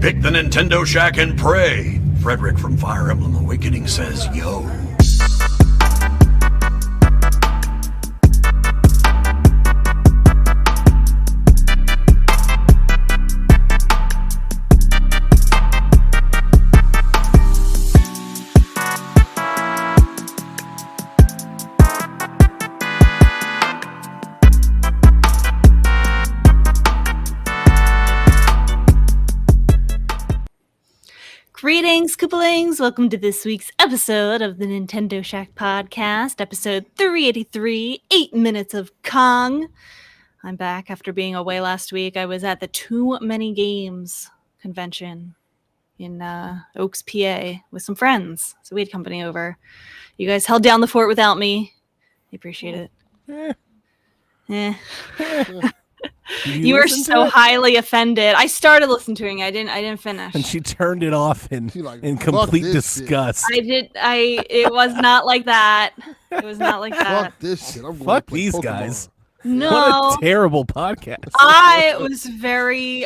Pick the Nintendo Shack and pray. Frederick from Fire Emblem Awakening says, yo. Greetings, Koopalings! Welcome to this week's episode of the Nintendo Shack Podcast, episode 383, 8 Minutes of Kong. I'm back after being away last week. I was at the Too Many Games convention in Oaks, PA with some friends. So we had company over. You guys held down the fort without me. I appreciate it. You were so highly offended. I started listening to it. I didn't finish. And she turned it off in complete disgust. It was not like that. It was not like that. Fuck this shit. Fuck these Pokemon. Guys. No. What a terrible podcast. I was very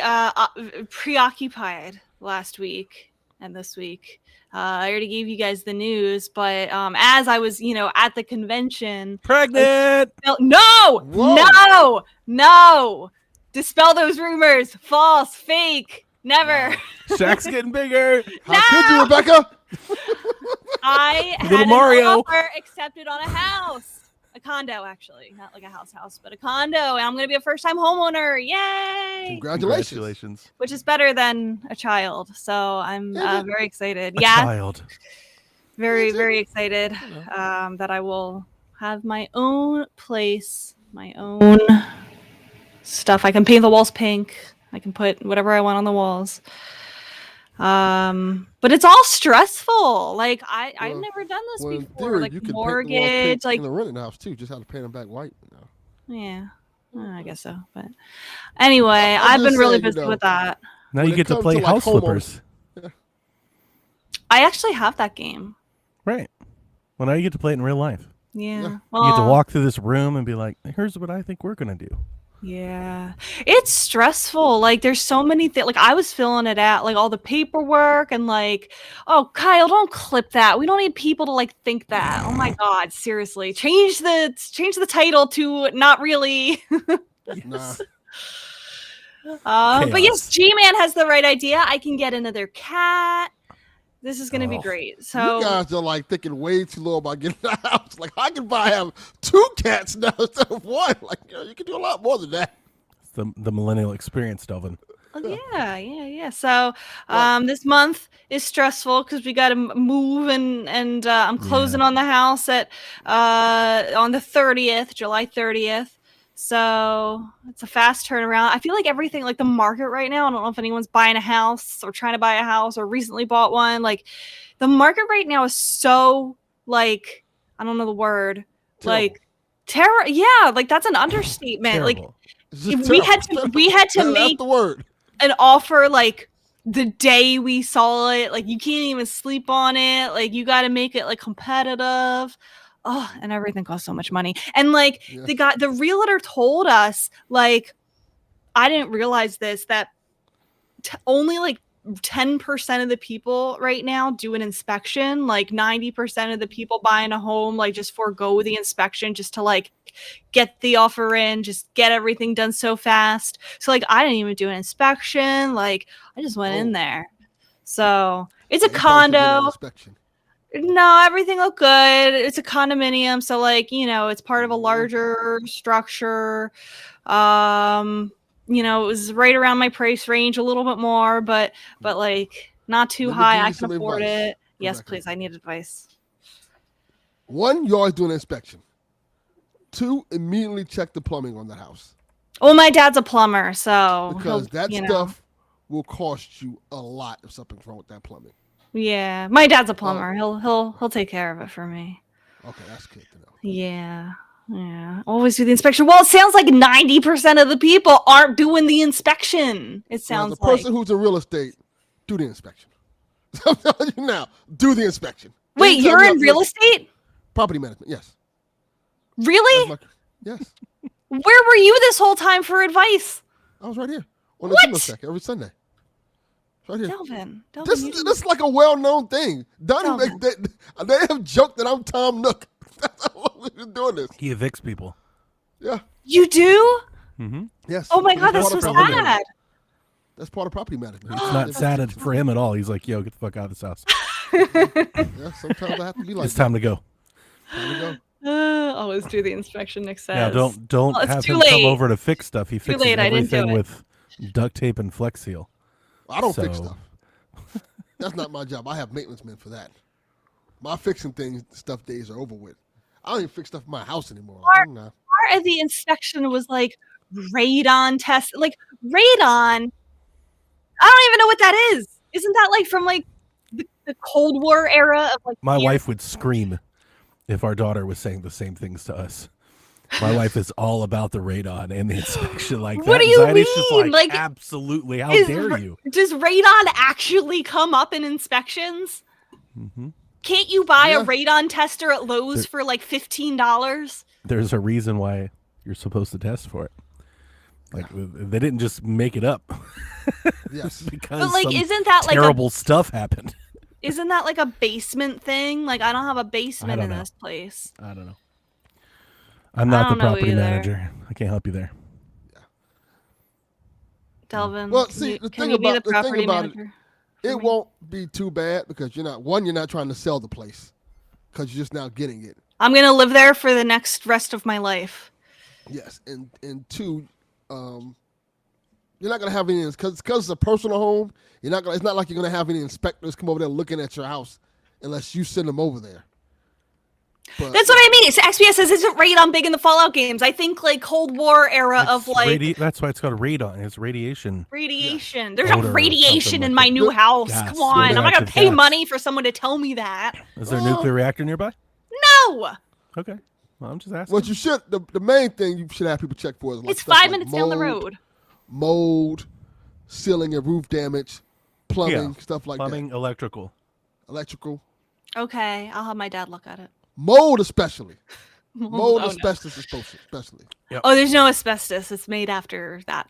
preoccupied last week and this week. I already gave you guys the news, but as I was, at the convention, pregnant. No. Dispel those rumors. False, fake, never. Shaq's getting bigger. How could you, Rebecca? I Little had Mario. an offer accepted on a house. A condo, actually. Not like a house, but a condo. And I'm going to be a first-time homeowner. Yay! Congratulations. Which is better than a child. So I'm very excited. A child. Very, very excited that I will have my own place, my own stuff. I can paint the walls pink. I can put whatever I want on the walls. But it's all stressful. Like I've never done this before. Theory, like you can mortgage, like in the rented house too. Just have to paint them back white. Yeah, I guess so. But anyway, I've been really busy with that. Now you get to play House Flippers. Yeah. I actually have that game. Right. Well, now you get to play it in real life. Yeah. Well, you get to walk through this room and be like, "Here's what I think we're gonna do." Yeah, it's stressful. Like there's so many things. Like I was filling it out, like all the paperwork and like, oh Kyle, don't clip that. We don't need people to like think that. Oh my God, seriously, change the title to not really. Yes. But yes, G-Man has the right idea. I can get another cat. This is gonna be great. So you guys are like thinking way too low about getting a house. Like I can have 2 cats now instead of 1. Like you can do a lot more than that. It's the millennial experience, Delvin. Yeah. So this month is stressful because we got to move and I'm closing on the house at on the 30th, July 30th. So it's a fast turnaround. I feel like everything, like the market right now, I don't know if anyone's buying a house or trying to buy a house or recently bought one. Like the market right now is so like, I don't know the word, terrible. like terror. Yeah, like that's an understatement. Like we had to make the word. An offer like the day we saw it. Like you can't even sleep on it. Like you got to make it like competitive. Oh, and everything costs so much money. And like the realtor told us, like, I didn't realize this, that only like 10% of the people right now do an inspection. Like 90% of the people buying a home, like just forego the inspection just to like get the offer in, just get everything done so fast. So like I didn't even do an inspection. Like I just went in there. So it's a condo. No, everything looked good. It's a condominium, so like, it's part of a larger structure. It was right around my price range, a little bit more, but like not too high. I can afford it. Yes, please. I need advice. 1, you always do an inspection. 2, immediately check the plumbing on the house. Well, my dad's a plumber, so because that stuff will cost you a lot if something's wrong with that plumbing. Yeah, my dad's a plumber. He'll take care of it for me. Okay, that's good to know. Yeah. Always do the inspection. Well, it sounds like 90% of the people aren't doing the inspection. It sounds like. The person who's in real estate, do the inspection. I'm telling you now, do the inspection. Wait, you're in real estate? Property management, yes. Really? Yes. Where were you this whole time for advice? I was right here on the Nintendo Shack every Sunday. It's right here. Delvin, This you is didn't- this is like a well-known thing. Donnie, Delvin. they have joked that I'm Tom Nook. That's how long we've been doing this. He evicts people. Yeah. You do? Mm-hmm. Yes. Oh my god, that's part so of property sad. management. That's part of property management. It's not sad for him at all. He's like, yo, get the fuck out of this house. Yeah, sometimes I have to be like It's time to go. Time to go. Always do the inspection, Nick says. Now, don't Well, it's have too him come late. over to fix stuff. He fixes late, I didn't do everything it. with duct tape and Flex Seal. I don't fix So- stuff. That's not my job. I have maintenance men for that. My fixing things, stuff days are over with. I don't even fix stuff in my house anymore. Like, nah. Part of the inspection was like radon test. Like radon, I don't even know what that is. Isn't that like from like the Cold War era of like My years- wife would scream if our daughter was saying the same things to us. My wife is all about the radon and the inspection like that. What do you Zaida's just mean? like, Like, absolutely. How is dare ra- you? Does radon actually come up in inspections? Hmm. Can't you buy Yeah. a radon tester at Lowe's for like $15? There's a reason why you're supposed to test for it. Like they didn't just make it up Yes. because But like, some isn't that like terrible stuff happened. isn't that like a basement thing? Like, I don't have a basement don't in know. this place. I don't know. I'm not the don't know property either. manager. I can't help you there. Delvin, Well, can see, you- the can thing you be about- the the thing property about it- manager? It me? won't be too bad because you're not trying to sell the place because you're just now getting it. I'm gonna live there for the next rest of my life. Yes, and two, you're not gonna have any because it's a personal home. You're not gonna. It's not like you're gonna have any inspectors come over there looking at your house unless you send them over there. But That's what I mean. It's XPS says isn't radon big in the Fallout games. I think like Cold War era of It's like that's why it's called radon. It's radiation. radiation. There's Odor no or radiation something in like my that. new house. Gas, Come on, I'm not gonna radioactive pay gas. money for someone to tell me that. Is there a nuclear reactor nearby? No, Okay. Well, I'm just asking. what you should the main thing you should have people check for is like it's stuff 5 like minutes down the mold, road. mold, ceiling and roof damage, plumbing, Yeah, stuff like Plumbing, electrical. that, electrical, Okay, I'll have my dad look at it. mold especially, mold Oh, no. asbestos especially. Oh, there's no asbestos. It's made after that.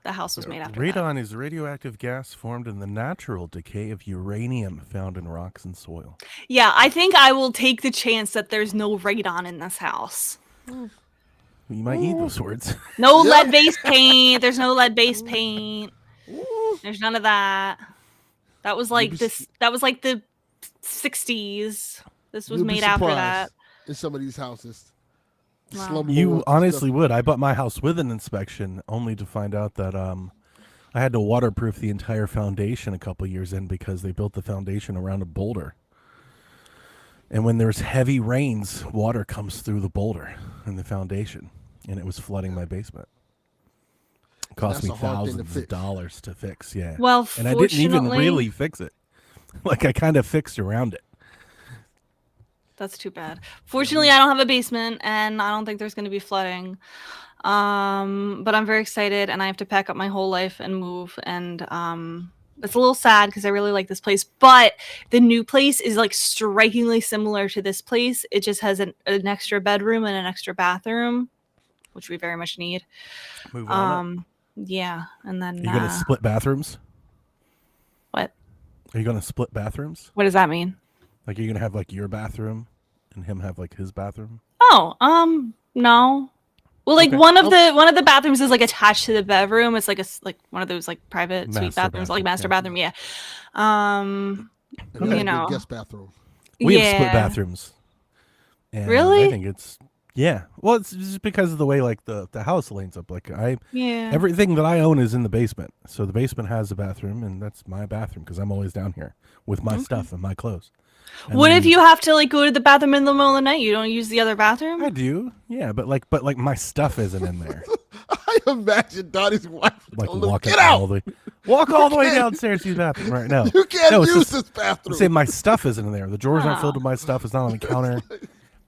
The house was made after that. Radon is radioactive gas formed in the natural decay of uranium found in rocks and soil. Yeah, I think I will take the chance that there's no radon in this house. You might eat those words. No Yeah. lead-based paint. There's no lead-based paint. There's none of that. That was like be this. That was like the 60s. This was You'll be made after surprised that. in some of these houses. The Wow. slumber You lords and honestly stuff. would. I bought my house with an inspection only to find out that I had to waterproof the entire foundation a couple years in because they built the foundation around a boulder. And when there's heavy rains, water comes through the boulder in the foundation, and it was flooding my basement. It cost That's me a hard thing to thousands of fix. dollars to fix. Yeah. Well, And I didn't even fortunately- really fix it. Like I kind of fixed around it. That's too bad. Fortunately, I don't have a basement, and I don't think there's going to be flooding. But I'm very excited, and I have to pack up my whole life and move. And it's a little sad because I really like this place. But the new place is like strikingly similar to this place. It just has an extra bedroom and an extra bathroom, which we very much need. Move on. Up. Yeah, and then Are you gonna split bathrooms? what? Are you gonna split bathrooms? What does that mean? Like, are you gonna have like your bathroom, and him have like his bathroom? Oh, no. Well, like Okay. one of the bathrooms is like attached to the bedroom. It's like like one of those like private suite Master bathrooms, like bathroom, master yeah. bathroom. Yeah. And we have a You big know. guest bathroom. We yeah. have split bathrooms. And Really? I think it's well, it's just because of the way like the house lanes up. Like Yeah. everything that I own is in the basement, so the basement has a bathroom, and that's my bathroom because I'm always down here with my stuff and my clothes. And What if then- you have to like go to the bathroom in the middle of the night? You don't use the other bathroom? I do, yeah, but like my stuff isn't in there. I imagine Donnie's wife Like told him, walk get all out. the walk all the way can't- downstairs to the bathroom right now. You can't No, it's use just- this I'm bathroom. saying my stuff isn't in there. The drawers aren't Oh. filled with my stuff. It's not on the counter.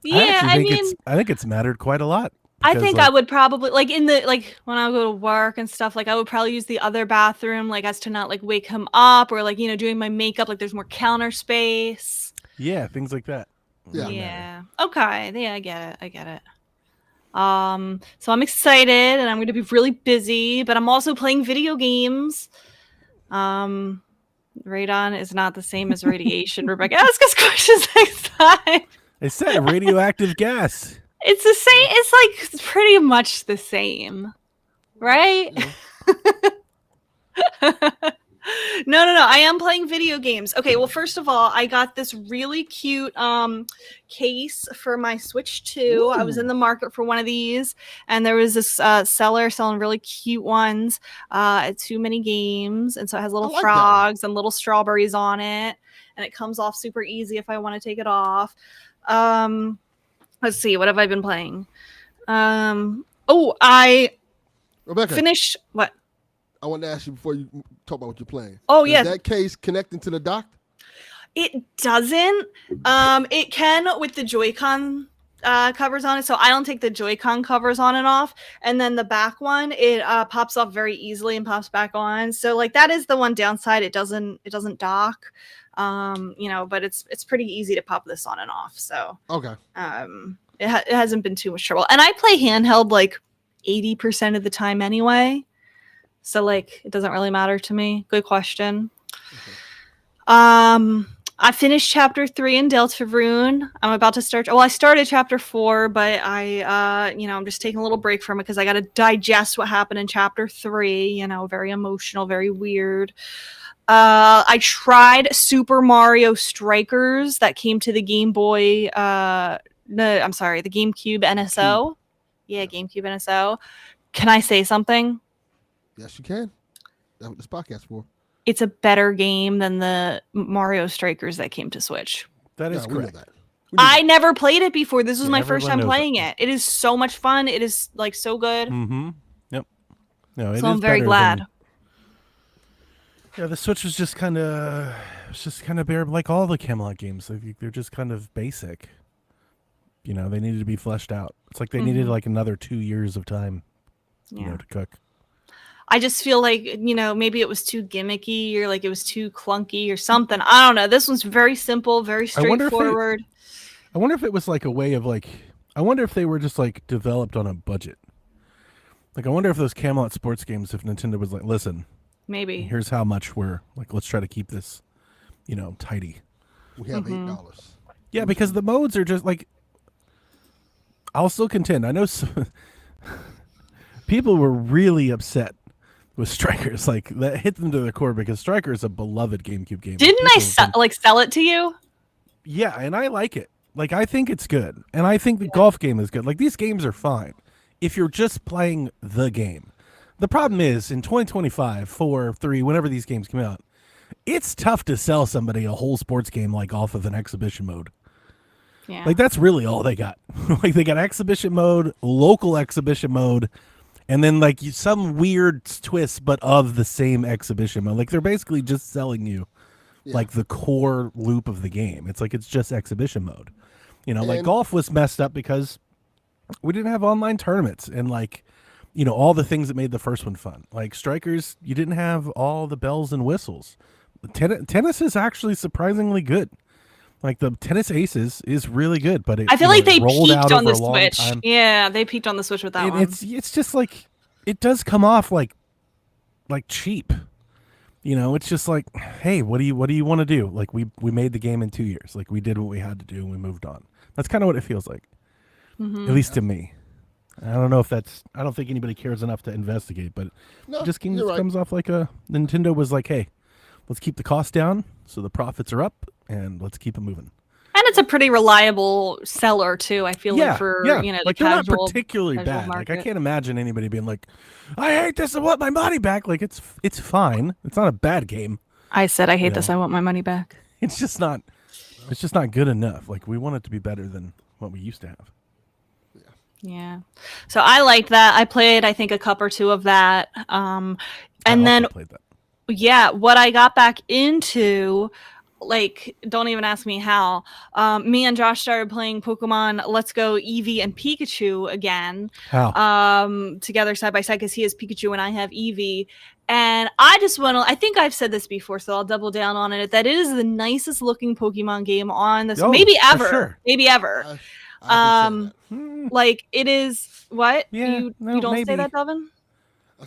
Yeah, I mean, I think it's mattered quite a lot. I because, think like, I would probably like in the like when I go to work and stuff, like I would probably use the other bathroom like as to not like wake him up or like, you know, doing my makeup, like there's more counter space. Yeah, things like that. Yeah. Yeah. Okay. Yeah, I get it. So I'm excited and I'm going to be really busy, but I'm also playing video games. Radon is not the same as radiation. Rebecca, ask us questions next time. They said radioactive gas. It's the same. It's like pretty much the same, right? No. I am playing video games. Okay, well, first of all, I got this really cute case for my Switch 2. Ooh. I was in the market for one of these, and there was this seller selling really cute ones. Too Many Games, and so it has little frogs and little strawberries on it, and it comes off super easy if I want to take it off. Let's see, what have I been playing? I Rebecca, finished what? I want to ask you before you talk about what you're playing. Oh, Is yeah. that case connecting to the dock? It doesn't. It can with the Joy-Con covers on it. So I don't take the Joy-Con covers on and off. And then the back one, it pops off very easily and pops back on. So like that is the one downside. It doesn't dock. But it's pretty easy to pop this on and off. So okay. It hasn't been too much trouble. And I play handheld like 80% of the time anyway. So like it doesn't really matter to me. Good question. Okay. I finished chapter 3 in Deltarune. I'm about to start. Well, I started chapter 4, but I'm just taking a little break from it because I got to digest what happened in chapter 3. Very emotional, very weird. I tried Super Mario Strikers that came to the Game Boy. The GameCube NSO. Yeah, GameCube NSO. Can I say something? Yes, you can. That's what this podcast for. It's a better game than the Mario Strikers that came to Switch. That is correct. We know that. I never played it before. This was my first time playing it. It is so much fun. It is like so good. Mm-hmm. Yep. No, so I'm very glad. Yeah, the Switch was just kind of bare, like all the Camelot games. They're just kind of basic. They needed to be fleshed out. It's like they needed like another 2 years of time, to cook. I just feel like, maybe it was too gimmicky or like it was too clunky or something. I don't know. This one's very simple, very straightforward. I wonder if it was like a way of like, I wonder if they were just like developed on a budget. Like, I wonder if those Camelot sports games, if Nintendo was like, listen, maybe here's how much we're like, let's try to keep this, tidy. We have $8. Yeah, because the modes are just like, I'll still contend. I know people were really upset with Strikers, like that hit them to the core because Striker is a beloved GameCube game. Didn't I sell it to you? Yeah, and I like it. Like, I think it's good, and I think the golf game is good. Like, these games are fine if you're just playing the game. The problem is in 2025, 4, 3, whenever these games come out, it's tough to sell somebody a whole sports game like off of an exhibition mode. Yeah, like that's really all they got. Like they got exhibition mode, local exhibition mode. And then, like, some weird twist, but of the same exhibition mode. Like, they're basically just selling you, like, the core loop of the game. It's like it's just exhibition mode. Like, golf was messed up because we didn't have online tournaments and, like, all the things that made the first one fun. Like, Strikers, you didn't have all the bells and whistles. Tennis is actually surprisingly good. Like, the Tennis Aces is really good, but I feel like they peaked on the Switch. Yeah, they peaked on the Switch with that one. It's just like, it does come off like cheap. It's just like, hey, what do you want to do? Like, we made the game in 2 years. Like, we did what we had to do and we moved on. That's kind of what it feels like, at least to me. I don't know if I don't think anybody cares enough to investigate, but it just comes off like Nintendo was like, hey, let's keep the cost down so the profits are up. And let's keep it moving. And it's a pretty reliable seller too. I feel like for the like casual, they're not particularly bad. Market. Like I can't imagine anybody being like, I hate this. I want my money back. Like it's fine. It's not a bad game. I said I hate this. I want my money back. It's just not good enough. Like we want it to be better than what we used to have. Yeah. So I liked that. I played I think a cup or two of that. And then played that. Yeah, what I got back into, like, don't even ask me how. Me and Josh started playing Pokemon Let's Go Eevee and Pikachu again. How? Together side by side because he has Pikachu and I have Eevee. And I just want to, I think I've said this before, so I'll double down on it, that it is the nicest looking Pokemon game on this, maybe ever. Sure. Maybe ever. I like, it is, what? Yeah, you don't say that, Delvin?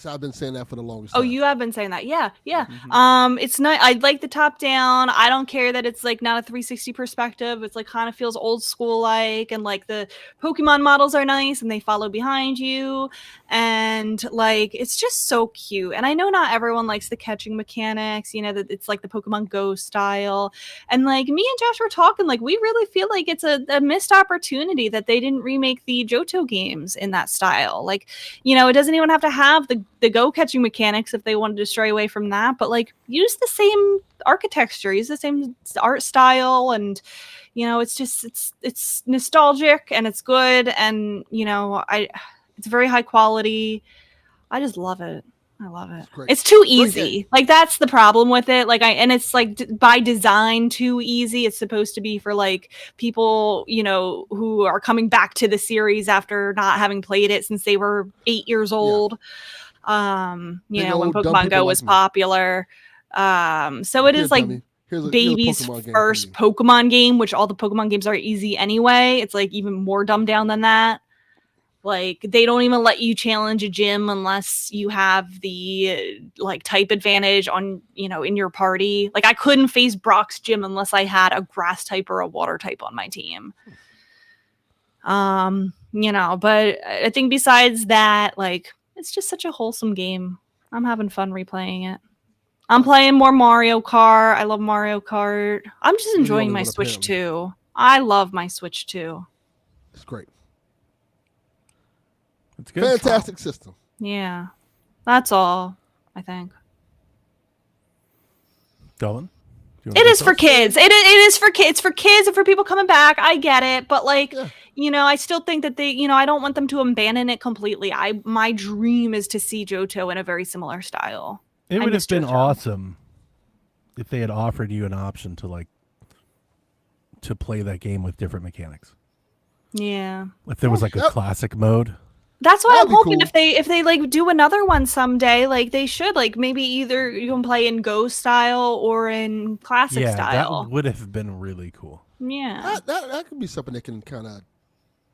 I've been saying that for the longest Oh, time. you have been saying that. Yeah, yeah. Mm-hmm. It's not. I like the top down. I don't care that it's like not a 360 perspective. It's like kind of feels old school like, and like the Pokemon models are nice and they follow behind you, and like it's just so cute. And I know not everyone likes the catching mechanics. You know that it's like the Pokemon Go style, and like me and Josh were talking, like we really feel like it's a missed opportunity that they didn't remake the Johto games in that style. Like, you know, it doesn't even have to have the go catching mechanics if they wanted to stray away from that, but like use the same architecture, use the same art style, and you know, it's just it's nostalgic and it's good, and you know, it's very high quality. I just love it. I love it. great. It's too Great easy. game. Like that's the problem with it. Like and it's like by design too easy. It's supposed to be for like people, you know, who are coming back to the series after not having played it since they were 8 years old. You Big know, when old dumb Pokemon people Go like was me. popular. So it Here, is like dummy. Here's a baby's Pokemon game for first you. Pokemon game, which all the Pokemon games are easy anyway. It's like even more dumbed down than that. Like they don't even let you challenge a gym unless you have the like type advantage on, you know, in your party. Like I couldn't face Brock's gym unless I had a grass type or a water type on my team. You know, but I think besides that, like it's just such a wholesome game. I'm having fun replaying it. I'm playing more Mario Kart. I love Mario Kart. I'm just You're the enjoying only my one, Switch apparently. too. I love my Switch too. It's great. It's good. Fantastic system. Yeah. That's all, I think. Dylan? It is for kids. It is for kids. It's for kids and for people coming back. I get it, but like, Yeah. you know, I still think that they, you know, I don't want them to abandon it completely. My dream is to see Johto in a very similar style. It I would miss have been JoJo. awesome if they had offered you an option to like to play that game with different mechanics. Yeah. If there was like a Yep. classic mode. That's why That'd I'm be hoping cool. if they like do another one someday, like they should, like maybe either you can play in Go style or in classic Yeah, style. that would have been really cool. Yeah. That could be something they can kind of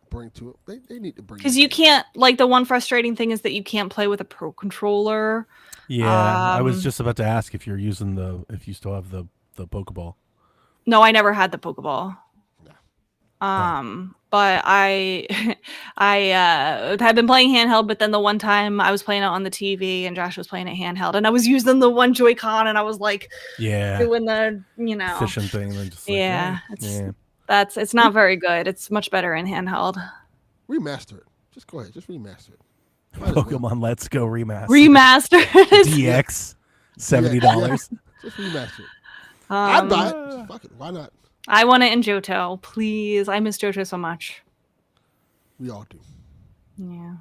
bring to it. They need to bring Because that you to it. can't, like, the one frustrating thing is that you can't play with a pro controller. Yeah, I was Um, just about to ask if you're using if you still have the Pokeball. No, I never had the Pokeball. But I had been playing handheld, but then the one time I was playing it on the TV and Josh was playing it handheld, and I was using the one Joy-Con, and I was like Yeah, doing the, you know, fishing thing. And just like, yeah, yeah. it's not very good. It's much better in handheld. Remaster it. Just go ahead. Just remaster it. Might as well. Pokemon Let's Go remaster. Remastered. DX, $70. Just remaster it. I'd buy it. Just fuck it. Why not? I want it in Johto, please. I miss Johto so much. We all do. Yeah.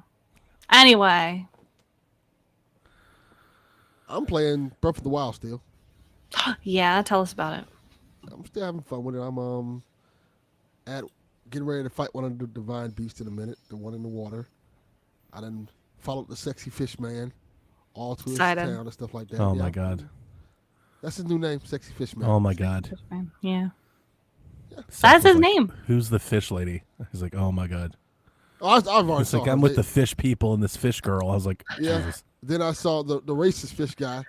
Anyway, I'm playing Breath of the Wild still. yeah, tell us about it. I'm still having fun with it. I'm getting ready to fight one of the divine beasts in a minute, the one in the water. I done followed the sexy fish man all to his Excited. town and stuff like that. Oh Yeah. my god. That's his new name, Sexy Fish Man. Oh my god. Yeah. Seth That's was his like, name. Who's the fish lady? He's like, oh my god. Oh, I've already It's saw like her. I'm with the fish people and this fish girl. I was like, Yeah. Jesus. Then I saw the racist fish guy.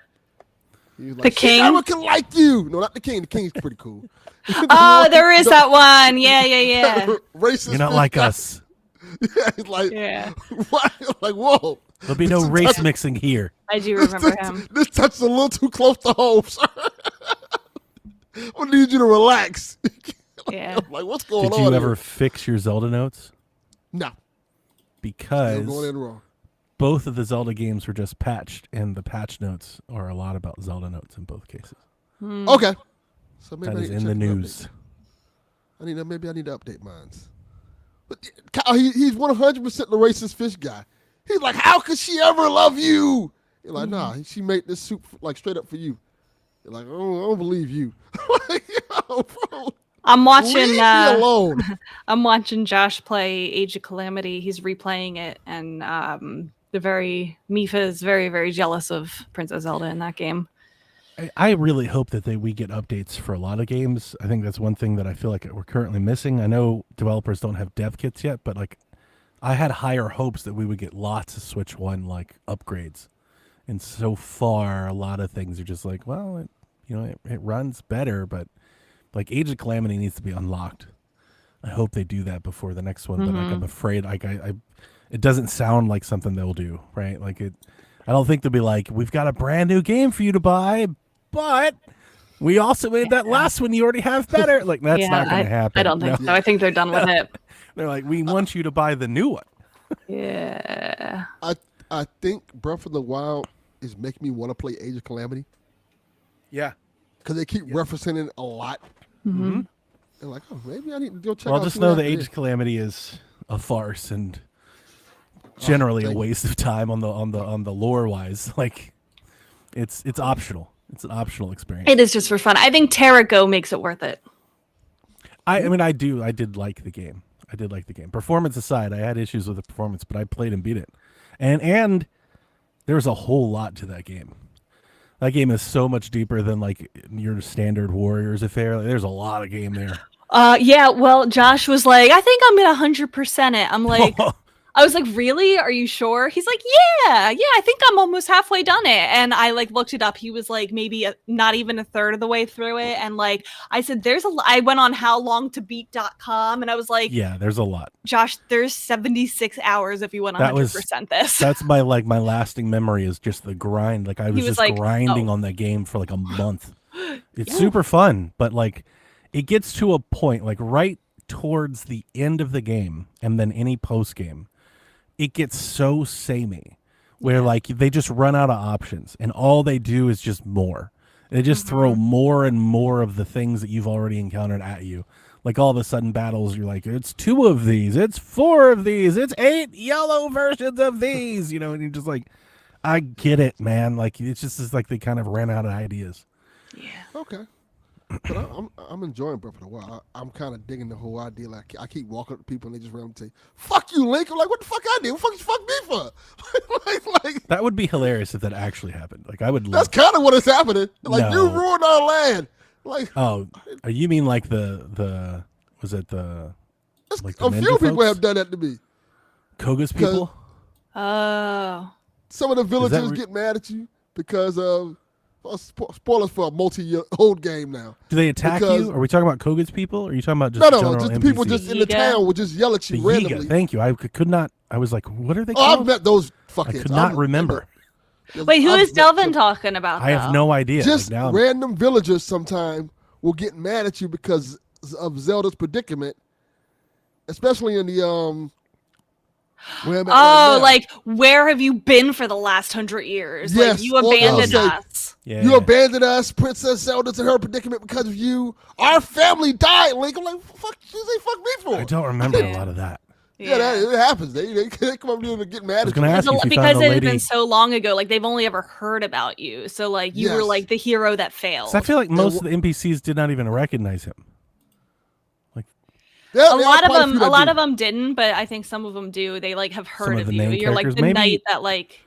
He was like, The "She king? never can like you." No, not the king. The king's pretty cool. Oh, there is that one. Yeah, yeah, Racist. You're not fish like guy. us. Yeah, he's like, yeah. what? Like, whoa. There'll be no race mixing here. I do remember him. This touches a little too close to home, sir. I need you to relax. Yeah. I'm like, what's going Did on? you ever here? fix your Zelda notes? No. Because You're going in wrong. both of the Zelda games were just patched, and the patch notes are a lot about Zelda notes in both cases. Okay. So maybe That I is need to in check the and update news. that. Maybe I need to update mine. But Kyle, he's 100% the racist fish guy. He's like, how could she ever love you? You're like, nah, she made this soup like straight up for you. You're like, oh, I don't believe you. Like, yo, bro, I'm leave watching me alone. I'm watching Josh play Age of Calamity. He's replaying it, and Mifa is very, very jealous of Princess Zelda in that game. I really hope that we get updates for a lot of games. I think that's one thing that I feel like we're currently missing. I know developers don't have dev kits yet, but like I had higher hopes that we would get lots of Switch 1 like upgrades. And so far, a lot of things are just like, well, it runs better, but like Age of Calamity needs to be unlocked. I hope they do that before the next one, but like I'm afraid it doesn't sound like something they'll do, right? Like I don't think they'll be like, we've got a brand new game for you to buy, but we also made that last one you already have better. Like that's not going to happen. I don't think so. I think they're done with it. They're like, we want you to buy the new one. Yeah. I think Breath of the Wild is making me want to play Age of Calamity Yeah. because they keep referencing it a lot. Mm-hmm. They're like, oh, maybe I need to go check Well, out. just know the Age of Calamity is a farce and generally a thank you. waste of time on the lore wise. Like it's optional. It's an optional experience. It is just for fun. I think Terrago makes it worth it. I mean, I did like the game. Performance aside, I had issues with the performance, but I played and beat it. And there's a whole lot to that game. That game is so much deeper than like your standard Warriors affair. Like, there's a lot of game there. Yeah, well, Josh was like, I think I'm gonna 100% it. I'm like, I was like, really? Are you sure? He's like, yeah, I think I'm almost halfway done it. And I like looked it up. He was like maybe not even a third of the way through it. And like I said, I went on howlongtobeat.com and I was like, Yeah, there's a lot. Josh, there's 76 hours if you want to 100% this. That's my lasting memory is just the grind. Like I was just like, grinding on that game for like a month. It's super fun, but like it gets to a point like right towards the end of the game and then any post game, it gets so samey where like they just run out of options and all they do is just more. They just throw more and more of the things that you've already encountered at you. Like all of a sudden battles, you're like, it's 2 of these, it's 4 of these, it's 8 yellow versions of these, and you're just like, I get it, man. Like it's just like they kind of ran out of ideas. Yeah. Okay. But I'm enjoying Breath of the Wild. I'm kind of digging the whole idea. Like I keep walking up to people and they just randomly say, "Fuck you, Link." I'm like, "What the fuck I did? What the fuck you fuck me for?" like That would be hilarious if that actually happened. Like I would that's love. kind of what is happening. Like No. you ruined our land. Like Oh, you mean like the was it the like the a few ninja people folks? have done that to me. Koga's people? Oh. Some of the villagers re- get mad at you because of spoilers for a multi-year-old game now. Do they attack Because- you? Are we talking about Koga's people? Or are you talking about just No, general just the NPCs? people just in the Yiga. town would just yell at the you randomly. Yiga. Thank you. I could not. I was like, what are they Oh, I've called? met those I fuckheads. could not remember. Wait, who I've is met Delvin them. talking about? I have though? no idea. Just like now, random villagers sometime will get mad at you because of Zelda's predicament, especially in the where I'm at right Oh, now. like where have you been for the last 100 years? Yes, Like you or they'll abandoned say- us. yeah. You abandoned us, Princess Zelda's in her predicament because of you. Our family died, Link. I'm like, fuck you say fuck me for? I don't remember a lot of that. Yeah, that it happens. They come up to you and get mad was at you. gonna ask you if you Because found the it had been lady. so long ago, like they've only ever heard about you. So like you were Yes. like the hero that failed. 'Cause I feel like most of the NPCs did not even recognize him. Yeah, a there are lot of quite them, few that a lot do. of them didn't, but I think some of them do. They like have heard of of the you. main You're like characters. the Maybe- knight that like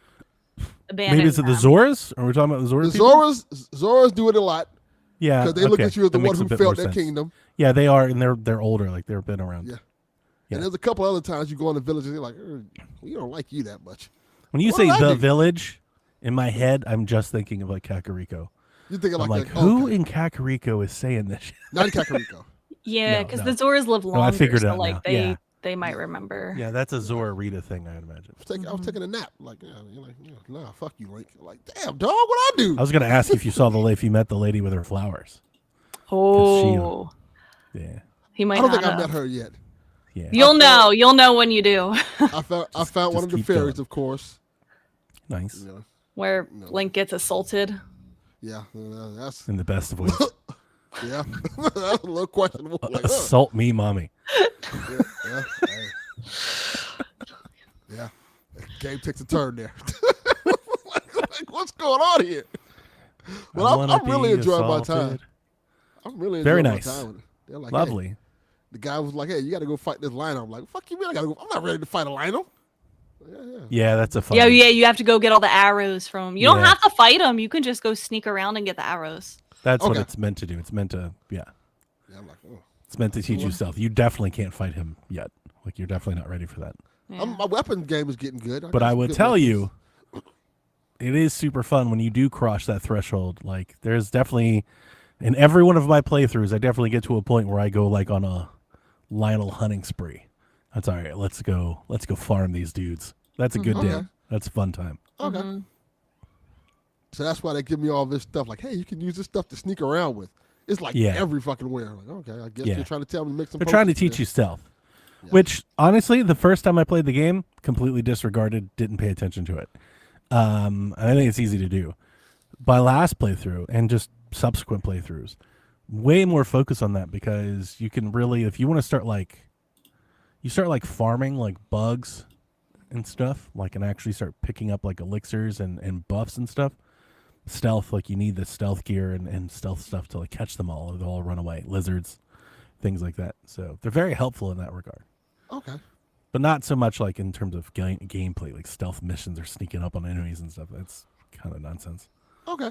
abandoned. Maybe is it the them. Zoras? Are we talking about the Zoras? The people? Zoras do it a lot Yeah, because they look okay. at you as the That one makes a who bit felt more their sense. kingdom. Yeah, they are, and they're older. Like they've been around. Yeah. Yeah. And there's a couple other times you go in the village and they're like, we don't like you that much. When you What say did I the do? village, in my head, I'm just thinking of like Kakariko. You think I'm like, like, that, who okay. in Kakariko is saying this shit? Not in Kakariko. Yeah, No, because no. the Zoras live longer. I figured it so out like now. they might remember. Yeah, that's a Zora Rita thing, I would imagine. I was taking a nap. Like, you're like, nah, fuck you, Link. I'm like, damn, dog, what I do? I was gonna ask if you saw if you met the lady with her flowers. Oh, Yeah, he might I don't not think I've have. met her yet. yeah. You'll know. You'll know when you do. I found one of the keep fairies, going. of course. Nice. You know, Where Link gets assaulted. yeah, that's In the best of ways. yeah, that's a little questionable. Like, Assault me, mommy. yeah, hey. Yeah. Game takes a turn there. like, what's going on here? Well, I I'm wanna really be enjoying my assaulted. time. I'm really Very enjoying nice. my time with it. They're like, hey, Lovely. the guy was like, "Hey, you got to go fight this Lino." I'm like, "Fuck you, man! I gotta go. I'm not ready to fight a Lino." Yeah. Yeah, that's a fun. Yeah, yeah. You have to go get all the arrows from him. You don't Yeah. have to fight him. You can just go sneak around and get the arrows. That's what Okay. it's meant to do. It's meant to, yeah. Yeah, I'm like, oh. It's meant to teach you stealth. You definitely can't fight him yet. Like you're definitely not ready for that. Yeah. My weapon game is getting good. But I got would good tell weapons. you, it is super fun when you do cross that threshold. Like there's definitely in every one of my playthroughs, I definitely get to a point where I go like on a Lionel hunting spree. That's all right. Let's go farm these dudes. That's a good day. Okay. That's a fun time. Okay. So that's why they give me all this stuff. Like, hey, you can use this stuff to sneak around with. It's like Yeah. every fucking where. Like, okay, I guess Yeah. they're trying to tell me to make some. They're trying to potions teach there. you stealth. Which honestly, the first time I played the game, completely disregarded, didn't pay attention to it. I think it's easy to do. My last playthrough and just subsequent playthroughs, way more focus on that because you can really, if you want to start like farming like bugs and stuff, like and actually start picking up like elixirs and buffs and stuff. Stealth, like you need the stealth gear and stealth stuff to like catch them all or they'll all run away. Lizards, things like that. So they're very helpful in that regard. Okay. But not so much like in terms of gameplay, like stealth missions or sneaking up on enemies and stuff. That's kind of nonsense. Okay.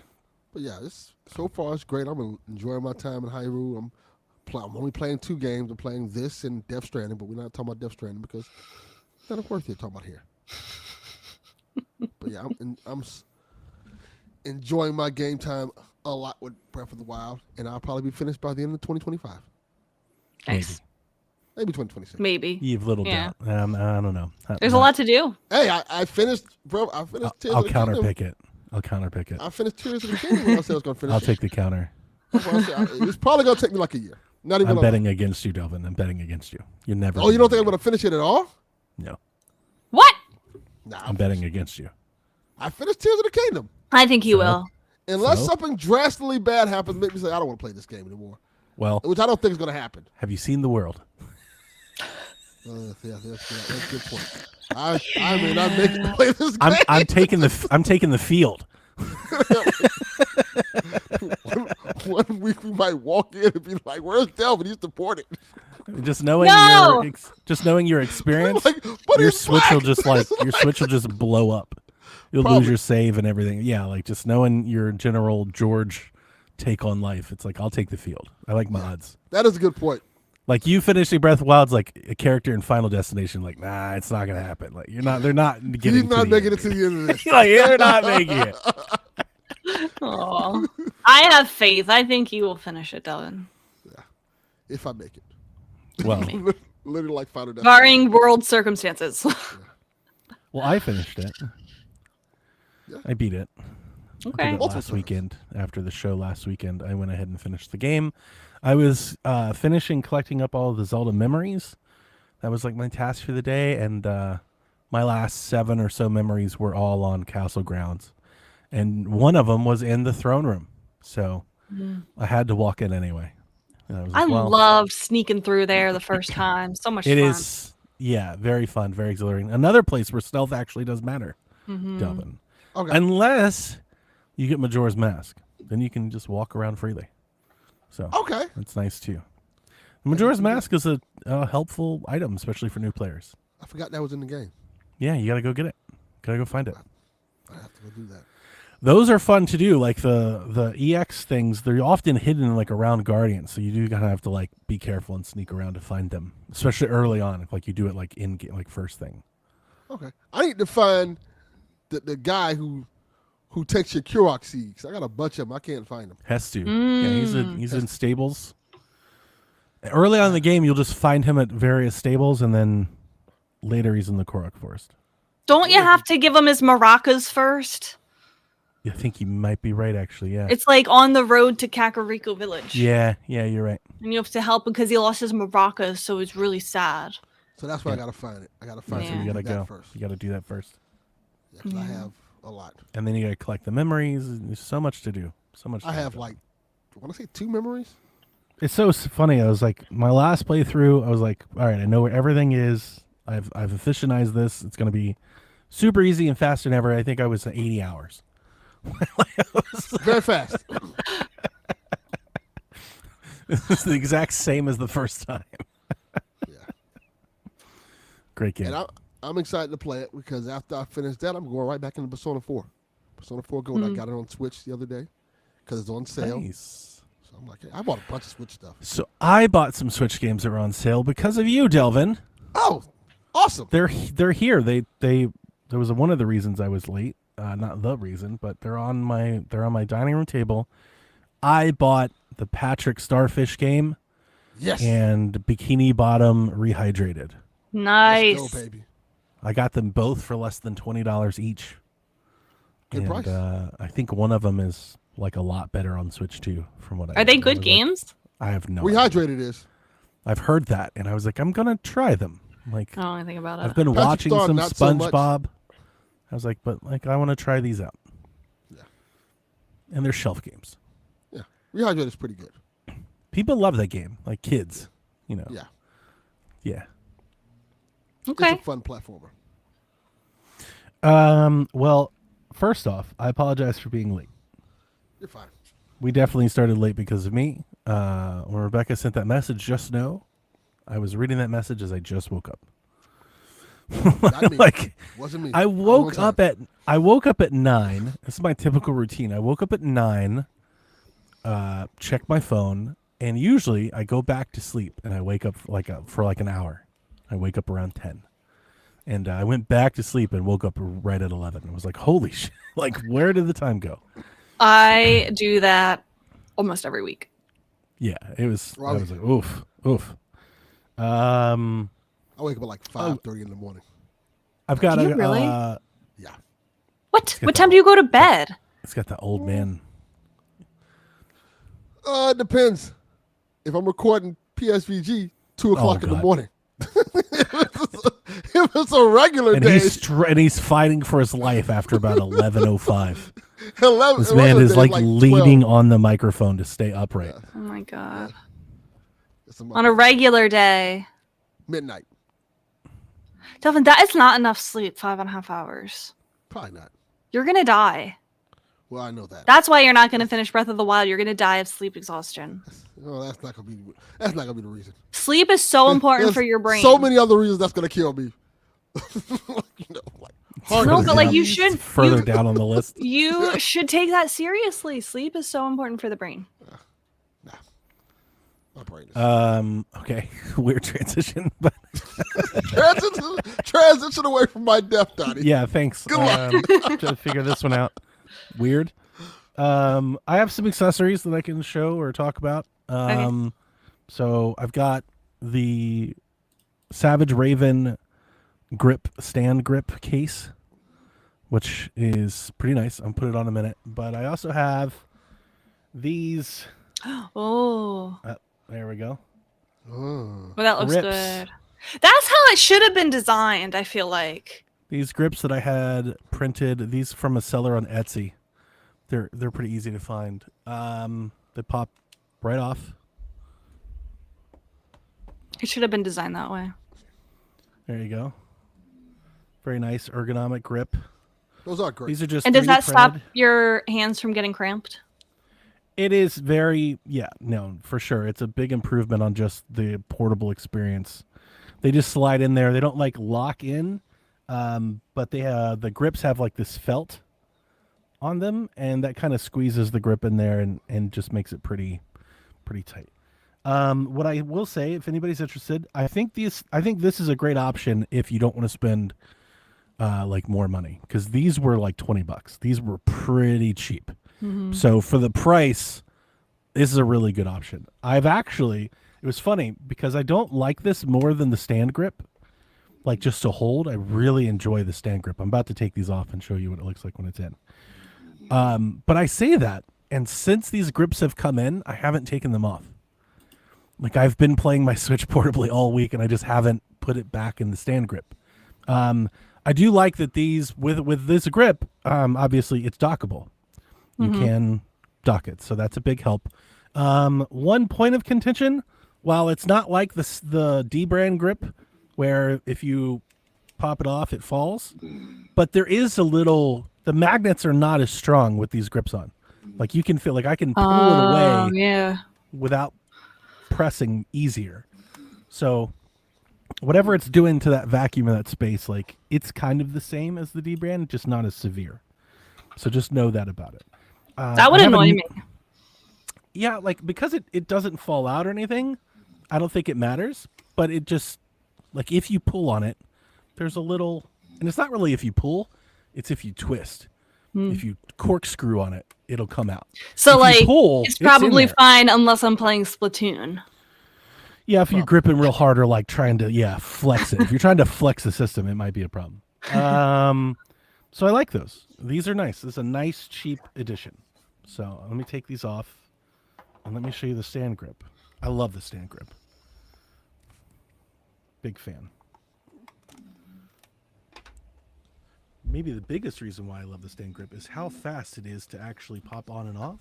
But yeah, so far it's great. I'm enjoying my time in Hyrule. I'm only playing 2 games. I'm playing this and Death Stranding, but we're not talking about Death Stranding because it's not worth it talking about here. But yeah, I'm enjoying my game time a lot with Breath of the Wild, and I'll probably be finished by the end of 2025, Nice. maybe 2026. Maybe. You have little Yeah. doubt. I don't know. There's a lot to do. Hey, I finished, bro. I finished. Tears I'll of the Kingdom. counterpick it. I'll counterpick it. I finished Tears of the Kingdom when I said I was going to finish. I'll take the counter. That's what I said. It's probably going to take me like a year. Not even. I'm a betting against you, Delvin. I'm betting against you. You're never. Oh, you don't think I'm going to finish it at all? No, What? Nah, I'm betting against you. I finished Tears of the Kingdom. I think you will. Unless So? something drastically bad happens, make me say I don't want to play this game anymore. Well, Which I don't think is going to happen. have you seen the world? Yeah, that's a good point. I may not make it to play this game. I'm taking the field. One week we might walk in and be like, "Where's Delvin? He's deported." Just knowing No! your experience, Like, but your he's switch black. will just your switch will just blow up. You'll Probably. lose your save and everything. Yeah, like just knowing your general George take on life. It's like I'll take the field. I like my odds. That is a good point. Like you finishing Breath of the Wild's like a character in Final Destination. Like nah, it's not gonna happen. Like they're not getting. He's not to the making end. it to the end of this. Like they're not making it. Aw. I have faith. I think you will finish it, Delvin. If I make it. Well, Literally like Final Destination. Barring world circumstances. I finished it. Yeah. I beat it. I Okay. did it Multiple last times. weekend after the show last weekend. I went ahead and finished the game. I was finishing collecting up all of the Zelda memories. That was like my task for the day, and my last 7 or so memories were all on Castle Grounds, and one of them was in the throne room. So I had to walk in anyway. And I was I like, well, loved sneaking through there the first time. So much it fun. is, yeah, very fun, very exhilarating. Another place where stealth actually does matter, Delvin. Okay. Unless you get Majora's Mask, then you can just walk around freely. So Okay. that's nice too. Majora's Mask is a helpful item, especially for new players. I forgot that was in the game. Yeah, you gotta go get it. Gotta go find it. I have to go do that. Those are fun to do. Like the EX things, they're often hidden like around Guardians, so you do kind of have to like be careful and sneak around to find them, especially early on. Like you do it like in like first thing. Okay. I need to find the guy who takes your Kurok seeds. I got a bunch of them. I can't find them. Has to. Yeah, he's in stables. Early on in the game, you'll just find him at various stables, and then later he's in the Korok Forest. Don't you have to give him his maracas first? I think you might be right, actually. Yeah. It's like on the road to Kakariko Village. Yeah, you're right. And you have to help him because he lost his maracas, so it's really sad. So that's why I gotta find it. I gotta find Yeah. So you something gotta that go. first. You gotta do that first, Yeah, 'cause I have a lot. and then you gotta collect the memories. There's so much to do. So much. I to have do. like, I want to say 2 memories. It's so funny. I was like, my last playthrough, I was like, all right, I know where everything is. I've efficientized this. It's gonna be super easy and faster than ever. I think I was at 80 hours. Very fast. It's the exact same as the first time. Yeah. Great game. And I'm excited to play it because after I finish that, I'm going right back into Persona 4. Persona 4 Gold. I got it on Switch the other day because it's on sale. Nice. So I'm like, hey, I bought a bunch of Switch stuff. So I bought some Switch games that were on sale because of you, Delvin. Oh, awesome. They're here. They there was one of the reasons I was late. not the reason, but they're on my dining room table. I bought the Patrick Starfish game Yes. and Bikini Bottom Rehydrated. Nice. Let's go, baby. I got them both for less than $20 each. Good and, price. I think one of them is like a lot better on Switch too. From what Are they I good was games? Like, I have no. idea. Rehydrated is. I've heard that, and I was like, I'm gonna try them. Like, I don't know anything about I've it. been Patrick watching Star, some not so much. SpongeBob. I was like, but like, I want to try these out. Yeah. And they're shelf games. Yeah. Rehydrated is pretty good. People love that game, like kids. You know. Yeah. Yeah. Okay. It's a fun platformer. Well, first off, I apologize for being late. You're fine. We definitely started late because of me. When Rebecca sent that message just now, I was reading that message as I just woke up. Not me. Like, Wasn't me. I All woke the time. up at 9. This is my typical routine. I woke up at 9, check my phone, and usually I go back to sleep and I wake up for like an hour. I wake up around 10. And I went back to sleep and woke up right at 11. I was like, holy shit. Like, where did the time go? I do that almost every week. Yeah, it was. I Raleigh. was like, oof, oof. I wake up at like 5:30 in the morning. I've got Do you a. really? Yeah. What? get What that. time do you go to bed? It's got the old man. It depends. If I'm recording PSVG, 2 o'clock in the God. morning. If it's a regular And day, he's fighting for his life after about 11:05. 11, This man regular is day like 12. leaning on the microphone to stay upright. Oh my god. It's a On a regular day. midnight. Delvin, that is not enough sleep, 5.5 hours. Probably not. You're gonna die. Well, I know that. That's why you're not gonna finish Breath of the Wild. You're gonna die of sleep exhaustion. No, that's not gonna be. That's not gonna be the reason. Sleep is so important There's for your brain. So many other reasons that's gonna kill me. Heart No, but disease. like you should Further down on the list. you should take that seriously. Sleep is so important for the brain. My brain is- Okay. Weird transition, but transition away from my death, Donnie. yeah, thanks. Good luck. Trying to figure this one out. Weird. I have some accessories that I can show or talk about. So I've got the Savage Raven stand grip case, which is pretty nice. I'll put it on in a minute. But I also have these. Oh, There we go. Oh. well, that looks Grips. good. That's how it should have been designed. I feel like. These grips that I had printed, these from a seller on Etsy. They're pretty easy to find. They pop right off. It should have been designed that way. There you go. Very nice ergonomic grip. Those are great. These are just And does 3D that stop printed. your hands from getting cramped? It is very, for sure. It's a big improvement on just the portable experience. They just slide in there. They don't like lock in, but they the grips have like this felt on them, and that kind of squeezes the grip in there and just makes it pretty tight. What I will say, if anybody's interested, I think this is a great option if you don't want to spend like more money, because these were like $20. These were pretty cheap. So for the price, this is a really good option. It was funny because I don't like this more than the stand grip, like just to hold. I really enjoy the stand grip. I'm about to take these off and show you what it looks like when it's in. But I say that, and since these grips have come in, I haven't taken them off. Like, I've been playing my Switch portably all week, and I just haven't put it back in the stand grip. I do like that these, with this grip, obviously it's dockable. You can dock it, so that's a big help. One point of contention, while it's not like the D-brand grip, where if you pop it off, it falls, but there is the magnets are not as strong with these grips on. Like, you can feel, like I can pull it away Yeah. without pressing easier. So whatever it's doing to that vacuum in that space, like, it's kind of the same as the D brand, just not as severe. So just know that about it. That would I have annoy me. Yeah, like, because it doesn't fall out or anything, I don't think it matters. But it just, like, if you pull on it, there's a little, and it's not really if you pull, it's if you twist. If you corkscrew on it, it'll come out. So If you like pull, it's in probably there. fine unless I'm playing Splatoon. Yeah, if you grip it real hard or like trying to flex it. If you're trying to flex the system, it might be a problem. So I like those. These are nice. This is a nice cheap edition. So let me take these off and let me show you the stand grip. I love the stand grip. Big fan. Maybe the biggest reason why I love the stand grip is how fast it is to actually pop on and off.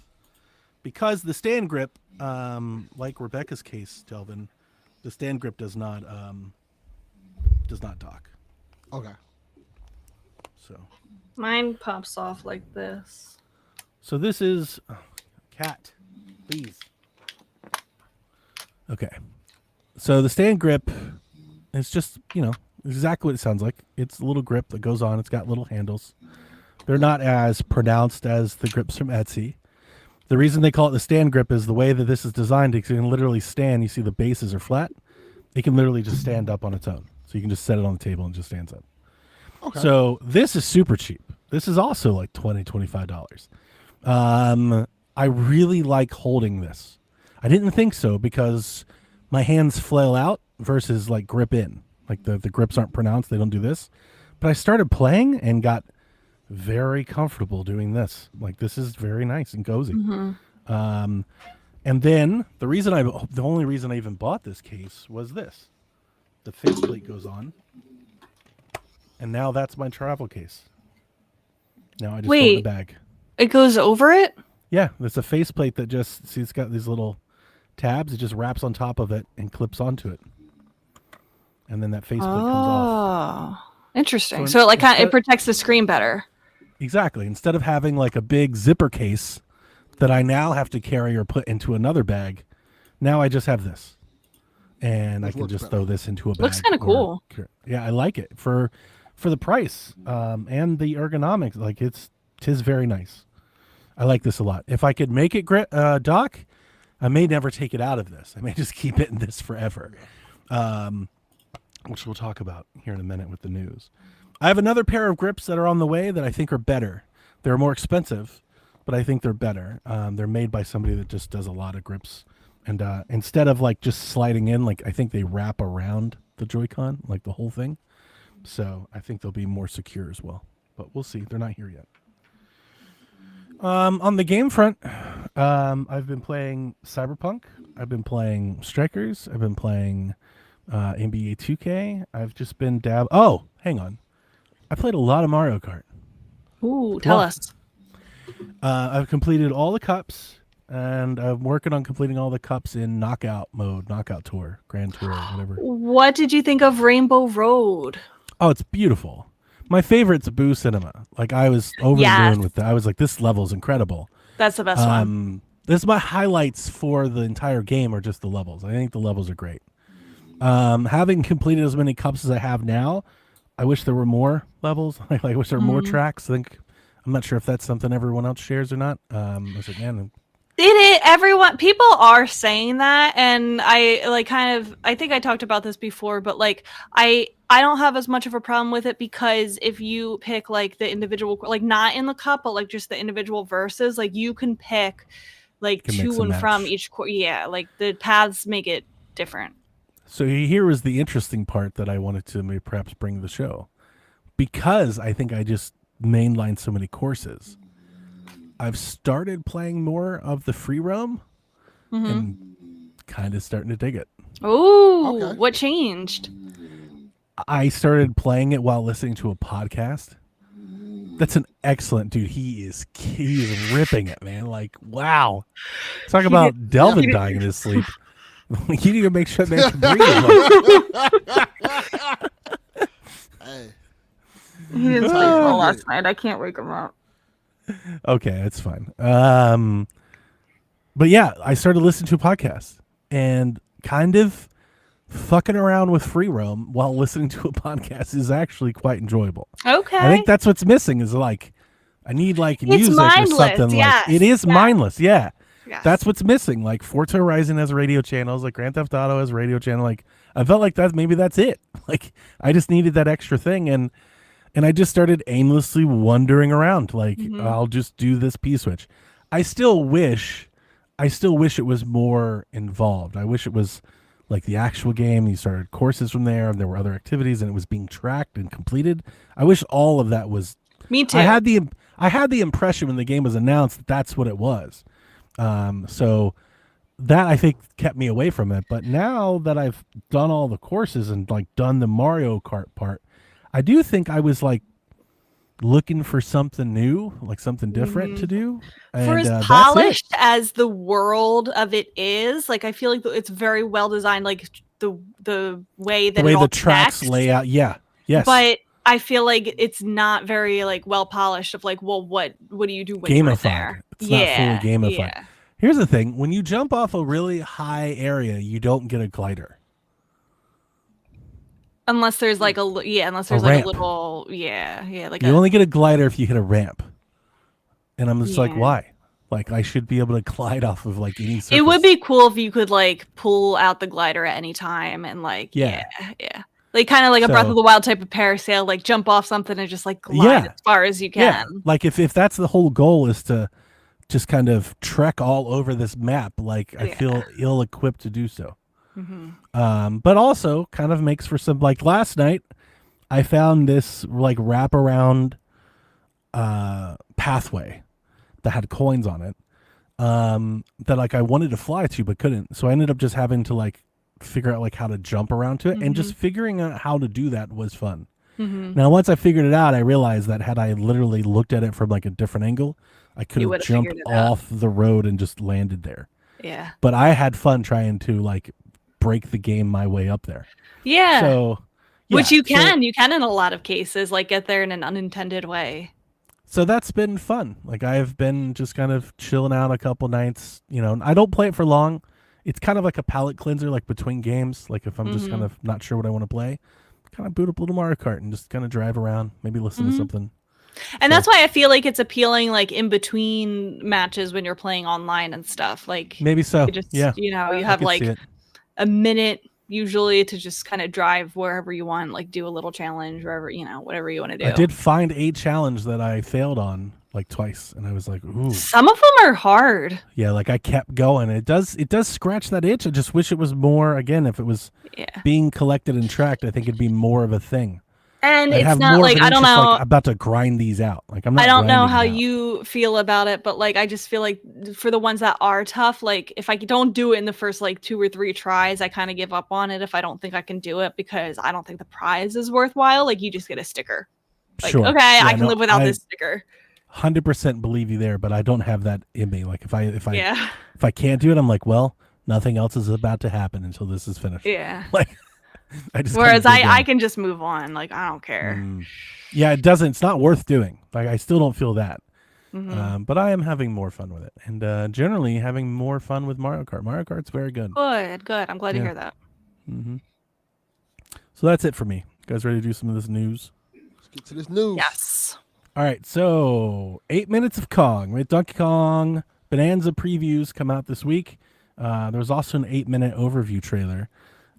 Because the stand grip, like Rebecca's case, Delvin, the stand grip does not dock. Okay. So Mine pops off like this. So this is cat, please. Okay. So the stand grip is just, exactly what it sounds like. It's a little grip that goes on. It's got little handles. They're not as pronounced as the grips from Etsy. The reason they call it the stand grip is the way that this is designed. It can literally stand. You see the bases are flat. It can literally just stand up on its own. So you can just set it on the table and it just stands up. Okay. So this is super cheap. This is also like $20, $25. I really like holding this. I didn't think so because my hands flail out versus like grip in. Like the grips aren't pronounced. They don't do this. But I started playing and got very comfortable doing this. Like this is very nice and cozy. And then the only reason I even bought this case was this. The faceplate goes on. And now that's my travel case. Now I just throw it in the bag. It goes over it? Yeah, it's a faceplate that it's got these little tabs. It just wraps on top of it and clips onto it. And then that faceplate comes off. Oh, interesting. So So, like it protects the screen better. Exactly. Instead of having like a big zipper case that I now have to carry or put into another bag, now I just have this. And I can just throw this into a bag. Looks kind of cool. Yeah, I like it for the price and the ergonomics. Like tis very nice. I like this a lot. If I could make it dock, I may never take it out of this. I may just keep it in this forever, which we'll talk about here in a minute with the news. I have another pair of grips that are on the way that I think are better. They're more expensive, but I think they're better. They're made by somebody that just does a lot of grips. And instead of like just sliding in, like I think they wrap around the Joy-Con, like the whole thing. So I think they'll be more secure as well. But we'll see. They're not here yet. On the game front, I've been playing Cyberpunk. I've been playing Strikers. I've been playing NBA 2K. I've just been Oh, hang on. I played a lot of Mario Kart. Ooh, tell us. I've completed all the cups, and I'm working on completing all the cups in knockout mode, knockout tour, grand tour, whatever. What did you think of Rainbow Road? Oh, it's beautiful. My favorite's Boo Cinema. Like I was over the moon with that. I was like, this level is incredible. That's the best one. This is my highlights for the entire game are just the levels. I think the levels are great. Having completed as many cups as I have now, I wish there were more levels. I wish there were more tracks. I'm not sure if that's something everyone else shares or not. People are saying that, and I think I talked about this before, but like I don't have as much of a problem with it because if you pick like the individual, like not in the cup, but like just the individual verses, like you can pick like to and from each like the paths make it different. So here was the interesting part that I wanted to maybe perhaps bring to the show, because I think I just mainlined so many courses. I've started playing more of the free roam and kind of starting to dig it. Oh, Okay. What changed? I started playing it while listening to a podcast. That's an excellent dude. He is ripping it, man. Like, wow. Talk about Delvin dying in his sleep. You need to make sure that man can breathe. Hey. He didn't sleep well last night. I can't wake him up. Okay, that's fine. But yeah, I started listening to a podcast and kind of fucking around with free roam while listening to a podcast is actually quite enjoyable. Okay. I think that's what's missing is like I need like music mindless, or something yes. like it is mindless. Yeah. Yes. That's what's missing. Like Forza Horizon has radio channels, like Grand Theft Auto has radio channel. Like I felt like maybe that's it. Like I just needed that extra thing. And And I just started aimlessly wandering around. Like, Mhm. I'll just do this P-switch. I still wish it was more involved. I wish it was like the actual game. You started courses from there, and there were other activities, and it was being tracked and completed. I wish all of that was. Me too. I had the impression when the game was announced that that's what it was. So that I think kept me away from it. But now that I've done all the courses and like done the Mario Kart part, I do think I was like looking for something new, like something different to do. For And as that's it. polished as the world of it is, like I feel like it's very well designed, like the way that The way it all the tracks connects. lay out. Yeah. Yes. But I feel like it's not very like well polished. Of like, well, what do you do when you're Gamified. there? It's not fully gamified. Yeah. Here's the thing. When you jump off a really high area, you don't get a glider. Unless there's like unless there's like ramp. a little like You only get a glider if you hit a ramp. And I'm just like, Yeah. why? Like, I should be able to glide off of like any surface. It would be cool if you could like pull out the glider at any time and like Yeah. like kind of like a Breath So- of the Wild type of parasail, like jump off something and just like glide Yeah. as far as you Yeah. can. Like if that's the whole goal is to just kind of trek all over this map, like I feel ill equipped to do so. But also kind of makes for some, like last night I found this like wraparound pathway that had coins on it that like I wanted to fly to but couldn't. So I ended up just having to like figure out like how to jump around to it, and just figuring out how to do that was fun. Now once I figured it out, I realized that had I literally looked at it from like a different angle, I could You have would've jumped figured it out. off the road and just landed there. Yeah. But I had fun trying to like break the game my way up there. Yeah. So Which yeah, you can in a lot of cases, like get there in an unintended way. So that's been fun. Like I've been just kind of chilling out a couple nights. You know, I don't play it for long. It's kind of like a palate cleanser, like between games. Like if I'm just kind of not sure what I want to play, kind of boot up a little Mario Kart and just kind of drive around, maybe listen to something. And that's why I feel like it's appealing like in between matches when you're playing online and stuff. Like Maybe so. you just Yeah. you know, you I have could like see it. a minute usually to just kind of drive wherever you want, like do a little challenge, wherever, you know, whatever you want to do. I did find a challenge that I failed on like twice, and I was like, ooh. Some of them are hard. Yeah, like I kept going. It does scratch that itch. I just wish it was more, again, if it was Yeah. being collected and tracked, I think it'd be more of a thing. And I'd it's have not more of like an I don't interest, know. like, about to grind these out. Like I'm not I don't know grinding how them out. you feel about it, but like I just feel like for the ones that are tough, like if I don't do it in the first like 2 or 3 tries, I kind of give up on it if I don't think I can do it because I don't think the prize is worthwhile. Like you just get a sticker. Like, Sure. okay, Yeah, I can no, live without I this sticker. 100% believe you there, but I don't have that in me. Like if I Yeah. if I can't do it, I'm like, well, nothing else is about to happen until this is finished. Yeah. Like I just Whereas kinda dig I in. can just move on. Like I don't care. Yeah, it doesn't. It's not worth doing. Like I still don't feel that. Mhm. But I am having more fun with it, and generally having more fun with Mario Kart. Mario Kart's very good. Good. I'm glad to Yeah. hear that. So that's it for me. You guys ready to do some of this news? Let's get to this news. Yes. All right, so 8 minutes of Kong. We had Donkey Kong Bonanza previews come out this week. There was also an 8-minute overview trailer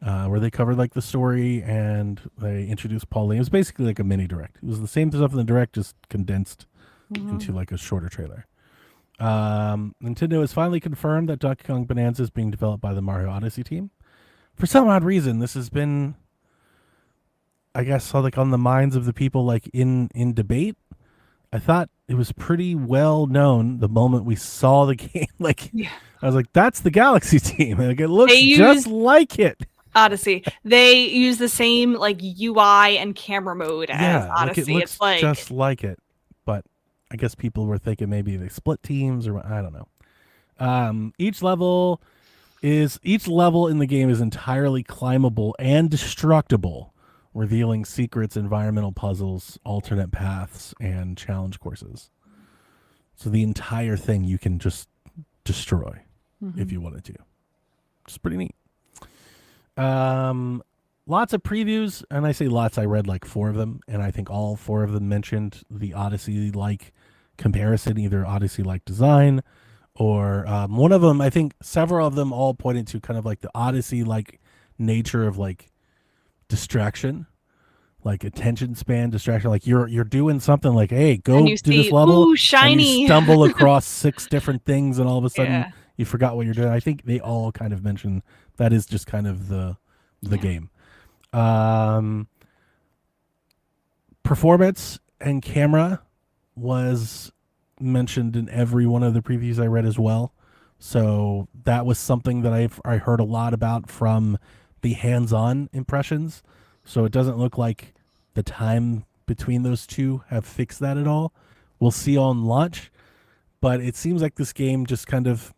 where they covered like the story and they introduced Pauline. It was basically like a mini direct. It was the same stuff in the direct, just condensed into like a shorter trailer. Nintendo has finally confirmed that Donkey Kong Bonanza is being developed by the Mario Odyssey team. For some odd reason, this has been, I guess, like on the minds of the people like in debate. I thought it was pretty well known the moment we saw the game. Like, Yeah. I was like, "That's the Galaxy team." Like, it looks They just used- like it. Odyssey. They use the same like UI and camera mode as Yeah, Odyssey. like it looks It's like just like it. But I guess people were thinking maybe they split teams or I don't know. Each level in the game is entirely climbable and destructible, revealing secrets, environmental puzzles, alternate paths, and challenge courses. So the entire thing you can just destroy if you wanted to. It's pretty neat. Lots of previews, and I say lots, I read like 4 of them, and I think all 4 of them mentioned the Odyssey-like comparison, either Odyssey-like design, or one of them, I think several of them all pointed to kind of like the Odyssey-like nature of like distraction. like attention span distraction. Like you're doing something like, hey, go And do you this see, level, ooh, and shiny. you stumble across 6 different things, and all of a sudden Yeah. you forgot what you're doing. I think they all kind of mention that is just kind of the game. Performance and camera was mentioned in every one of the previews I read as well. So that was something that I heard a lot about from the hands-on impressions. So it doesn't look like the time between those two have fixed that at all. We'll see on launch, but it seems like this game just kind of,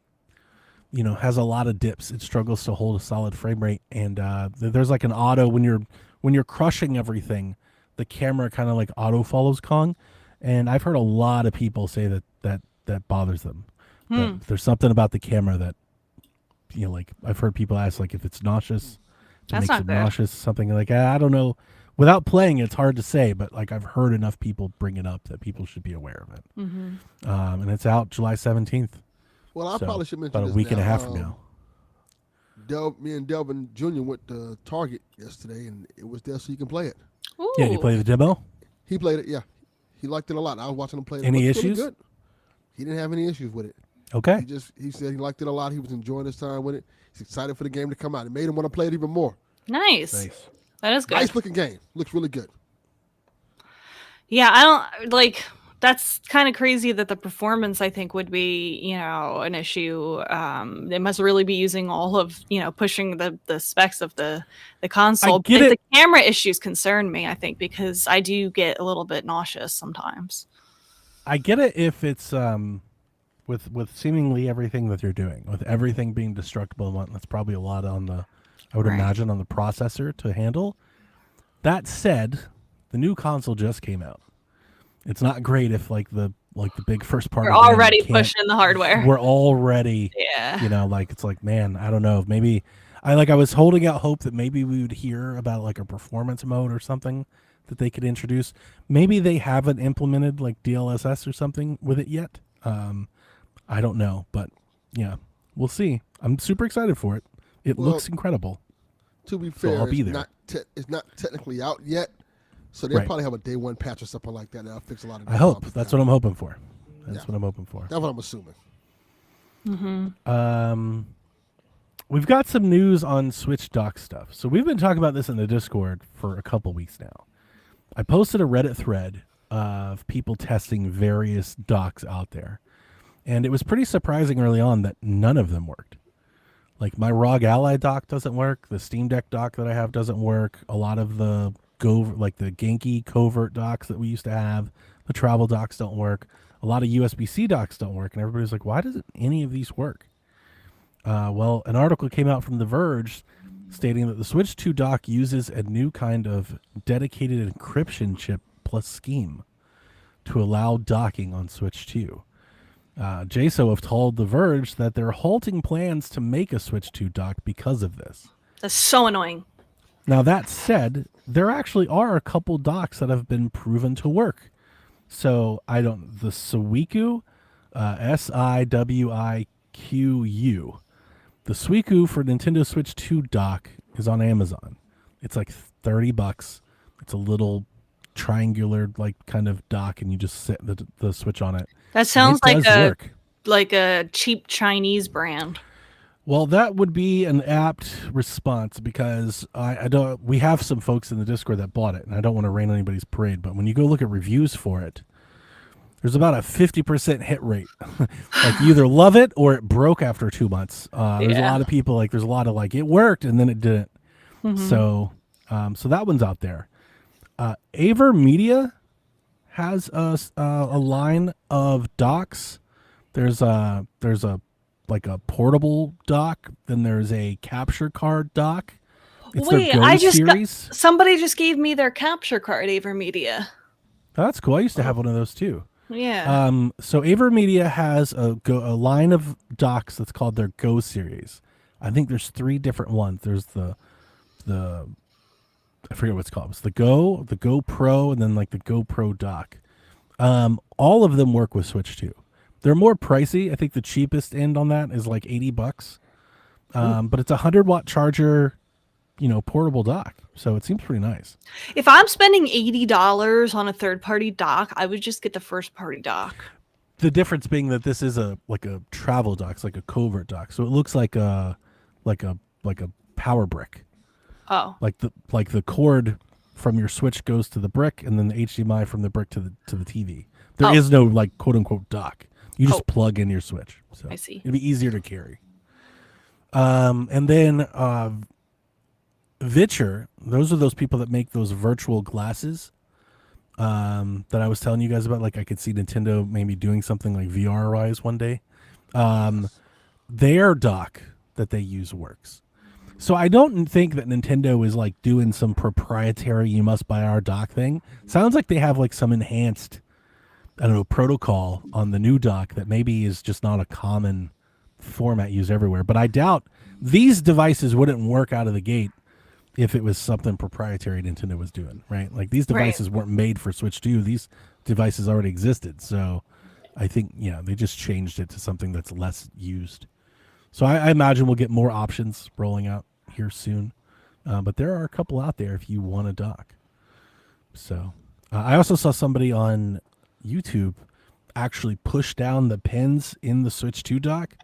has a lot of dips. It struggles to hold a solid frame rate, and there's like an auto when you're crushing everything, the camera kind of like auto follows Kong, and I've heard a lot of people say that bothers them. That there's something about the camera that, like I've heard people ask like if it's nauseous, it That's makes not it good. nauseous, something like I don't know. Without playing, it's hard to say, but like I've heard enough people bring it up that people should be aware of it. And it's out July 17th. Well, I So, probably should mention about a this week and a now. half from now. Me and Delvin Jr. went to Target yesterday, and it was there so you can play it. Ooh. Yeah, you play the demo? He played it, yeah. He liked it a lot. I was watching him play it. Any It looked really issues? good. He didn't have any issues with it. Okay. He said he liked it a lot. He was enjoying his time with it. He's excited for the game to come out. It made him want to play it even more. Nice. That is good. Nice looking game. Looks really good. Yeah, I don't like. That's kind of crazy that the performance I think would be, an issue. They must really be using all of, pushing the specs of the console. get But it. the camera issues concern me, I think, because I do get a little bit nauseous sometimes. I get it if it's with seemingly everything that you're doing, with everything being destructible and whatnot. That's probably a lot on the, I would Right. imagine, on the processor to handle. That said, the new console just came out. It's not great if like the big first party We're game already can't- pushing the hardware. We're already Yeah. like it's like, man, I don't know. Maybe I was holding out hope that maybe we would hear about like a performance mode or something that they could introduce. Maybe they haven't implemented like DLSS or something with it yet. I don't know, but yeah, we'll see. I'm super excited for it. It Well, looks incredible. To be So fair, I'll be there. it's not technically out yet. So they'll Right. probably have a day one patch or something like that. That'll fix a lot of I hope problems that's down. what I'm hoping for. That's Yeah. what I'm hoping for. That's what I'm assuming. We've got some news on Switch dock stuff. So we've been talking about this in the Discord for a couple weeks now. I posted a Reddit thread of people testing various docks out there. And it was pretty surprising early on that none of them worked. Like my ROG Ally dock doesn't work. The Steam Deck dock that I have doesn't work. A lot of the the Genki covert docks that we used to have, the travel docks don't work. A lot of USB-C docks don't work. And everybody's like, why doesn't any of these work? Well, an article came out from The Verge stating that the Switch 2 dock uses a new kind of dedicated encryption chip plus scheme to allow docking on Switch 2. JSO have told The Verge that they're halting plans to make a Switch 2 dock because of this. That's so annoying. Now, that said, there actually are a couple docks that have been proven to work. So, the Suiku, SIWIQU. The Suiku for Nintendo Switch 2 dock is on Amazon. It's like $30. It's a little triangular, like, kind of dock, and you just set the Switch on it. That sounds And it like does a work. like a cheap Chinese brand. Well, that would be an apt response because I don't. We have some folks in the Discord that bought it, and I don't want to rain on anybody's parade. But when you go look at reviews for it, there's about a 50% hit rate. Like you either love it or it broke after 2 months. There's a Yeah. lot of people there's a lot of it worked and then it didn't. So that one's out there. Aver Media has a line of docks. There's a like a portable dock. Then there's a capture card dock. It's Wait, their Go I just series. somebody just gave me their capture card, Aver Media. Oh, that's cool. I used to have one of those too. Yeah. So Aver Media has a line of docks that's called their Go series. I think there's 3 different ones. There's the I forget what it's called. It's the Go Pro, and then like the Go Pro dock. All of them work with Switch 2. They're more pricey. I think the cheapest end on that is like $80. But it's a 100-watt charger, portable dock. So it seems pretty nice. If I'm spending $80 on a third-party dock, I would just get the first-party dock. The difference being that this is a travel dock, it's like a covert dock. So it looks like a power brick. Oh. Like the cord from your Switch goes to the brick, and then the HDMI from the brick to the TV. There is no like quote unquote dock. You just plug in your Switch. So I see. It'd be easier to carry. And then Vitcher, those are those people that make those virtual glasses that I was telling you guys about. Like I could see Nintendo maybe doing something like VR-wise one day. Their dock that they use works. So I don't think that Nintendo is like doing some proprietary you must buy our dock thing. Sounds like they have like some enhanced, I don't know, protocol on the new dock that maybe is just not a common format used everywhere. But I doubt these devices wouldn't work out of the gate if it was something proprietary Nintendo was doing, right? Like these devices weren't made for Switch 2. These devices already existed. So I think, they just changed it to something that's less used. So I imagine we'll get more options rolling out here soon. But there are a couple out there if you want a dock. So I also saw somebody on YouTube actually push down the pins in the Switch 2 dock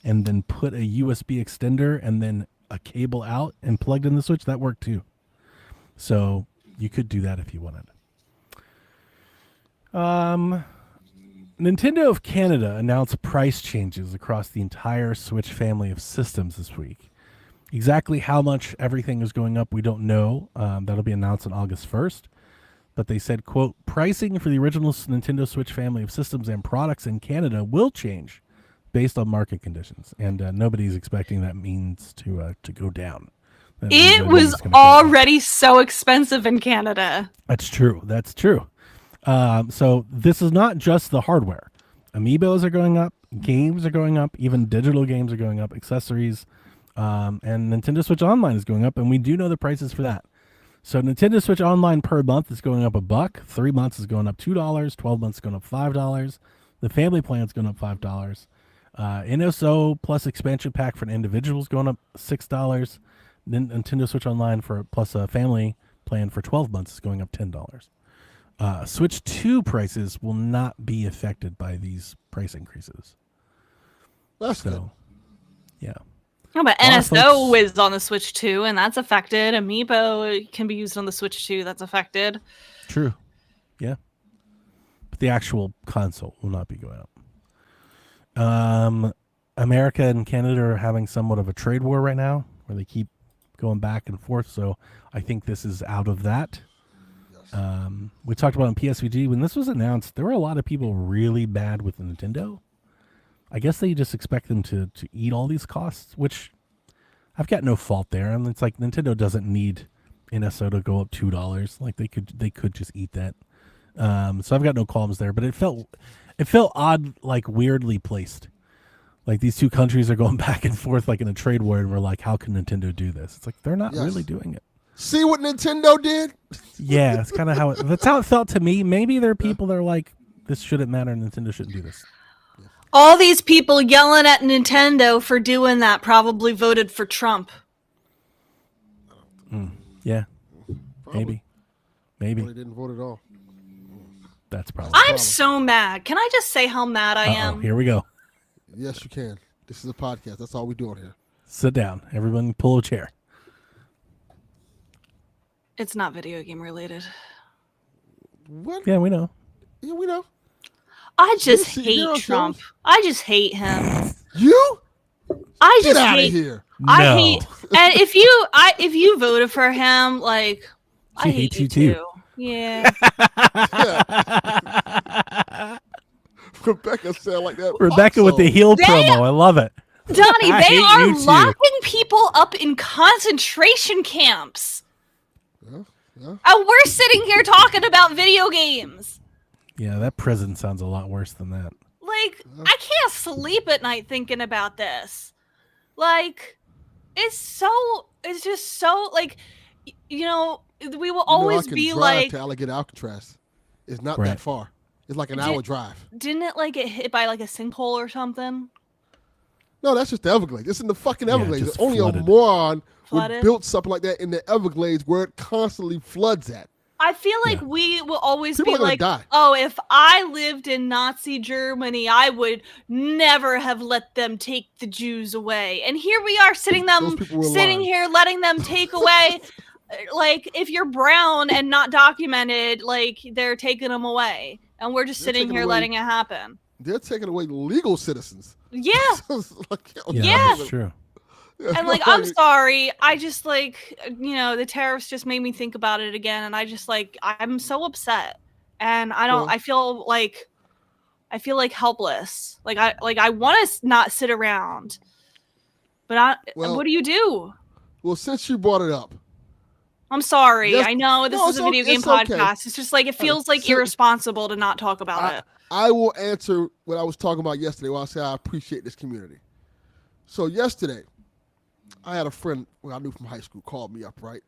and then put a USB extender and then a cable out and plugged in the Switch. That worked too. So you could do that if you wanted. Nintendo of Canada announced price changes across the entire Switch family of systems this week. Exactly how much everything is going up, we don't know. That'll be announced on August 1st. But they said, quote, pricing for the original Nintendo Switch family of systems and products in Canada will change based on market conditions. And nobody's expecting that means to go down. It was already so expensive in Canada. That's true. That's true. So this is not just the hardware. Amiibos are going up. Games are going up. Even digital games are going up. Accessories. And Nintendo Switch Online is going up. And we do know the prices for that. So Nintendo Switch Online per month is going up $1. 3 months is going up $2. 12 months is going up $5. The family plan is going up $5. NSO plus expansion pack for an individual is going up $6. Then Nintendo Switch Online for plus a family plan for 12 months is going up $10. Switch 2 prices will not be affected by these price increases. That's good. Yeah. No, but Well, NSO folks- is on the Switch 2, and that's affected. Amiibo can be used on the Switch 2, that's affected. True. Yeah. But the actual console will not be going up. America and Canada are having somewhat of a trade war right now where they keep going back and forth. So I think this is out of that. We talked about on PSVG when this was announced, there were a lot of people really bad with Nintendo. I guess they just expect them to eat all these costs, which I've got no fault there. And it's like Nintendo doesn't need NSO to go up $2. Like they could just eat that. So I've got no qualms there. But it felt odd, like weirdly placed. Like these two countries are going back and forth like in a trade war, and we're like, how can Nintendo do this? It's like they're not really doing it. See what Nintendo did? Yeah, it's kind of that's how it felt to me. Maybe there are people that are like, this shouldn't matter. Nintendo shouldn't do this. All these people yelling at Nintendo for doing that probably voted for Trump. Yeah, Probably. maybe They didn't vote at all. that's probably. I'm so mad. Can I just say how mad I Uh-oh, am? here we go. Yes, you can. This is a podcast. That's all we're doing here. Sit down. Everyone, pull a chair. It's not video game related. What? Yeah, we know. Yeah, we know. I just You see, hate Trump. I just hate him. You? I Get just out of hate. here. I No. hate. And if you voted for him, like I She hate hates you you too. too. Yeah. Rebecca said like that. Rebecca with the also. heel promo. I love it. Donnie, I they hate are you too. locking people up in concentration camps. Yeah. And we're sitting here talking about video games. Yeah, that prison sounds a lot worse than that. Like, I can't sleep at night thinking about this. Like, it's just so, like, we will You know, always I can be drive like, to Alligator Alcatraz. It's not Right. that far. It's like an hour drive. didn't it, like, get hit by, like, a sinkhole or something? No, that's just the Everglades. It's in the fucking Yeah, Everglades. just Only flooded. a moron would Flooded? build something like that in the Everglades where it constantly floods at. I feel like Yeah. we will always People be are gonna like, die. oh, if I lived in Nazi Germany, I would never have let them take the Jews away. And here we are sitting Those people were lying. here letting them take away. Like, if you're brown and not documented, like, they're taking them away. And we're just They're sitting taking here away- letting it happen. They're taking away legal citizens. Yeah. Like, Yeah. That's true. And like, I'm sorry. I just like, the tariffs just made me think about it again. And I just like, I'm so upset. And I don't, Well- I feel like helpless. Like I want to not sit around, but Well- what do you do? Well, since you brought it up, I'm sorry. Yes- I know this No, is a it's video okay- game it's okay. podcast. It's just like, it feels like so- irresponsible to not talk about it. I will answer what I was talking about yesterday when I said I appreciate this community. So yesterday, I had a friend who I knew from high school called me up, right?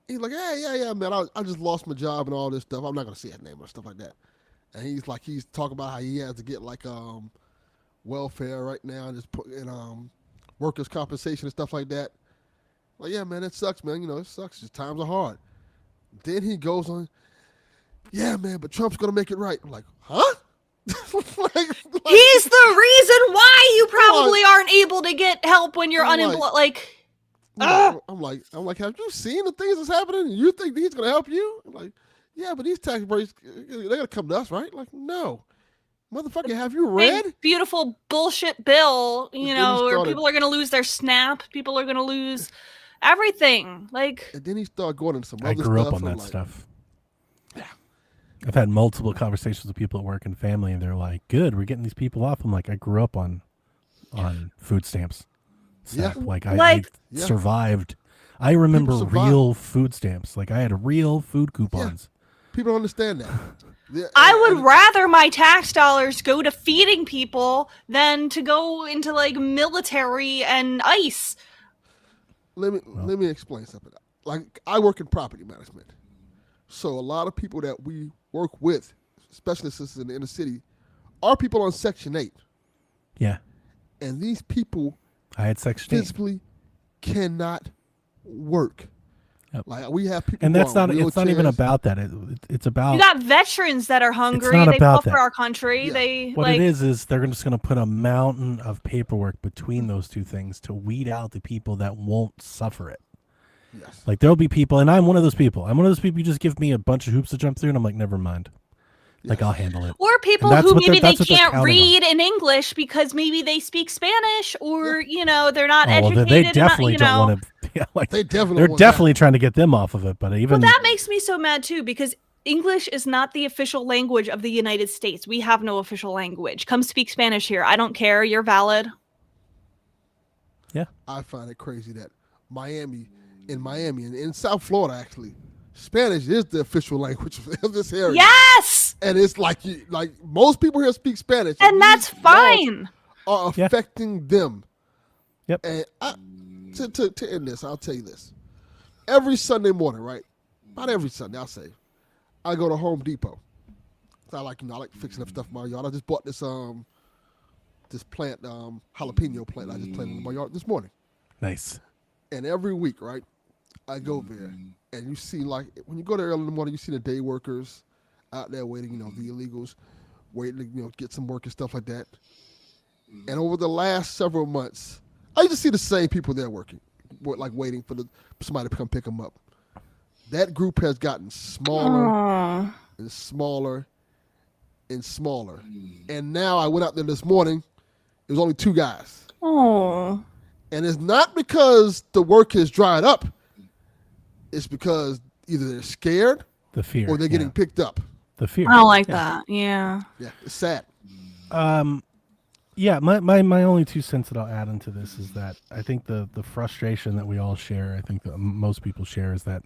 He's like, hey, yeah, man, I just lost my job and all this stuff. I'm not going to say his name or stuff like that. And he's talking about how he has to get like welfare right now and just put in workers' compensation and stuff like that. Like, yeah, man, it sucks, man. It sucks. Just times are hard. Then he goes on, yeah, man, but Trump's going to make it right. I'm like, huh? He's the reason why you probably aren't able to get help when you're I'm like- unemployed. Like, I'm like, have you seen the things that's happening? You think he's going to help you? I'm like, yeah, but these tax breaks, they're going to come to us, right? Like, no. Motherfucker, have you read? big, beautiful bullshit bill, then he where started- people are going to lose their SNAP. People are going to lose everything. Like, And then he started going into some I other grew stuff. up on I'm that like, stuff. Yeah. I've had multiple conversations with people at work and family, and they're like, good, we're getting these people off. I'm like, I grew up on food stamps. Yeah. Stuff. Like, Like- I Yeah. survived. I remember survive. real food stamps. Like, I had real food coupons. People don't understand that. I would rather my tax dollars go to feeding people than to go into like military and ICE. Let me explain something. Like, I work in property management. So a lot of people that we work with, especially since it's in the inner city, are people on Section 8. Yeah. And these people I had Section 8. physically cannot work. Yep. Like, we have people And that's who are not, on it's not even wheelchairs. about that. It's about. You got veterans that are hungry. not They about fought that. for our country. Yeah. They What like it is they're just going to put a mountain of paperwork between those two things to weed out the people that won't suffer it. Yes. Like, there'll be people, and I'm one of those people. I'm one of those people, you just give me a bunch of hoops to jump through, and I'm like, never mind. Like, I'll handle it. or people And that's who what maybe they're- they that's what they're can't counting read in English because maybe they speak Spanish or they're not Oh, well, educated. they definitely enough, don't want to. Yeah, like, They definitely they're want that. definitely trying to get them off of it. But even Well, that makes me so mad too because English is not the official language of the United States. We have no official language. Come speak Spanish here. I don't care. You're valid. I find it crazy that in Miami and in South Florida, actually, Spanish is the official language of this area. Yes, And it's like most people here speak Spanish. and that's these laws fine. Are Yeah. affecting them. Yep. And to end this, I'll tell you this. Every Sunday morning, right? Not every Sunday, I'll say. I go to Home Depot. So I like fixing up stuff in my yard. I just bought this plant, jalapeno plant I just planted in my yard this morning. nice. And every week, right, I go there, and you see, like, when you go there early in the morning, you see the day workers out there waiting, the illegals, waiting to, get some work and stuff like that. And over the last several months, I just see the same people there working, waiting for somebody to come pick them up. That group has gotten smaller Oh. and smaller and smaller. And now I went out there this morning, it was only 2 guys. Oh. And it's not because the work has dried up. It's because either they're scared The fear. or they're getting yeah. picked up. The fear. I don't like Yeah. that. Yeah. Yeah, it's sad. Yeah, my only 2 cents that I'll add into this is that I think the frustration that we all share, I think that most people share, is that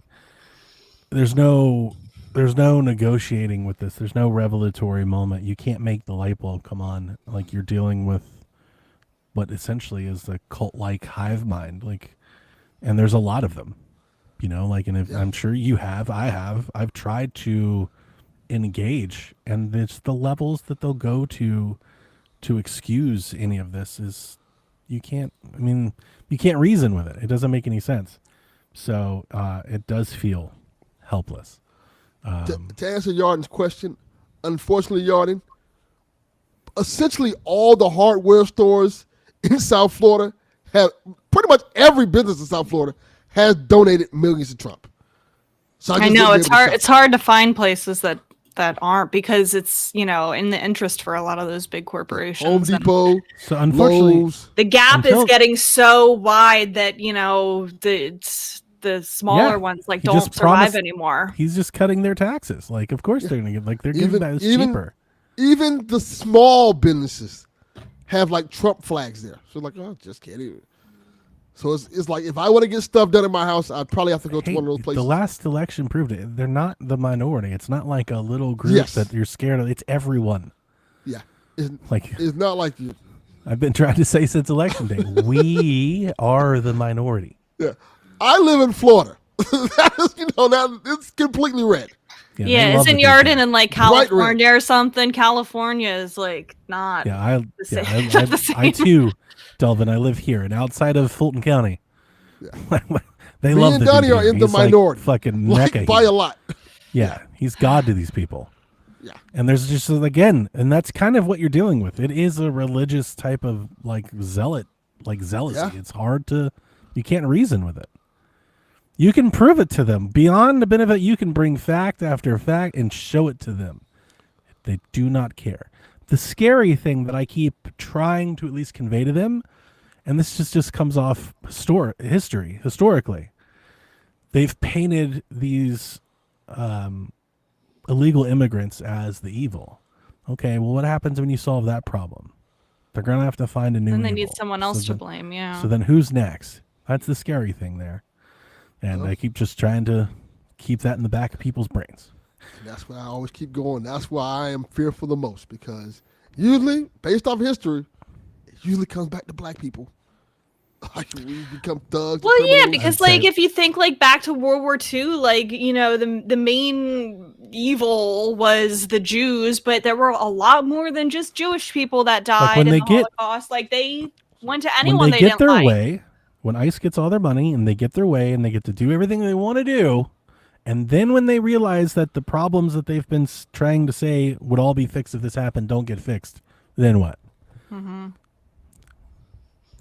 there's no negotiating with this. There's no revelatory moment. You can't make the light bulb come on. Like, you're dealing with what essentially is a cult-like hive mind. Like, and there's a lot of them, and if, I'm sure you have, I've tried to engage, and it's the levels that they'll go to excuse any of this is you can't. I mean, you can't reason with it. It doesn't make any sense. So it does feel helpless. To answer Yarden's question, unfortunately, Yarden, essentially all the hardware stores in South Florida have pretty much every business in South Florida has donated millions to Trump. So I know it's hard. It's hard to find places that aren't, because it's, you know, in the interest for a lot of those big corporations. Home Depot. So unfortunately, Lowe's. The gap is getting so wide that, you know, the smaller ones like he don't just survive promised- anymore. he's just cutting their taxes. Like, of course they're gonna get, like, they're giving that as cheaper. Even the small businesses have like Trump flags there. So like, oh, just can't even. So it's like, if I want to get stuff done in my house, I'd probably have to go to one of those places. The last election proved it. They're not the minority. It's not like a little group Yes. that you're scared of. It's everyone. Yeah. Like, It's not like you. I've been trying to say since election day, we are the minority. Yeah. I live in Florida. That is, you know, that it's completely red. Yeah, Yeah, they love isn't the Yarden people. in like Bright red. California or something? California is like not. Yeah, I same- not the I same. too, Delvin. I live here and outside of Fulton County. They Me love and the Donnie dude are here. in the He's like minority. fucking Like Mecca by here. a lot. Yeah, he's God to these people. Yeah. And there's just, again, and that's kind of what you're dealing with. It is a religious type of like zealousy. Yeah. It's hard to, you can't reason with it. You can prove it to them beyond the benefit. You can bring fact after fact and show it to them. They do not care. The scary thing that I keep trying to at least convey to them, and this just comes off historically, they've painted these illegal immigrants as the evil. Okay, well, what happens when you solve that problem? They're going to have to find a new And they evil. need someone else to then- blame. Yeah. So then who's next? That's the scary thing there. And I keep just trying to keep that in the back of people's brains. And that's why I always keep going. That's why I am fearful the most, because usually, based off history, it usually comes back to black people. Like, we become thugs. Well, yeah, criminals. because I'd say- like if you think like back to World War II, like, you know, the main evil was the Jews, but there were a lot more than just Jewish people that died when in they the get- Holocaust. Like they went to When anyone they they get didn't their like. way, when ICE gets all their money and they get their way and they get to do everything they want to do, and then when they realize that the problems that they've been trying to say would all be fixed if this happened don't get fixed, then what?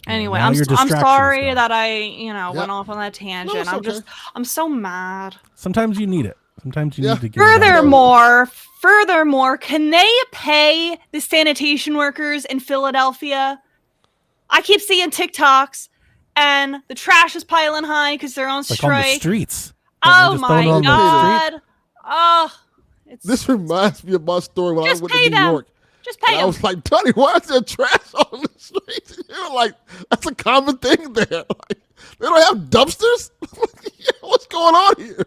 Anyway, now I'm your distraction's sorry gone. that I, you know, Yep. went off on that tangent. it's okay. I'm so mad. Sometimes you need it. Sometimes you Yeah. need to get it out. Furthermore, can they pay the sanitation workers in Philadelphia? I keep seeing TikToks and the trash is piling high because they're on Like on the strike. streets. Oh Just my throwing it on the street. god. Oh, it's This reminds me of my story when I Just went pay to New them. York. just pay And I them. was like, Tony, why is there trash on the streets? You know, like, that's a common thing there. Like, they don't have dumpsters? Yeah, what's going on here?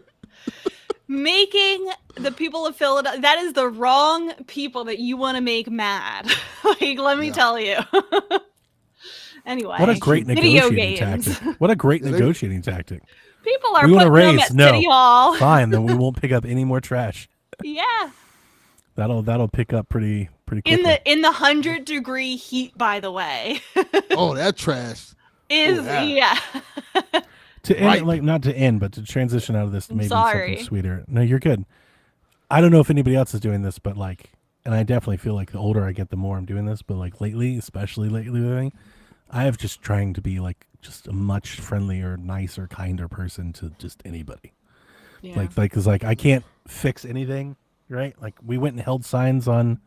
Making the people of Philadelphia, that is the wrong people that you want to make mad. Like, let me tell you. Anyway, What a great video negotiating games. tactic. What a great They- negotiating tactic. People are We want putting to them raise. at No. City Hall. Fine, then we won't pick up any more trash. Yeah. That'll pick up pretty quickly. In the 100-degree heat, by the way. Oh, that trash. Is yeah. To end, Right. like, not to end, but to transition out of this, I'm maybe sorry. something sweeter. No, you're good. I don't know if anybody else is doing this, but like, and I definitely feel like the older I get, the more I'm doing this. But like lately, especially lately, I have just trying to be like just a much friendlier, nicer, kinder person to just anybody. Yeah. Like, cause like I can't fix anything, right? Like we went and held signs on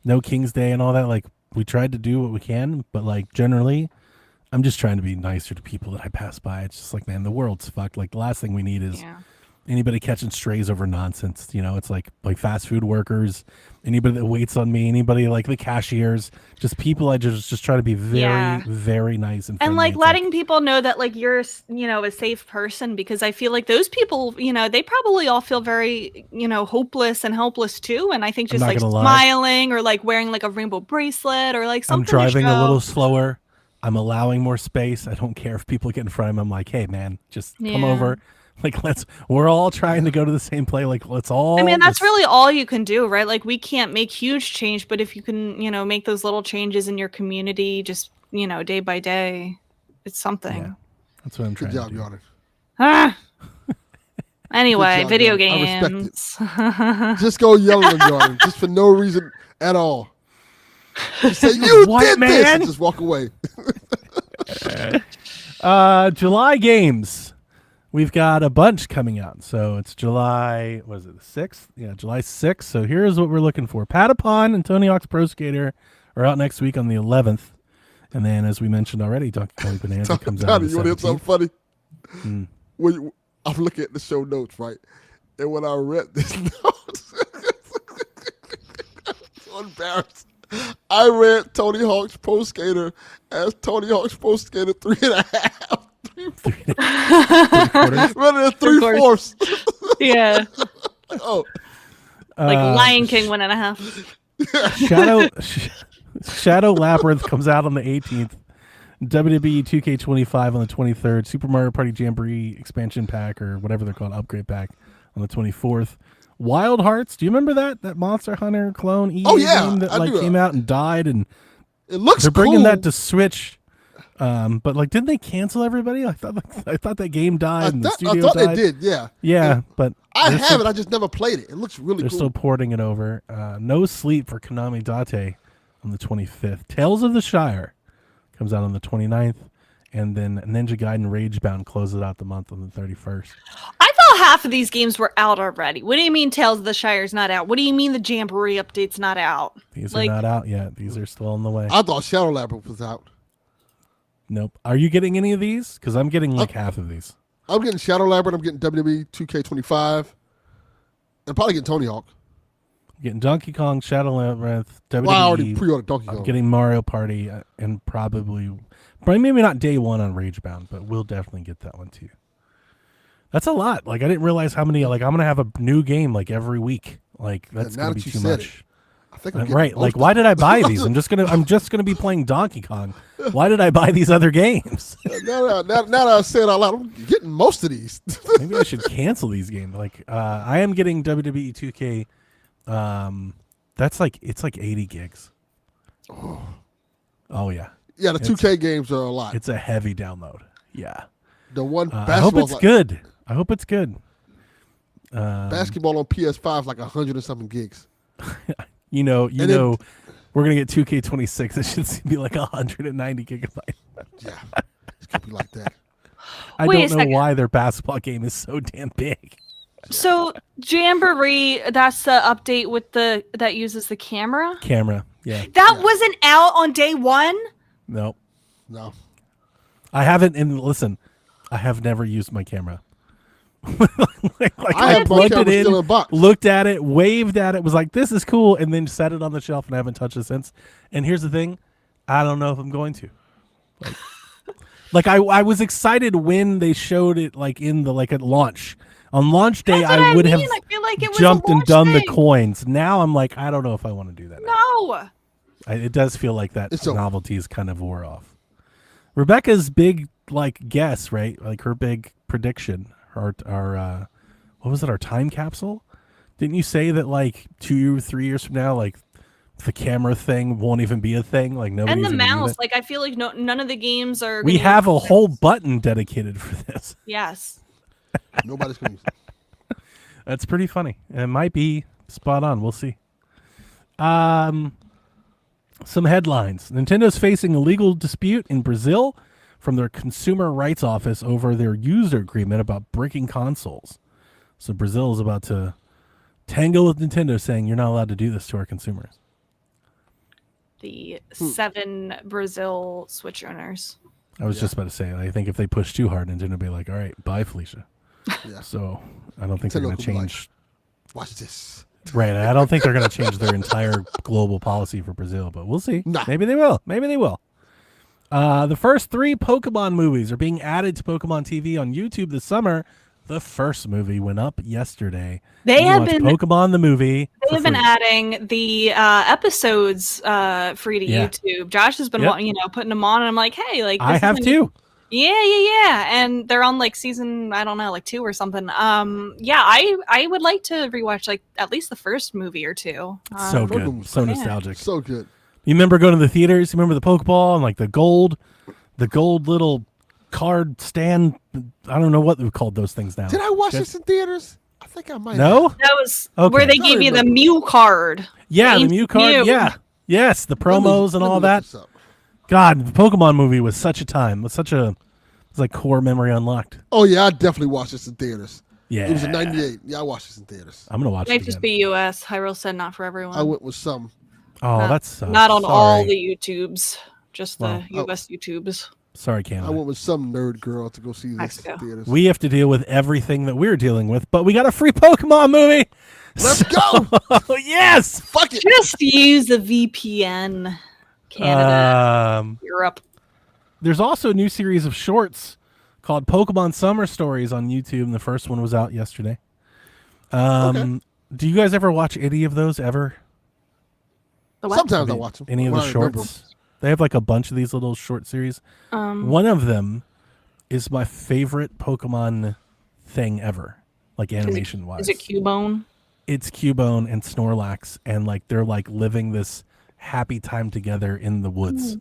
No King's Day and all that. Like we tried to do what we can, but like generally, I'm just trying to be nicer to people that I pass by. It's just like, man, the world's fucked. Like the last thing we need is Yeah. anybody catching strays over nonsense. You know, it's like fast food workers, anybody that waits on me, anybody like the cashiers, just people I just try to be very, Yeah. very nice and friendly. And like It's letting people know that like you're, you know, a safe person, because I feel like those people, you know, they probably all feel very, you know, hopeless and helpless too. And I think just not like gonna lie. smiling or like wearing like a rainbow bracelet or like I'm something. driving to a little show. slower. I'm allowing more space. I don't care if people get in front of me. I'm like, hey man, just come Yeah. over. Like we're all trying to go to the same place. Like let's all. I mean, that's just- really all you can do, right? Like we can't make huge change, but if you can, you know, make those little changes in your community, just day by day. It's something. Yeah, that's what I'm Good trying job, to do. Jordan. Ah. Anyway, job, video Jordan. I respect games. Just go yell at him, Jordan, just for no reason at all. Just say, you What, did this, man? and just walk away. July games. We've got a bunch coming out. So it's July, what is it, the 6th? Yeah, July 6th. So here's what we're looking for. Patapon and Tony Hawk's Pro Skater are out next week on the 11th. And then, as we mentioned already, Donkey Kong Bonanza comes out on Donnie, the you want to hear 17th. something funny? I'm looking at the show notes, right? And when I read this note, so embarrassed. I read Tony Hawk's Pro Skater as Tony Hawk's Pro Skater 3.5. 3/4. Rather than 3/4. Yeah, Oh, like Lion King 1.5. Shadow Labyrinth comes out on the 18th. WWE 2K25 on the 23rd. Super Mario Party Jamboree expansion pack, or whatever they're called, upgrade pack, on the 24th. Wild Hearts. Do you remember that Monster Hunter clone EA game that I do. came out and died? And it looks they're bringing cool. that to Switch. But didn't they cancel everybody? I thought that game died and the I studio thought died. they did, yeah. Yeah, but I they're have still- it. I just never played it. It looks really They're cool. still porting it over. No Sleep for Konami Date on the 25th. Tales of the Shire comes out on the 29th. And then Ninja Gaiden Ragebound closes out the month on the 31st. I thought half of these games were out already. What do you mean Tales of the Shire's not out? What do you mean the Jamboree update's not out? These are not out yet. These are still on the way. I thought Shadow Labyrinth was out. Nope. Are you getting any of these? Because I'm getting like half of these. I'm getting Shadow Labyrinth. I'm getting WWE 2K25. And probably getting Tony Hawk. I'm getting Donkey Kong, Shadow Labyrinth, WWE. Well, I already pre-ordered Donkey Kong. I'm getting Mario Party, and probably maybe not day one on Ragebound, but we'll definitely get that one too. That's a lot. Like I didn't realize how many. Like I'm gonna have a new game like every week. Like that's now gonna that be you too said much. I think I'm getting Right. most Like of why it. did I buy these? I'm just gonna be playing Donkey Kong. Why did I buy these other games? now that I say it out loud, I'm getting most of these. Maybe I should cancel these games. Like I am getting WWE 2K. That's like it's like 80 gigs. Oh yeah. Yeah, the 2K games are a lot. It's a heavy download. Yeah. The one I hope basketball, it's good. I hope it's good. basketball on PS5 is like 100 and something gigs. You know, And then- we're gonna get 2K26. It should be like 190 gigabytes. Yeah, it's gonna be like that. I Wait a don't know second. why their basketball game is so damn big. So Jamboree, that's the update with that uses the camera. Camera. Yeah. That wasn't out on day one. Nope. No, I haven't. And listen, I have never used my camera. like I have my plugged camera it still in, in box. looked at it, waved at it, was like, "This is cool," and then set it on the shelf and I haven't touched it since. And here's the thing, I don't know if I'm going to. Like I was excited when they showed it, like in the at launch. On launch day, That's what I would mean. have I feel like it was a jumped and launch done the thing. coins. Now I'm like, I don't know if I want to do that. now. No. It does feel like that It's a- novelty is kind of wore off. Rebecca's big guess, right? Like her big prediction, our what was it? Our time capsule? Didn't you say that 2 or 3 years from now, the camera thing won't even be a thing? Like nobody's And the gonna use mouse, it? I feel like none of the games are. We gonna have a use whole this. button dedicated for this. Yes. nobody's gonna use it. That's pretty funny. It might be spot on. We'll see. Some headlines. Nintendo's facing a legal dispute in Brazil from their consumer rights office over their user agreement about breaking consoles. So Brazil is about to tangle with Nintendo, saying you're not allowed to do this to our consumers. The 7 Brazil Switch owners. I was just about to say, I think if they push too hard, Nintendo will be like, all right, bye, Felicia. Yeah. So I don't think they're Nintendo going to could be like, change. Watch this. Right. I don't think they're going to change their entire global policy for Brazil, but we'll see. Nah. Maybe they will. Maybe they will. The first 3 Pokemon movies are being added to Pokemon TV on YouTube this summer. The first movie went up yesterday. They You can have watch been Pokemon the movie. They for have been free. adding the episodes free to Yeah. YouTube. Josh has been, Yep. putting them on, and I'm like, hey, I this have is too. Yeah, and they're on season, I don't know, 2 or something. Yeah, I would like to rewatch at least the first movie or two. So Um, good. Pokemon. So Yeah. nostalgic. So good. You remember going to the theaters? You remember the Pokeball and like the gold little card stand? I don't know what we called those things now. Did I watch Guys- this in theaters? I think I might. No? That was Okay. where they I gave you the remember. Mew card. Yeah, the Ancient Mew card. Mew. Yeah. Yes, the promos and all that. That. God, the Pokemon movie was such a time. It was like core memory unlocked. Oh yeah, I definitely watched this in theaters. Yeah. It was in '98. Yeah, I watched this in theaters. I'm gonna watch Might it just again. be US. Hyrule said not for everyone. I went with some. Oh, Not- that sucks. not on all Sorry. the YouTubes, just Well, the US YouTubes. Sorry, I Canada. went with some nerd girl to go see this Mexico. in theaters. We have to deal with everything that we're dealing with, but we got a free Pokemon movie. Let's go. Oh, yes. Fuck it. Just use the VPN. Canada, Europe. There's also a new series of shorts called Pokemon Summer Stories on YouTube, and the first one was out yesterday. Okay. Do you guys ever watch any of those ever? The what? Sometimes I watch them. Any of the when I remember shorts? They have like a bunch of these little short series. One of them is my favorite Pokemon thing ever, like animation wise. Is it Cubone? It's Cubone and Snorlax, and like they're like living this happy time together in the woods.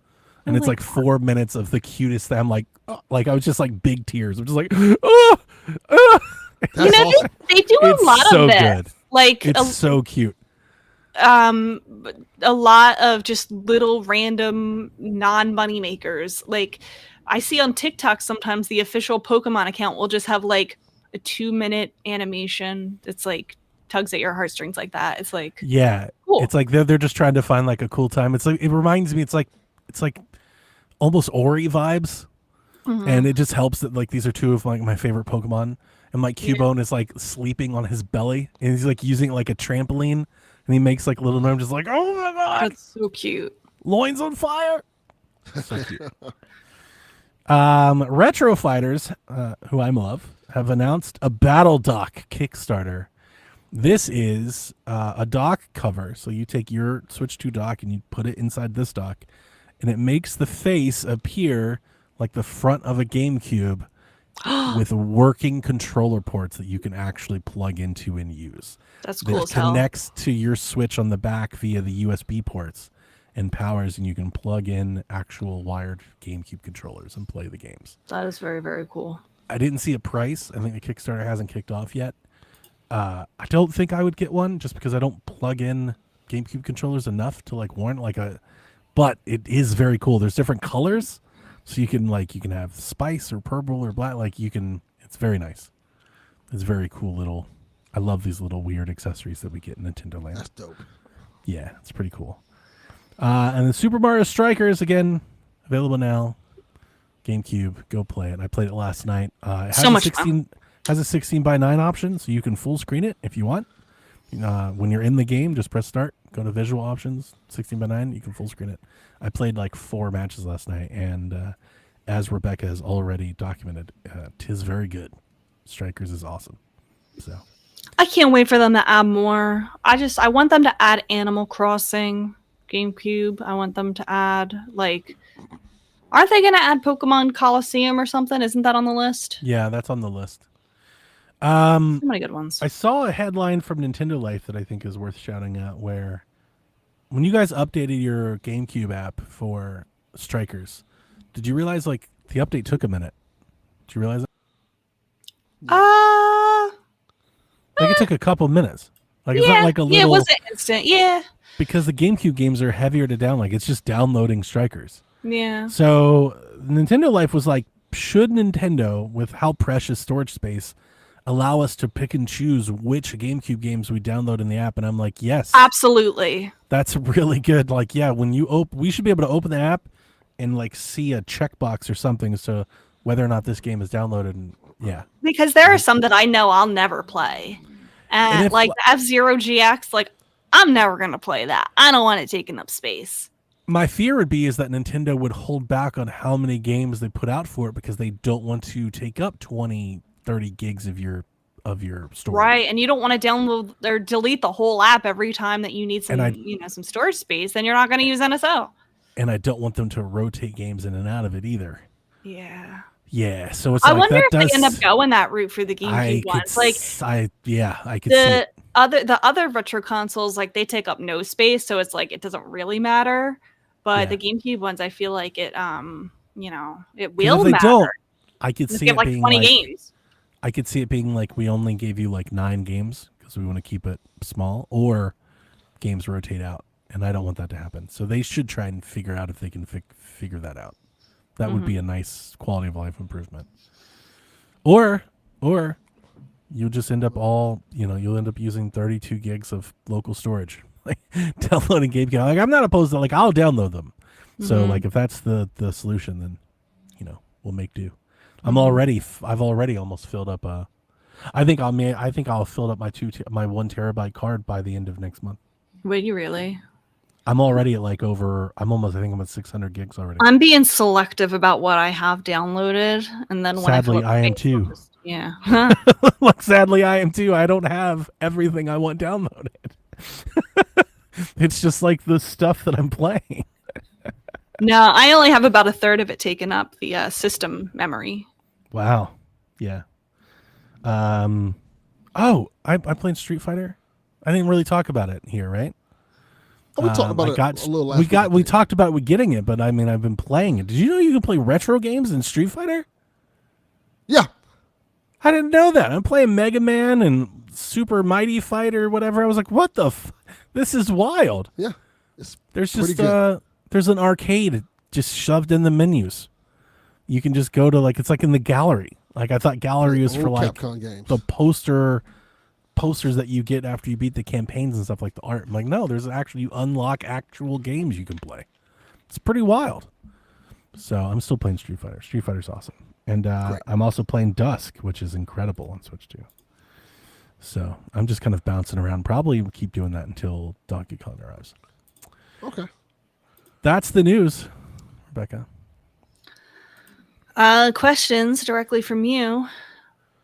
And it's like 4 minutes of the cutest thing. I'm like I was just like big tears. I'm just like, oh, That's You know, awesome. they do It's a lot so of this. good. Like it's so cute. a lot of just little random non-money makers. Like I see on TikTok sometimes the official Pokemon account will just have like a 2-minute animation that's like tugs at your heartstrings like that. It's like Yeah, Cool. it's like they're just trying to find like a cool time. It's like it reminds me. It's like almost Ori vibes, and it just helps that like these are two of like my favorite Pokemon. And like Cubone is like sleeping on his belly, and he's like using it like a trampoline, and he makes like little noise, just like, oh my god, that's so cute. loins on fire. So cute. Retro Fighters, who I love, have announced a Battle Dock Kickstarter. This is a dock cover. So you take your Switch 2 dock and you put it inside this dock, and it makes the face appear like the front of a GameCube with working controller ports that you can actually plug into and use. That's cool That as hell. connects to your Switch on the back via the USB ports and powers, and you can plug in actual wired GameCube controllers and play the games. That is very, very cool. I didn't see a price. I think the Kickstarter hasn't kicked off yet. I don't think I would get one just because I don't plug in GameCube controllers enough to like warrant like a. But it is very cool. There's different colors, so you can have spice or purple or black. Like you can. It's very nice. It's very cool little. I love these little weird accessories that we get in Nintendo Land. That's dope. Yeah, it's pretty cool. And the Super Mario Strikers, again, available now. GameCube, go play it. I played it last night. It has So a much 16, has a 16:9 option, so you can full screen it if you want. When you're in the game, just press start, go to visual options, 16:9, you can full screen it. I played like 4 matches last night, and as Rebecca has already documented, 'tis very good. Strikers is awesome. So I can't wait for them to add more. I want them to add Animal Crossing, GameCube. I want them to add like, aren't they going to add Pokemon Coliseum or something? Isn't that on the list? yeah, that's on the list. So many good ones. I saw a headline from Nintendo Life that I think is worth shouting out, where when you guys updated your GameCube app for Strikers, did you realize like the update took a minute? Did you realize that? Like it took a couple minutes. Like it's not like a little. Yeah, it wasn't instant. Yeah. Because the GameCube games are heavier to download. Like it's just downloading Strikers. Yeah. So Nintendo Life was like, should Nintendo, with how precious storage space, allow us to pick and choose which GameCube games we download in the app? And I'm like, yes, Absolutely. that's really good. Like, yeah, when you we should be able to open the app and like see a checkbox or something as to whether or not this game is downloaded. And yeah, Because there are some that I know I'll never play. And And if- like the F-Zero GX, like I'm never going to play that. I don't want it taking up space. my fear would be is that Nintendo would hold back on how many games they put out for it because they don't want to take up 20, 30 gigs of your storage. Right. And you don't want to download or delete the whole app every time that you need some, And some storage space. Then you're not going to use NSO. And I don't want them to rotate games in and out of it either. Yeah. Yeah, so it's I like wonder that if does. they end up going that route for the I GameCube ones. Like I could see the it. other retro consoles, like they take up no space, so it's like it doesn't really matter. But Yeah. the GameCube ones, I feel like it, it 'Cause will if they matter. don't, I could Let's see get it like being 20 like games. I could see it being like we only gave you like 9 games because we want to keep it small, or games rotate out, and I don't want that to happen. So they should try and figure out if they can figure that out. That would be a nice quality of life improvement. Or you'll just end up you'll end up using 32 gigs of local storage, like downloading game. Like I'm not opposed to, like, I'll download them. So like if that's the solution, then we'll make do. I've already almost filled up I think I'll fill up my 1 terabyte card by the end of next month. Would you really? I'm already at like I think I'm at 600 gigs already. I'm being selective about what I have downloaded, and then when Sadly, I I am space, too. I'll just- yeah. Like, sadly, I am too. I don't have everything I want downloaded. It's just like the stuff that I'm playing. No, I only have about a third of it taken up, the system memory. Wow. Yeah. Oh, I'm playing Street Fighter. I didn't really talk about it here, right? We talked about I it a little last week, I we think. talked about getting it, but I mean, I've been playing it. Did you know you can play retro games in Street Fighter? Yeah. I didn't know that. I'm playing Mega Man and Super Mighty Fighter, whatever. I was like, what the this is wild. Yeah. It's There's pretty just good. there's an arcade just shoved in the menus. You can just go to, like, it's like in the gallery. Like, I thought gallery was for Old like Capcom games. the posters that you get after you beat the campaigns and stuff, like the art. I'm like, no, there's actually, you unlock actual games you can play. It's pretty wild. So I'm still playing Street Fighter. Street Fighter's awesome. And Great. I'm also playing Dusk, which is incredible on Switch 2. So I'm just kind of bouncing around. Probably keep doing that until Donkey Kong arrives. Okay. That's the news, Rebecca. Questions directly from you.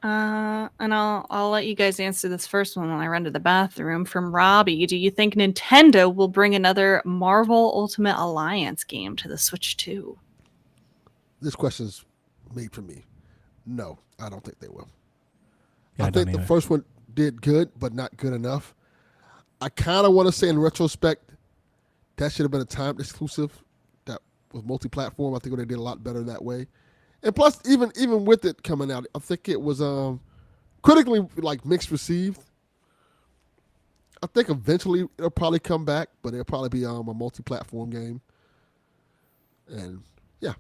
And I'll let you guys answer this first one when I run to the bathroom. From Robbie, do you think Nintendo will bring another Marvel Ultimate Alliance game to the Switch 2? This question's made for me. No, I don't think they will. Yeah, I think the first one did good, but not good enough. I kind of want to say in retrospect, that should have been a timed exclusive that was multi-platform. I think they did a lot better that way. And plus, even with it coming out, I think it was critically like mixed received. I think eventually it'll probably come back, but it'll probably be a multi-platform game. And yeah,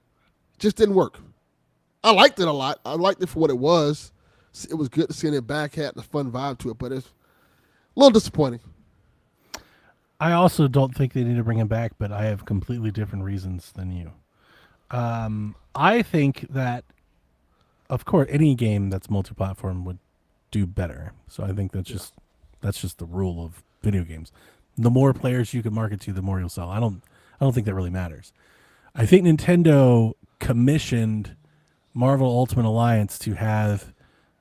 just didn't work. I liked it a lot. I liked it for what it was. It was good to see it back, had the fun vibe to it, but it's a little disappointing. I also don't think they need to bring him back, but I have completely different reasons than you. I think that, of course, any game that's multi-platform would do better. So I think that's just the rule of video games. The more players you can market to, the more you'll sell. I don't think that really matters. I think Nintendo commissioned Marvel Ultimate Alliance to have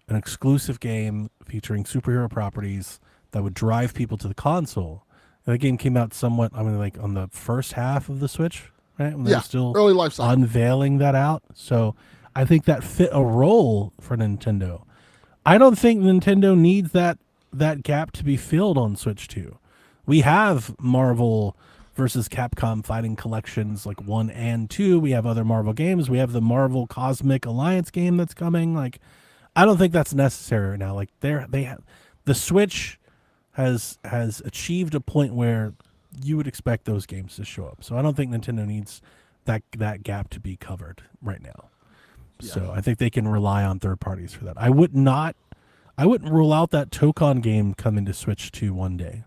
an exclusive game featuring superhero properties that would drive people to the console. And that game came out somewhat, like on the first half of the Switch, right? When they were still early life cycle. unveiling that out. So I think that fit a role for Nintendo. I don't think Nintendo needs that gap to be filled on Switch 2. We have Marvel versus Capcom fighting collections like 1 and 2. We have other Marvel games. We have the Marvel Cosmic Alliance game that's coming. Like, I don't think that's necessary right now. Like, the Switch has achieved a point where you would expect those games to show up. So I don't think Nintendo needs that gap to be covered right now. Yeah. So I think they can rely on third parties for that. I wouldn't rule out that Tokon game coming to Switch 2 one day.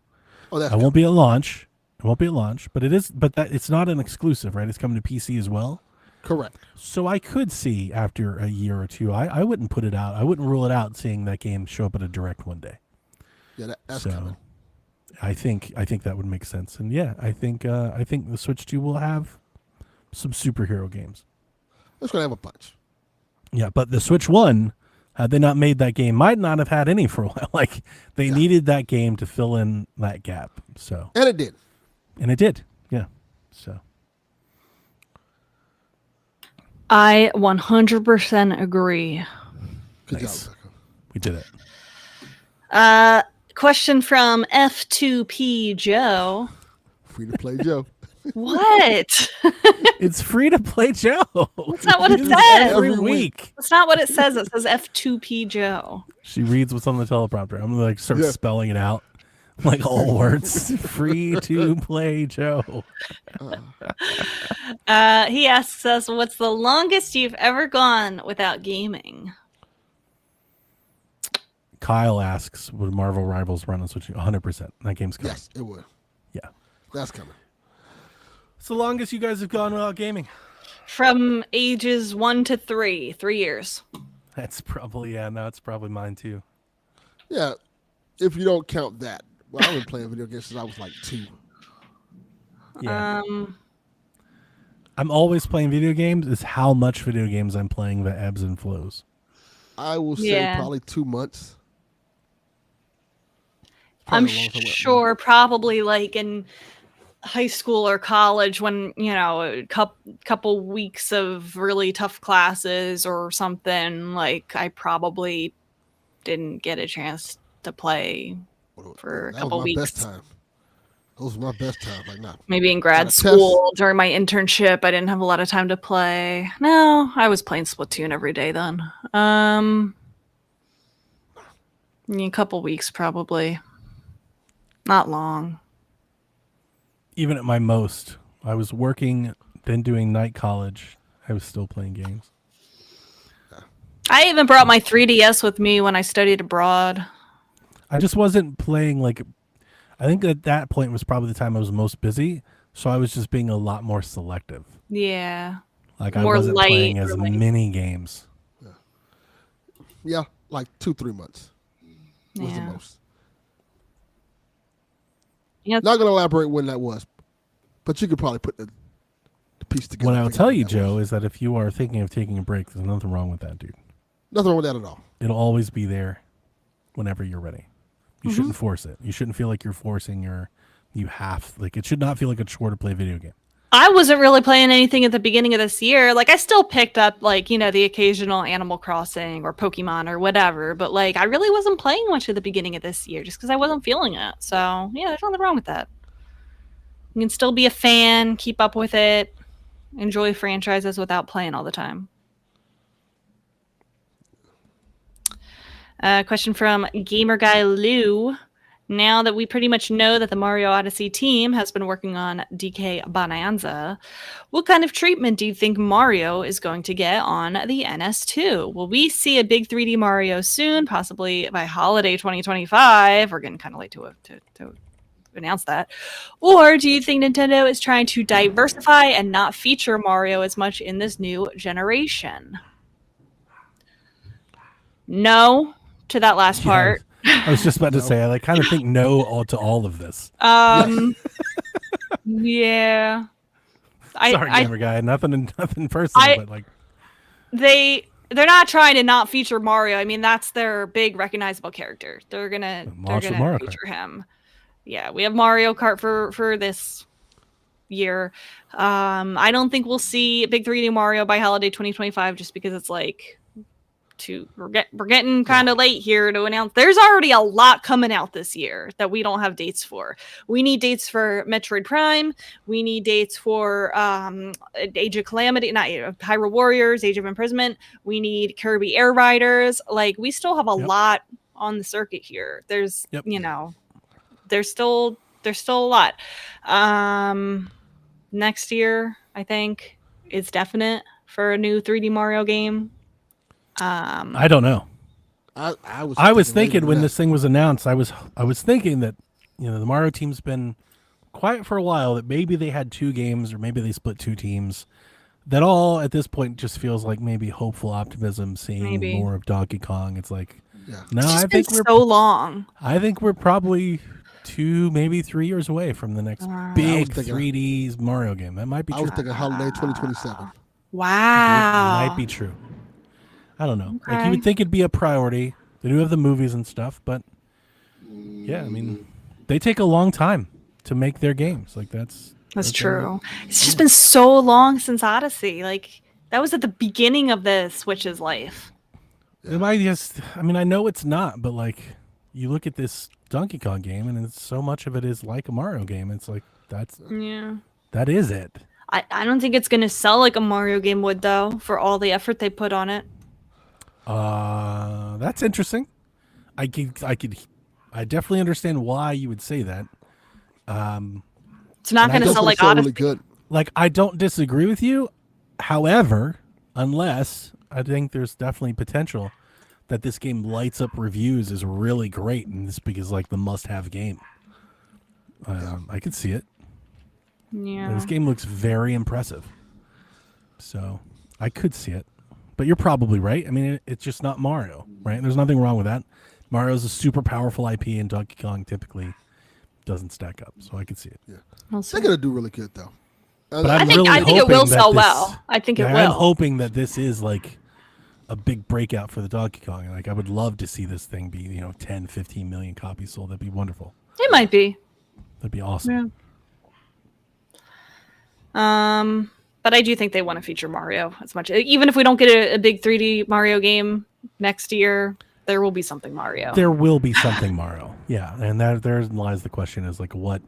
Oh, that's It won't be at launch. It won't be at launch, but it's not an exclusive, right? It's coming to PC as well. correct. So I could see after a year or two. I wouldn't put it out. I wouldn't rule it out seeing that game show up at a direct one day. Yeah, that's So coming. I think that would make sense. And yeah, I think the Switch 2 will have some superhero games. It's gonna have a bunch. Yeah, but the Switch 1, had they not made that game, might not have had any for a while. Like, they needed that game to fill in that gap. So, And it did. and it did. Yeah. So, I 100% agree. Good Nice. job, Becca. we did it. Question from F2P Joe. Free to play Joe. What? It's free to play Joe. That's not what it Use says. every Every week. That's not what it says. It says F2P Joe. She reads what's on the teleprompter. I'm gonna like start Yeah. spelling it out, like all words. Free to play Joe. He asks us, "What's the longest you've ever gone without gaming?" Kyle asks, "Would Marvel Rivals run on Switch?" 100%. That game's coming. Yes, it would. Yeah. That's coming. It's the longest you guys have gone without gaming. From ages 1 to 3, 3 years. That's probably it's probably mine too. Yeah, if you don't count that. Well, I've been playing video games since I was like 2. Yeah. I'm always playing video games. It's how much video games I'm playing that ebbs and flows. I will say Yeah. probably 2 months. I'm Probably a long time. sure probably like in high school or college when, a couple weeks of really tough classes or something, like I probably didn't get a chance to play for a That couple was my weeks. best time. Those were my best times. Like, nah. Maybe in grad Got a test. school during my internship, I didn't have a lot of time to play. No, I was playing Splatoon every day then. A couple weeks probably. Not long. Even at my most, I was working, then doing night college. I was still playing games. I even brought my 3DS with me when I studied abroad. I just wasn't playing like. I think at that point was probably the time I was most busy, so I was just being a lot more selective. Yeah. Like I More wasn't light, playing as really. many games. Yeah, like 2-3 months was the Yeah. most. Yeah. Not gonna elaborate when that was, but you could probably put the piece together. What I'll figure out tell when you, that Joe, was. is that if you are thinking of taking a break, there's nothing wrong with that, dude. Nothing wrong with that at all. It'll always be there whenever you're ready. You shouldn't force it. You shouldn't feel like you're forcing it should not feel like a chore to play a video game. I wasn't really playing anything at the beginning of this year. Like I still picked up the occasional Animal Crossing or Pokemon or whatever, but like I really wasn't playing much at the beginning of this year just because I wasn't feeling it. So yeah, there's nothing wrong with that. You can still be a fan, keep up with it, enjoy franchises without playing all the time. Question from Gamer Guy Lou. Now that we pretty much know that the Mario Odyssey team has been working on DK Bonanza, what kind of treatment do you think Mario is going to get on the NS2? Will we see a big 3D Mario soon, possibly by holiday 2025? We're getting kind of late to announce that. Or do you think Nintendo is trying to diversify and not feature Mario as much in this new generation? No to that last part. I was just about to say, I kind of think no to all of this. Yeah. Sorry, Gamer Guy. Nothing personal, but like they're not trying to not feature Mario. I mean, that's their big recognizable character. They're gonna Launch with Mario feature him. Yeah, we have Mario Kart for this year. I don't think we'll see a big 3D Mario by holiday 2025 just because it's like we're getting kind of late here to announce. There's already a lot coming out this year that we don't have dates for. We need dates for Metroid Prime. We need dates for Age of Calamity, not Hyrule Warriors, Age of Imprisonment. We need Kirby Air Riders. Like we still have a lot on the circuit here. There's there's still a lot. Next year, I think, is definite for a new 3D Mario game. I don't know. I was thinking when this thing was announced, I was thinking that the Mario team's been quiet for a while, that maybe they had 2 games or maybe they split 2 teams. That all at this point just feels like maybe hopeful optimism, seeing more of Donkey Kong. It's like no, It's just I think been we're so long. I think we're probably 2, maybe 3 years away from the next big 3D Mario game. That might be true. I was thinking holiday 2027. Wow. It might be true. I don't know. Like you would think it'd be a priority. They do have the movies and stuff, but yeah, I mean, they take a long time to make their games. Like that's true. It's just been so long since Odyssey. Like that was at the beginning of the Switch's life. It might just. I mean, I know it's not, but like you look at this Donkey Kong game, and it's so much of it is like a Mario game. It's like that's That is it. I don't think it's gonna sell like a Mario game would though, for all the effort they put on it. That's interesting. I definitely understand why you would say that. It's not And I gonna don't sell like Really Odyssey. good. Like, I don't disagree with you. However, unless I think there's definitely potential that this game lights up reviews is really great and this because like the must-have game. I could see it. Yeah. This game looks very impressive. So I could see it. But you're probably right. I mean, it's just not Mario, right? There's nothing wrong with that. Mario's a super powerful IP, and Donkey Kong typically doesn't stack up. So I could see it. We'll see. They're gonna do really good though. But I I'm think really it will hoping that sell this- well. I think it I'm will. hoping that this is like a big breakout for the Donkey Kong. Like, I would love to see this thing be, 10, 15 million copies sold. That'd be wonderful. It might be. That'd be awesome. Yeah. But I do think they want to feature Mario as much. Even if we don't get a big 3D Mario game next year, there will be something Mario. There will be something Mario. Yeah, and there lies the question is like what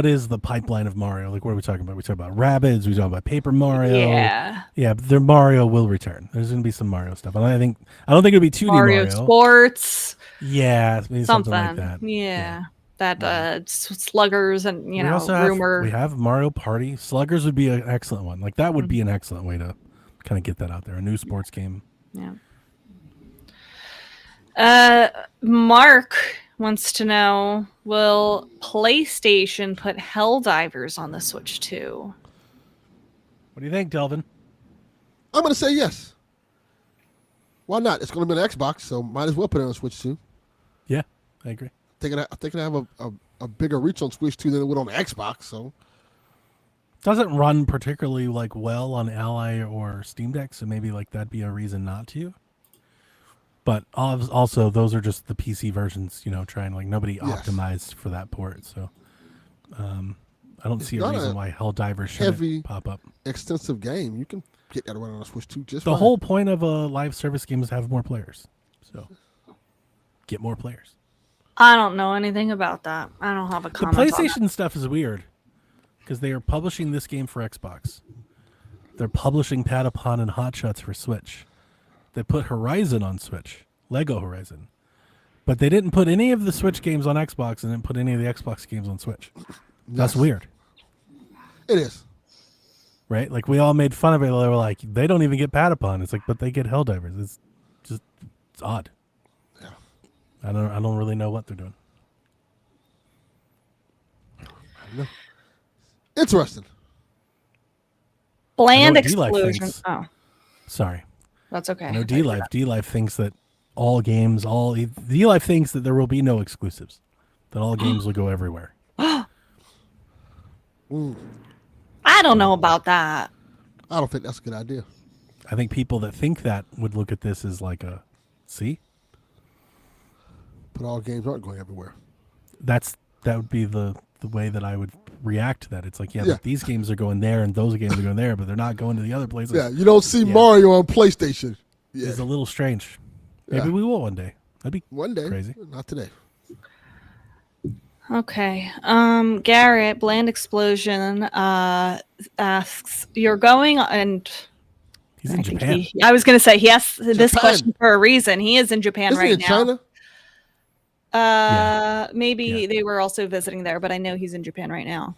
is the pipeline of Mario? Like, what are we talking about? We talking about Rabbids, we talking about Paper Mario. Yeah. Yeah, their Mario will return. There's going to be some Mario stuff. And I don't think it'll be 2D Mario Mario. Sports. Yeah, maybe something Something. like that. Yeah. That sluggers and We also have, rumor. we have Mario Party. Sluggers would be an excellent one. Like, that would be an excellent way to kind of get that out there. A new sports game. Yeah. Mark wants to know, will PlayStation put Helldivers on the Switch too? What do you think, Delvin? I'm gonna say yes. Why not? It's gonna be an Xbox, so might as well put it on Switch 2. Yeah, I agree. I think they have a bigger reach on Switch 2 than it would on Xbox. So Doesn't run particularly like well on Ally or Steam Deck, so maybe like that'd be a reason not to. But also, those are just the PC versions, trying like nobody Yes. optimized for that port. So I don't It's see a not reason a why Helldivers heavy- shouldn't pop up. extensive game, you can get that around on Switch 2 just The fine. whole point of a live service game is to have more players. So get more players. I don't know anything about that. I don't have a The comment on that. PlayStation stuff is weird because they are publishing this game for Xbox. They're publishing Patapon and Hot Shots for Switch. They put Horizon on Switch, Lego Horizon. But they didn't put any of the Switch games on Xbox and didn't put any of the Xbox games on Switch. That's Yes. weird, It is. right? Like, we all made fun of it. They were like, they don't even get Patapon. It's like, but they get Helldivers. It's odd. Yeah. I don't really know what they're doing. Interesting. Bland I know what D-Life explosion. thinks. Oh, Sorry. that's okay. I know D-Life thinks that D-Life thinks that there will be no exclusives. That all games will go everywhere. I don't know about that. I don't think that's a good idea. I think people that think that would look at this as like see? But all games aren't going everywhere. That would be the way that I would react to that. It's like, yeah, Yeah. but these games are going there and those games are going there, but they're not going to the other places. Yeah, you don't see Yeah. Mario on PlayStation. Yeah, It's a little strange. Maybe Yeah. we will one day. That'd be one day. crazy. Not today. Okay. Garrett, Bland Explosion asks, you're going and He's in I think Japan. I was going to say he asked this Japan. question for a reason. He is in Japan Isn't right he in now. China? Maybe Yeah. they were also visiting there, but I know he's in Japan right now.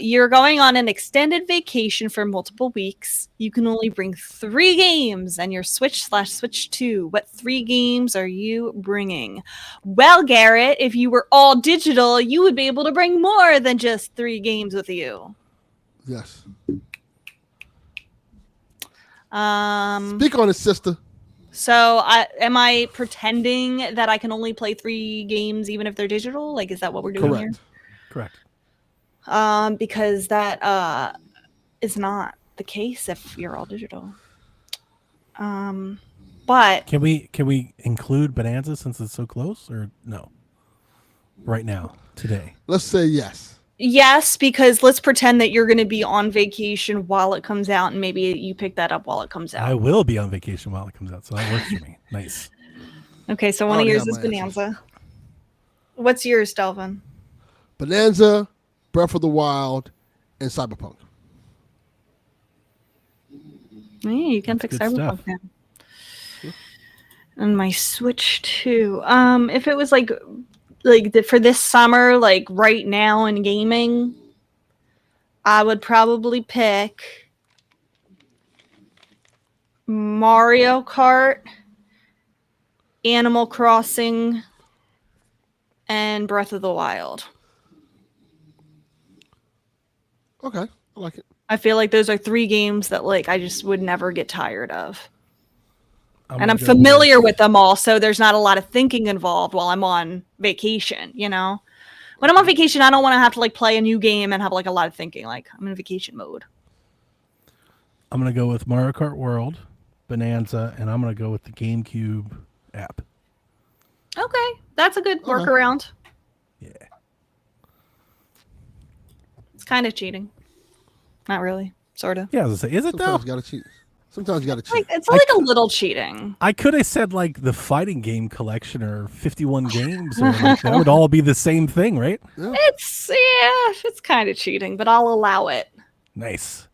You're going on an extended vacation for multiple weeks. You can only bring 3 games and your Switch/Switch 2. What 3 games are you bringing? Well, Garrett, if you were all digital, you would be able to bring more than just 3 games with you. Yes. Um, Speak on it, sister. so am I pretending that I can only play 3 games even if they're digital? Like, is that what we're doing here? Correct. Correct. Because that is not the case if you're all digital. But Can we include Bonanza since it's so close, or no? Right now, today. Let's say yes. yes, because let's pretend that you're going to be on vacation while it comes out, and maybe you pick that up while it comes I out. will be on vacation while it comes out, so that works for me. Nice. Okay, so one of Already yours have is my Bonanza. What's yours, Delvin? Bonanza, Breath of the Wild, and Cyberpunk. Yeah, you can That's fix good Cyberpunk stuff. now. And my Switch too. If it was for this summer, like right now in gaming, I would probably pick Mario Kart, Animal Crossing, and Breath of the Wild. Okay, I like it. I feel like those are 3 games that like I just would never get tired of. And gonna I'm go familiar with them all, so there's not a lot of thinking involved while I'm on vacation, you know? When I'm on vacation, I don't want to have to like play a new game and have like a lot of thinking. Like I'm in vacation mode. I'm gonna go with Mario Kart World, Bonanza, and I'm gonna go with the GameCube app. Okay, that's a good Okay. workaround. Yeah. It's kind of cheating. Not really, sort of. Yeah, I was gonna say, is it though? Sometimes you gotta cheat. Sometimes you gotta cheat. Like it's like a little cheating. I could have said like the fighting game collection or 51 games, or like, that would all be the same thing, right? It's kind of cheating, but I'll allow it. Nice.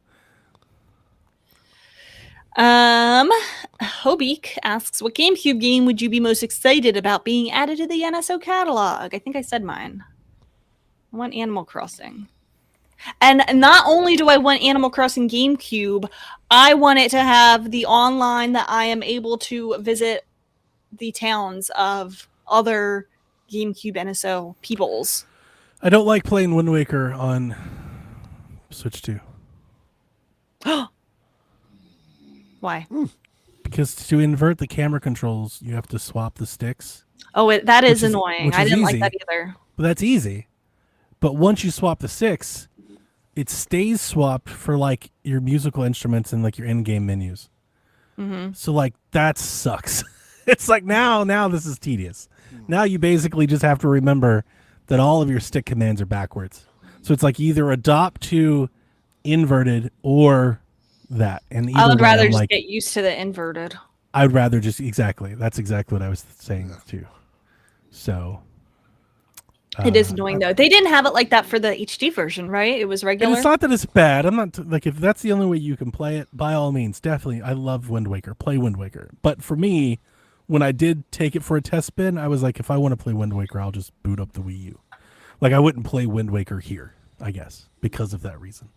Hobik asks, what GameCube game would you be most excited about being added to the NSO catalog? I think I said mine. I want Animal Crossing. And not only do I want Animal Crossing GameCube, I want it to have the online that I am able to visit the towns of other GameCube NSO peoples. I don't like playing Wind Waker on Switch 2 Why? because to invert the camera controls, you have to swap the sticks. Oh, that is Which is- annoying. which I is didn't like easy. that either. But that's easy. But once you swap the sticks, it stays swapped for like your musical instruments and like your in-game menus. Mm-hmm. So like that sucks. It's like now this is tedious. Now you basically just have to remember that all of your stick commands are backwards. So it's like either adopt to inverted or that. And I would either way, rather I'm just like, get used to the inverted. I'd rather just exactly. That's exactly what I was saying too. So It is annoying though. They didn't have it like that for the HD version, right? It was and regular. it's not that it's bad. I'm not like if that's the only way you can play it, by all means, definitely. I love Wind Waker. Play Wind Waker. But for me, when I did take it for a test spin, I was like, if I want to play Wind Waker, I'll just boot up the Wii U. Like I wouldn't play Wind Waker here, I guess, because of that reason.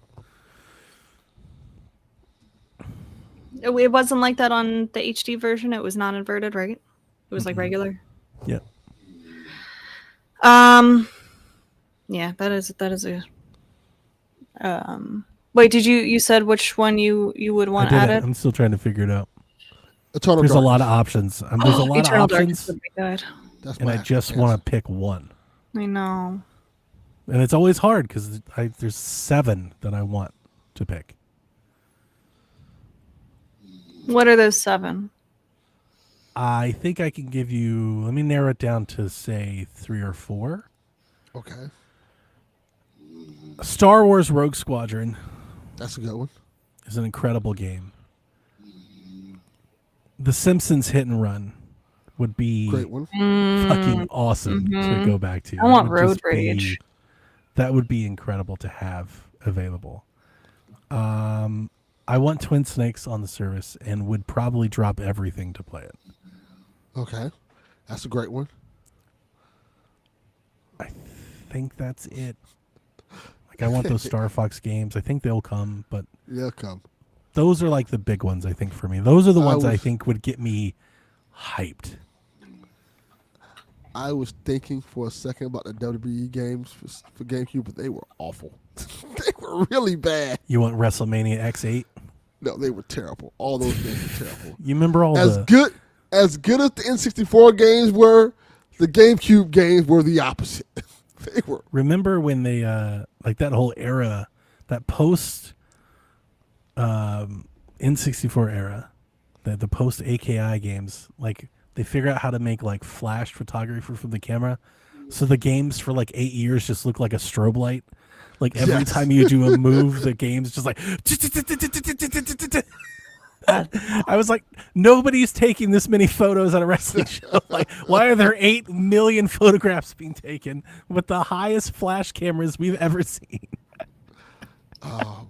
It wasn't like that on the HD version. It was not inverted, right? It was like regular. Yeah. Yeah, that is a. Wait, did you said which one you would I want did it. added? I'm still trying to figure it out. Eternal There's a Darkness. lot of options. There's a lot Eternal of Darkness options, would be good. That's and my I just answer. want to pick one. I know. And it's always hard because there's 7 that I want to pick. What are those 7? I think I can give you. Let me narrow it down to say 3 or 4. Okay, Star Wars Rogue Squadron that's a good one. is an incredible game. The Simpsons Hit and Run would be Great one. fucking awesome to go back to. I want That would Road just be- Rage. That would be incredible to have available. I want Twin Snakes on the service and would probably drop everything to play it. Okay, that's a great one. I think that's it. Like I want those Star Fox games. I think they'll come, but Yeah, come. those are like the big ones I think for me. Those are the ones I was- think would get me hyped. I was thinking for a second about the WWE games for GameCube, but they were awful. They were really bad. You want WrestleMania X8? No, they were terrible. All those games were terrible. You remember all As the good as the N64 games were, the GameCube games were the opposite. They were. Remember when they like that whole era, that post N64 era, the post AKI games, like they figure out how to make like flash photography from the camera. So the games for like 8 years just look like a strobe light. Like every Yes. time you do a move, the game's just like I was like, nobody's taking this many photos at a wrestling show. Like, why are there 8 million photographs being taken with the highest flash cameras we've ever seen? Oh,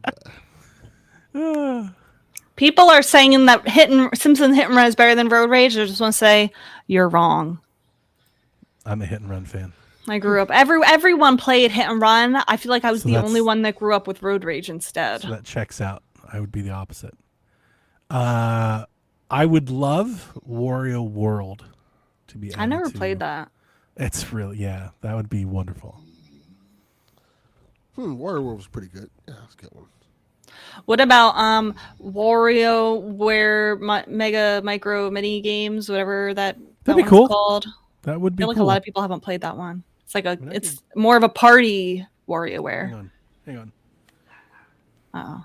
People are saying that Simpsons Hit and Run is better than Road Rage. I just want to say you're wrong. I'm a hit and run fan. I grew up. Everyone played Hit and Run. I feel like I was So the that's- only one that grew up with Road Rage instead. So that checks out. I would be the opposite. I would love Wario World to be. I never added to- played that. It's really that would be wonderful. Wario World was pretty good. Yeah, that's a good one. What about WarioWare Mega Micro Mini Games, whatever that That'd be one's cool. called? That would I be feel like cool. a lot of people haven't played that one. It's like Whatever. it's more of a party WarioWare. Hang on.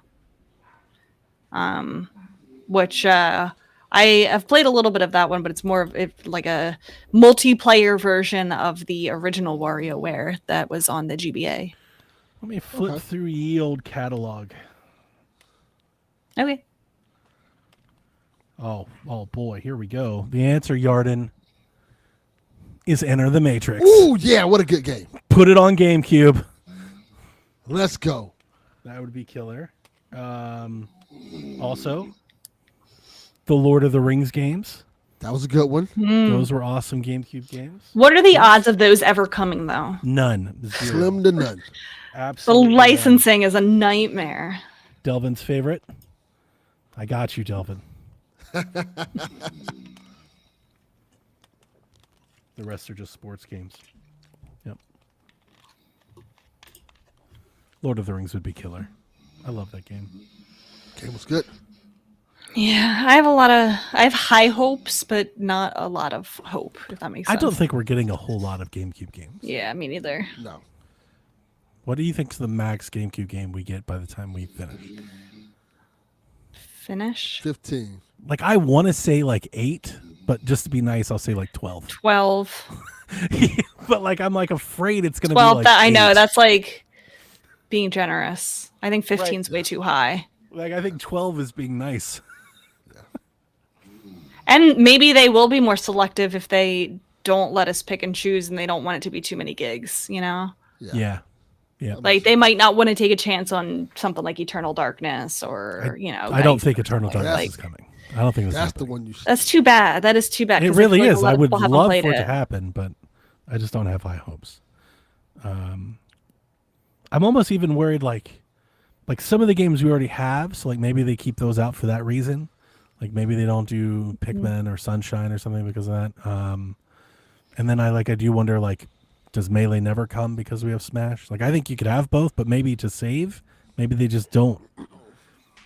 Which I have played a little bit of that one, but it's more of like a multiplayer version of the original WarioWare that was on the GBA. Let me flip through ye old catalog. Okay. Oh boy, here we go. The answer, Yarden, is Enter the Matrix. Ooh, yeah, what a good game. Put it on GameCube. Let's go. That would be killer. Also, the Lord of the Rings games. That was a good one. Those were awesome GameCube games. What are the odds of those ever coming though? None. Zero. Slim to none. The Absolutely none. licensing is a nightmare. Delvin's favorite. I got you, Delvin. The rest are just sports games. Yep. Lord of the Rings would be killer. I love that game. Game was good. Yeah, I have high hopes, but not a lot of hope, if that makes I sense. don't think we're getting a whole lot of GameCube games. Yeah, me neither. No. What do you think's the max GameCube game we get by the time we finish? Finish 15. Like, I want to say like 8, but just to be nice, I'll say like 12. 12. But like, I'm like afraid it's gonna 12. be like That I know 8. that's like being generous. I think 15 is way too high. Like, I think 12 is being nice. And maybe they will be more selective if they don't let us pick and choose and they don't want it to be too many gigs, you know? Yeah. Like they might not want to take a chance on something like Eternal Darkness or, I don't think Eternal something Darkness like- is coming. I don't think that's That's the happening. one you should. That's too bad. That is too bad. It 'cause really feel like a is. lot I of would people haven't love played for it it. to happen, but I just don't have high hopes. I'm almost even worried, like some of the games we already have. So like maybe they keep those out for that reason. Like maybe they don't do Pikmin or Sunshine or something because of that. And then I do wonder, like, does Melee never come because we have Smash? Like, I think you could have both, but maybe to save, maybe they just don't.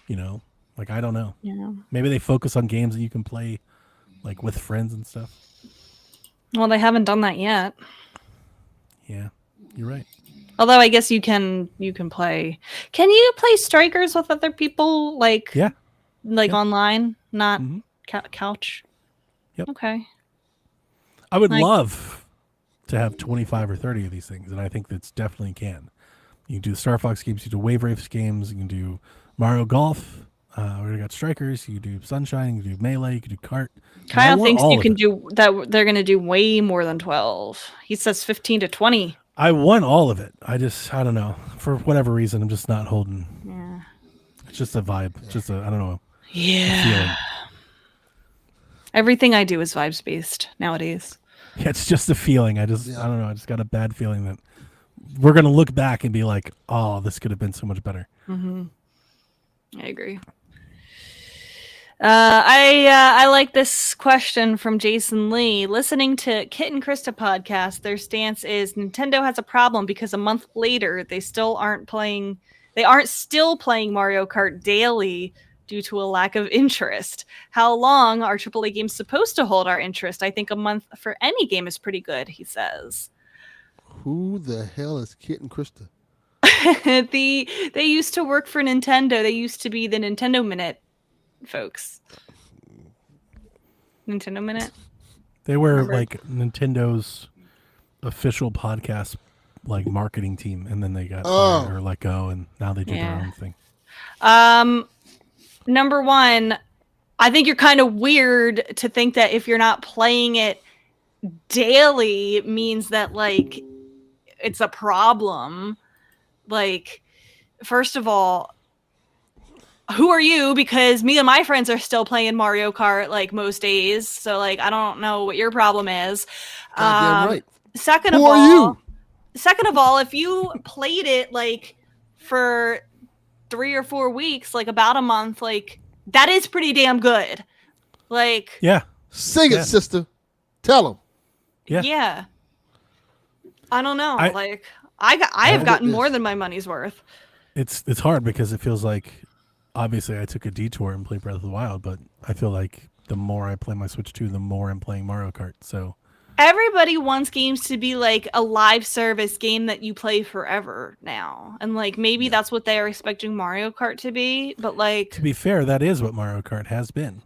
You know, like, I don't know. Yeah. Maybe they focus on games that you can play, like, with friends and stuff. Well, they haven't done that yet. Yeah, you're right. Although I guess you can play. Can you play Strikers with other people like Yeah. online, not Mhm. couch? Yep. Okay. I would Like- love to have 25 or 30 of these things, and I think that's definitely can. You can do Star Fox games, you can do Wave Race games, you can do Mario Golf. We already got Strikers. You can do Sunshine. You can do Melee. You can do Kart. And I Kyle want thinks all you of can it. do that. They're going to do way more than 12. He says 15 to 20. I want all of it. I don't know. For whatever reason, I'm just not holding. Yeah. It's just a vibe. It's just I don't know. Yeah. Feeling. Everything I do is vibes based nowadays. Yeah, it's just a feeling. I don't know. I just got a bad feeling that we're gonna look back and be like, oh, this could have been so much better. I agree. I like this question from Jason Lee. Listening to Kit and Krista podcast, their stance is Nintendo has a problem because a month later they still aren't playing. They aren't still playing Mario Kart daily due to a lack of interest. How long are AAA games supposed to hold our interest? I think a month for any game is pretty good, he says. Who the hell is Kit and Krista? They used to work for Nintendo. They used to be the Nintendo Minute folks. Nintendo Minute. They were Remember? like Nintendo's official podcast, like marketing team, and then they got fired or let go, and now they do their own thing. Number one, I think you're kind of weird to think that if you're not playing it daily means that like it's a problem. Like first of all, who are you? Because me and my friends are still playing Mario Kart like most days. So like, I don't know what your problem is. Goddamn right. Second Who of are all, you? second of all, if you played it like for 3 or 4 weeks, like about a month, like that is pretty damn good. Like, Yeah. Sing Yeah. it, sister. Tell them. Yeah. yeah. I don't know. I- Like, I have look gotten at more this. than my money's worth. It's hard because it feels like obviously I took a detour and played Breath of the Wild, but I feel like the more I play my Switch 2, the more I'm playing Mario Kart. So Everybody wants games to be like a live service game that you play forever now. And like maybe that's what they're expecting Mario Kart to be, but like to be fair, that is what Mario Kart has been.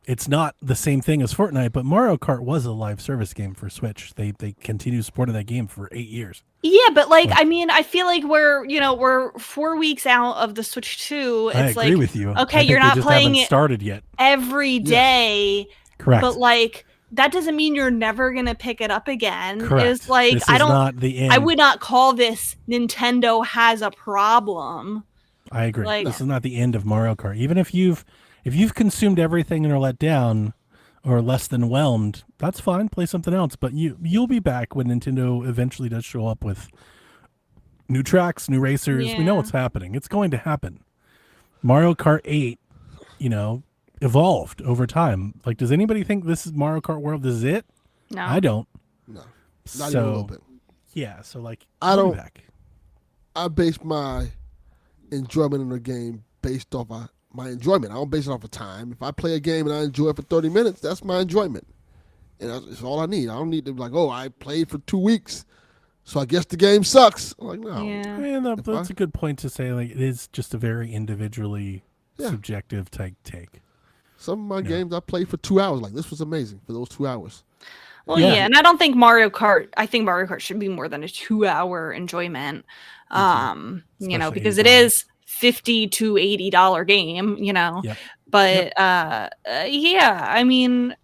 It's not the same thing as Fortnite, but Mario Kart was a live service game for Switch. They continue supporting that game for 8 years. yeah, but like I mean, I feel like we're 4 weeks out of the Switch 2. It's I agree like with you. I okay, think you're they not just playing haven't it started yet. every day, Correct. but like that doesn't mean you're never gonna pick it up again. Correct. It's like This I is don't not the end. I would not call this Nintendo has a problem. I agree. like- This is not the end of Mario Kart. Even if you've consumed everything and are let down or less than whelmed, that's fine. Play something else. But you'll be back when Nintendo eventually does show up with new tracks, new racers. We know Yeah. what's happening. It's going to happen. Mario Kart 8, evolved over time. Like, does anybody think this is Mario Kart World? This is it? No. I don't. No, not so, even a little bit. yeah. So like, I we'll be don't- back. I base my enjoyment in the game based off of my enjoyment. I don't base it off of time. If I play a game and I enjoy it for 30 minutes, that's my enjoyment. And that's all I need. I don't need to be like, oh, I played for 2 weeks, so I guess the game sucks. I'm like, no. Yeah. And If that's I- a good point to say. Like, it is just a very individually Yeah. subjective type take. Some of my Yeah. games I played for 2 hours. Like, this was amazing for those 2 hours. Well, Yeah. yeah, and I don't think Mario Kart. I think Mario Kart should be more than a 2-hour enjoyment. Especially Because 8 it is $50 to $80 game. Yep. But yeah, I mean,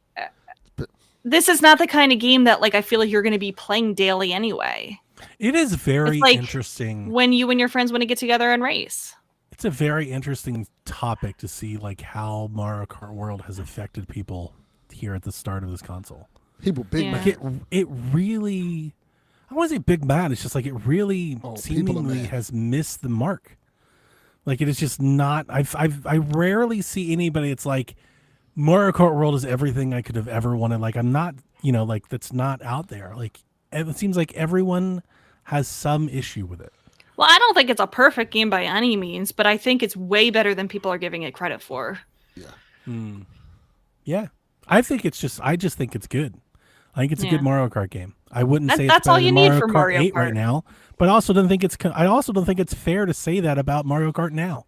But- this is not the kind of game that like I feel like you're going to be playing daily anyway. It is very It's like interesting. When you and your friends want to get together and race. It's a very interesting topic to see like how Mario Kart World has affected people here at the start of this console. People big Yeah. mad. Like it really, I want to say big mad. It's just like it really Oh, people are seemingly mad. has missed the mark. Like it is just not. I rarely see anybody. It's like Mario Kart World is everything I could have ever wanted. Like I'm not, like that's not out there. Like it seems like everyone has some issue with it. Well, I don't think it's a perfect game by any means, but I think it's way better than people are giving it credit for. Yeah, I just think it's good. I think it's a Yeah. good Mario Kart game. I wouldn't say That's it's all better you than need Mario for Kart Mario 8 right Kart. now. But I also don't think it's fair to say that about Mario Kart now.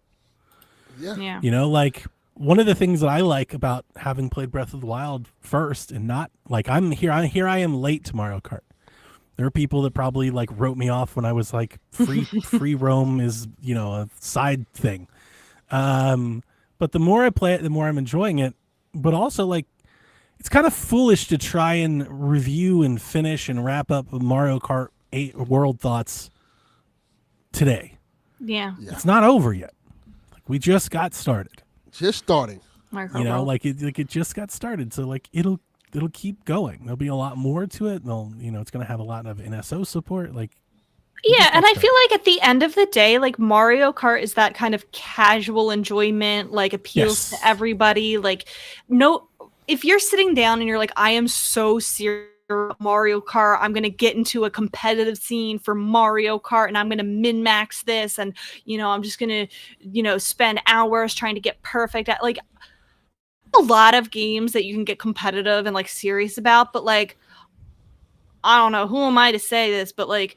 Yeah. Yeah. Like one of the things that I like about having played Breath of the Wild first and not like I am late to Mario Kart. There are people that probably like wrote me off when I was like free roam is, a side thing. But the more I play it, the more I'm enjoying it. But also like it's kind of foolish to try and review and finish and wrap up Mario Kart 8 World thoughts today. Yeah. Yeah. It's not over yet. Like we just got started. Just starting. Mario Kart You know, World. like it just got started. So like it'll keep going. There'll be a lot more to it. It's going to have a lot of NSO support. Like Yeah, and I stuff. feel like at the end of the day, like Mario Kart is that kind of casual enjoyment, like appeals Yes. to everybody. Like, no, if you're sitting down and you're like, I am so serious about Mario Kart, I'm gonna get into a competitive scene for Mario Kart, and I'm gonna min max this, and I'm just gonna, spend hours trying to get perfect at like a lot of games that you can get competitive and like serious about, but like, I don't know, who am I to say this, but like.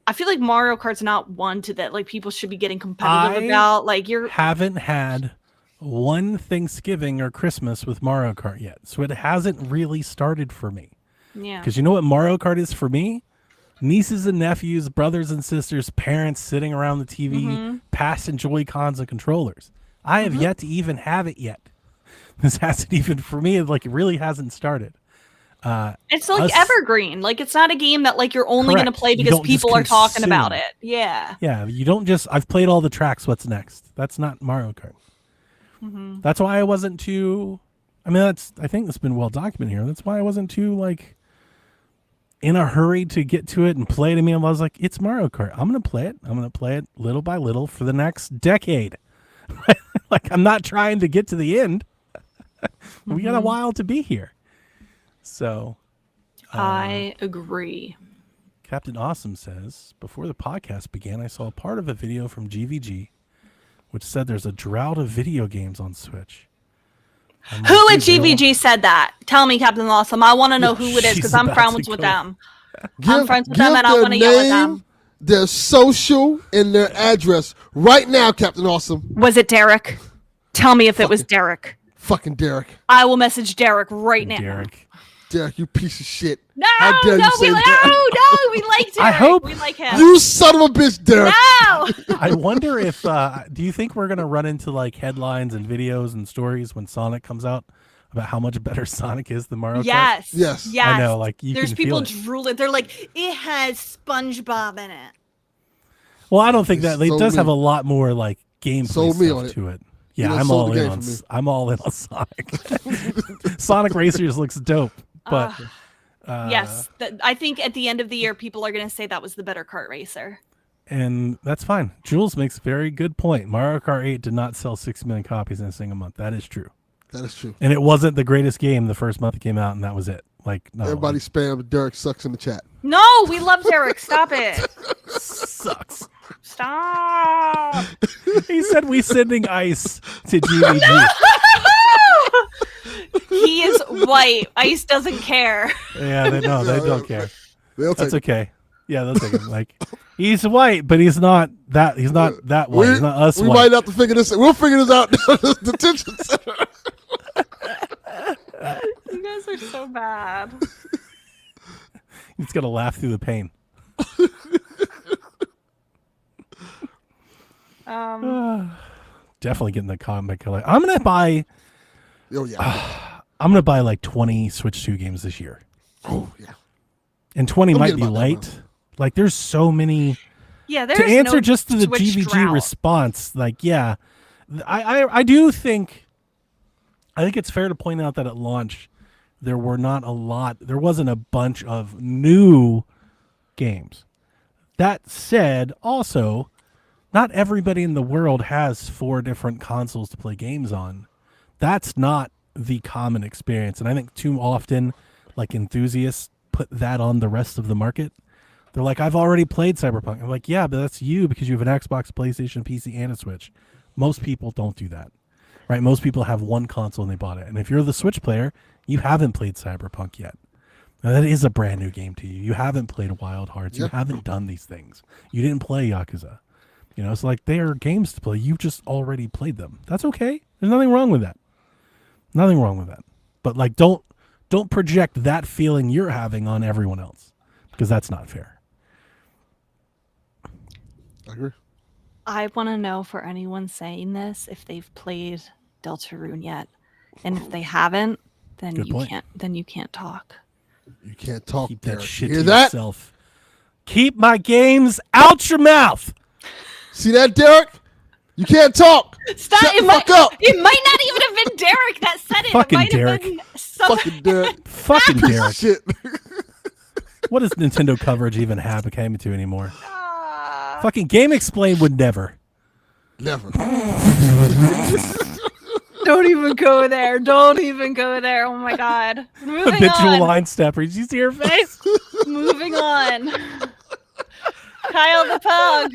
I feel like Mario Kart's not one to that like people should be getting competitive I about. Like you're haven't had one Thanksgiving or Christmas with Mario Kart yet. So it hasn't really started for me. yeah. Because you know what Mario Kart is for me? Nieces and nephews, brothers and sisters, parents sitting around the TV, Mm-hmm. passing Joy-Cons and controllers. I have yet to even have it yet. This hasn't even, for me, it really hasn't started. It's like us- evergreen. Like it's not a game that like you're only going to Correct. play You because don't just people are talking about consume. it. Yeah. Yeah, you don't just. I've played all the tracks. What's next? That's not Mario Kart. Mm-hmm. That's why I wasn't too. I mean, I think that's been well documented here. That's why I wasn't too like in a hurry to get to it and play it. I mean, I was like, it's Mario Kart. I'm gonna play it. I'm gonna play it little by little for the next decade. Like I'm not trying to get to the end. We got a while to be here. So, I agree. Captain Awesome says, before the podcast began, I saw a part of a video from GVG which said there's a drought of video games on Switch. I'm Who like, at dude, they GVG said that? Tell me, Captain Awesome. I want to know who it is She's because I'm about to friends with go. them. I'm friends with them and I their want to yell at name, them. their social, and their address right now, Captain Awesome. Was it Derek? Tell me if it was Derek. Fucking Derek. I will message Derek right now. Derek. Derek, you piece of shit. No, How dare no, you say that? we like Derek. I hope we like him. You son of a bitch, Derek. No. I wonder if do you think we're gonna run into like headlines and videos and stories when Sonic comes out about how much better Sonic is than Mario Kart? Yes. Yes. Yes. I know, like you There's can people feel it. drooling. They're like, it has SpongeBob in it. Well, I don't think It's that it so does have me. a lot more like gameplay Sold me stuff on it. to it. You Yeah, done I'm sold all the in game on for me. I'm all in on Sonic. Sonic Racers looks dope, but Yes. I think at the end of the year, people are going to say that was the better kart racer. and that's fine. Jules makes a very good point. Mario Kart 8 did not sell 6 million copies in a single month. That is true. That is true. And it wasn't the greatest game the first month it came out, and that was it. Like, no, Everybody spam Derek sucks in the chat. No, we love Derek. Stop it. sucks. Stop. He said we sending ice to GVG. He is white. Ice doesn't care. Yeah, they don't care. They'll That's take it. okay. Yeah, they'll take him. Like, he's white, but he's not that white. He's not us We white. might have to figure this. We'll figure this out. The detention center. You guys are so bad. He's gonna laugh through the pain. Definitely getting the comic. I'm gonna buy Oh yeah. like 20 Switch 2 games this year. Oh yeah. And 20 Don't might get be about that, light. Like there's so many Yeah, there's to answer no just to the Switch GVG drought. response. Like, yeah, I do think it's fair to point out that at launch there wasn't a bunch of new games. That said, also, not everybody in the world has 4 different consoles to play games on. That's not the common experience. And I think too often, like, enthusiasts put that on the rest of the market. They're like, I've already played Cyberpunk. I'm like, yeah, but that's you because you have an Xbox, PlayStation, PC, and a Switch. Most people don't do that, right? Most people have one console and they bought it. And if you're the Switch player, you haven't played Cyberpunk yet. Now, that is a brand new game to you. You haven't played Wild Hearts. You Yeah. haven't done these things. You didn't play Yakuza. You know, it's like they are games to play. You've just already played them. That's okay. There's nothing wrong with that. Nothing wrong with that. But like, don't project that feeling you're having on everyone else because that's not fair. I agree. I want to know for anyone saying this if they've played Deltarune yet, and if they haven't, then Good you point. can't. Then you can't talk. You can't talk, Keep that Derek. shit You to hear that? yourself. Keep my games out your mouth. See that, Derek? You can't talk. Stop! Shut it the might, fuck up. It might not even have been Derek that said it. Fucking it might Derek. Have been some, Fucking Derek. Fucking Derek. Shit. What does Nintendo coverage even have it came to anymore? Ah. Fucking Game Explain would never. Never. Don't even go there. Don't even go there. Oh my god. Moving Habitual on. line stepper. Did you see her face? Moving on. Kyle the Pug.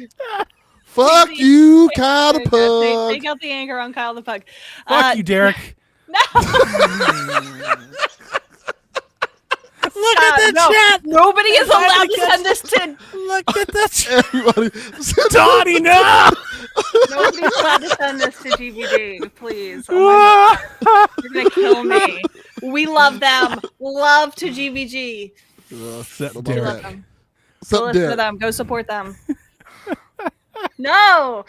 Fuck Take you, the- Kyle the there you go. Pug. Take out the anger on Kyle the Pug. Fuck you, Derek. No. Look at the no. chat. Nobody is allowed to catch- send this to. Look at the chat. Everybody. Donnie, no. Nobody's allowed to send this to GVD, please. Oh my God. You're gonna kill me. We love them. Love to GVG. Except We Derek. love them. Go Sup, listen to Derek? them. Go support them. No.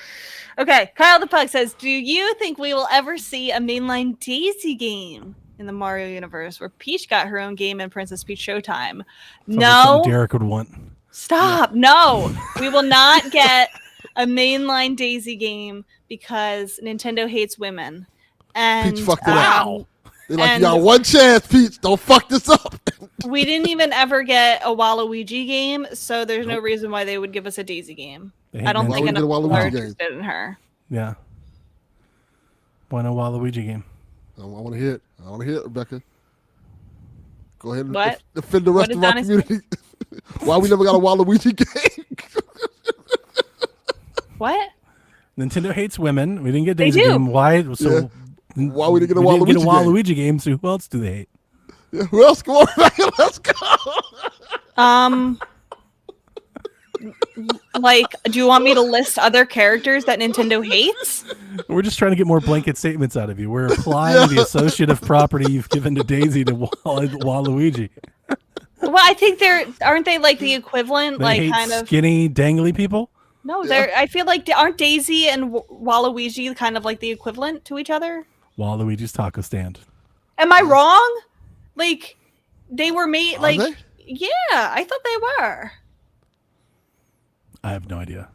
Okay. Kyle the Pug says, "Do you think we will ever see a mainline Daisy game?" in the Mario universe where Peach got her own game in Princess Peach Showtime. Sounds like No, something Derek would want. stop. No, we will not get a mainline Daisy game because Nintendo hates women. And Peach fucked it up. um, They're like, And- you got one chance, Peach. Don't fuck this up. we didn't even ever get a Waluigi game, so there's no reason why they would give us a Daisy game. They hate I don't Nintendo. think Why would enough we people get a are Waluigi game? interested in her. Yeah. Why no Waluigi game? I want to hear it. I want to hear it, Rebecca. Go ahead and What? defend the rest What of did our Donnie say? community. Why we never got a Waluigi game? What? Nintendo hates women. We didn't get They Daisy do. game. Why? So Why we didn't get a we didn't get a Waluigi game? Waluigi game? So who else do they hate? Yeah, who else? Come on, Rebecca. Let's go. Like, do you want me to list other characters that Nintendo hates? We're just trying to get more blanket statements out of you. We're applying the associative property you've given to Daisy to Waluigi. Well, I think aren't they like the equivalent, They like hate kind of. skinny, dangly people. No, I feel like aren't Daisy and Waluigi kind of like the equivalent to each other? Waluigi's taco stand. Am I wrong? Like, they were made Are like. they? Yeah, I thought they were. I have no idea.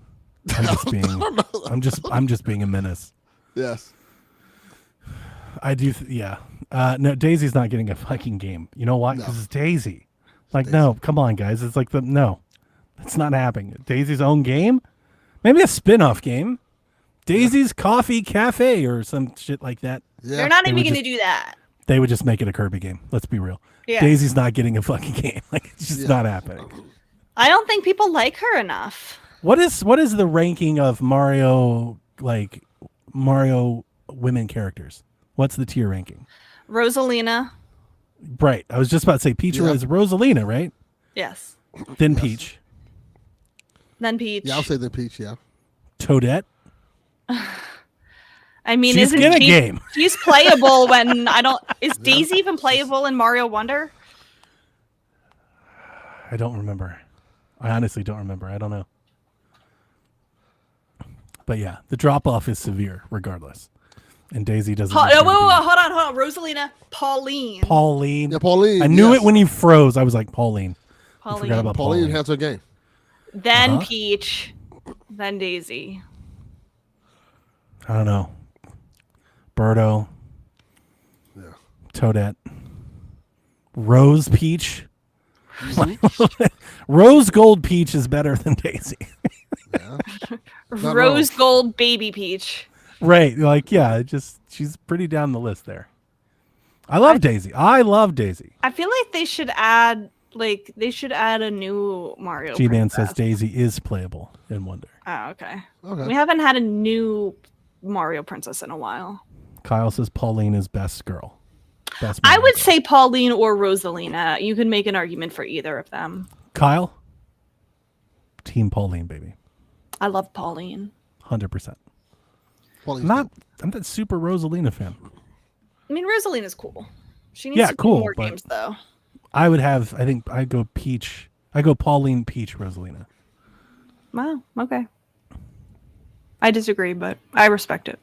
I'm just being a menace. Yes. I do. Yeah. No, Daisy's not getting a fucking game. You know why? No. Because it's Daisy. Like, no, come on, guys. It's like no, that's not happening. Daisy's own game, maybe a spin-off game. Daisy's Coffee Cafe or some shit like that. Yeah. They're not They even would going to do that. They would just make it a Kirby game. Let's be real. Yeah. Daisy's not getting a fucking game. Like, it's just not happening. I don't think people like her enough. What is the ranking of Mario women characters? What's the tier ranking? Rosalina, Right. I was just about to say Peach Yeah. is Rosalina, right? yes. Then Peach. Then Peach. Yeah, I'll say the Peach. Yeah. Toadette. I mean, She's isn't in a she? game. She's playable when I don't. Is Daisy even playable in Mario Wonder? I don't remember. I honestly don't remember. I don't know. But yeah, the drop off is severe regardless. And Daisy doesn't. No, deserve wait, to be- hold on. Rosalina, Pauline. Pauline. Yeah, Pauline. I knew yes. it when you froze. I was like, Pauline. I Pauline. forgot about Pauline Pauline. has her game. Then Uh-huh. Peach. Then Daisy. I don't know. Birdo. Yeah. Toadette. Rose Peach. Mm-hmm. Rose Gold Peach is better than Daisy. Not Rose Gold Baby Peach. Right. Like, yeah, she's pretty down the list there. I love Daisy. I love Daisy. I feel like they should add a new Mario. G-Man princess. says Daisy is playable in Wonder. Oh, okay. Okay. We haven't had a new Mario princess in a while. Kyle says Pauline is best girl. Best I Mario would girl. say Pauline or Rosalina. You can make an argument for either of them. Kyle. Team Pauline, baby. I love Pauline. 100%. Pauline's I'm not super Rosalina fan. I mean, Rosalina's cool. She needs Yeah, to do cool, more but- games, though. I think I'd go Peach. I go Pauline, Peach, Rosalina. Wow. Okay. I disagree, but I respect it.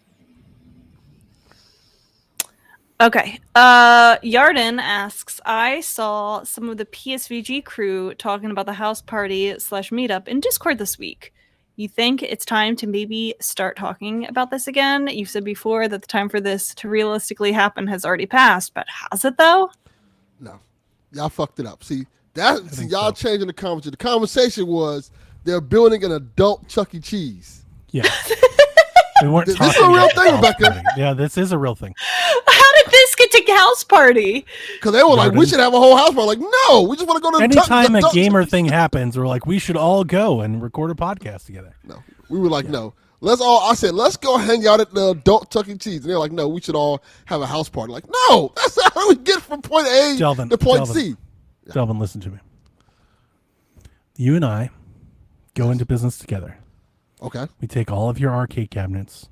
Okay. Yarden asks, I saw some of the PSVG crew talking about the house party / meetup in Discord this week. You think it's time to maybe start talking about this again? You've said before that the time for this to realistically happen has already passed, but has it though? No, y'all fucked it up. See y'all changing the conversation. The conversation was they're building an adult Chuck E. Cheese. Yeah. We weren't This is talking a real about thing, house Rebecca. party. Yeah, this is a real thing. How did this get to house party? Because they were like, we Jordan. should have a whole house party. Like, no, we just want to go to the Anytime a adult gamer Chuck E. thing happens, we're like, we should all go and record a podcast together. No, we were like, no. I said, let's go hang out at the adult Chuck E. Cheese. And they're like, no, we should all have a house party. Like, no, that's not how we get from point A Delvin, to point Delvin. C. Delvin, listen to me. You and I go into business together. Okay. We take all of your arcade cabinets.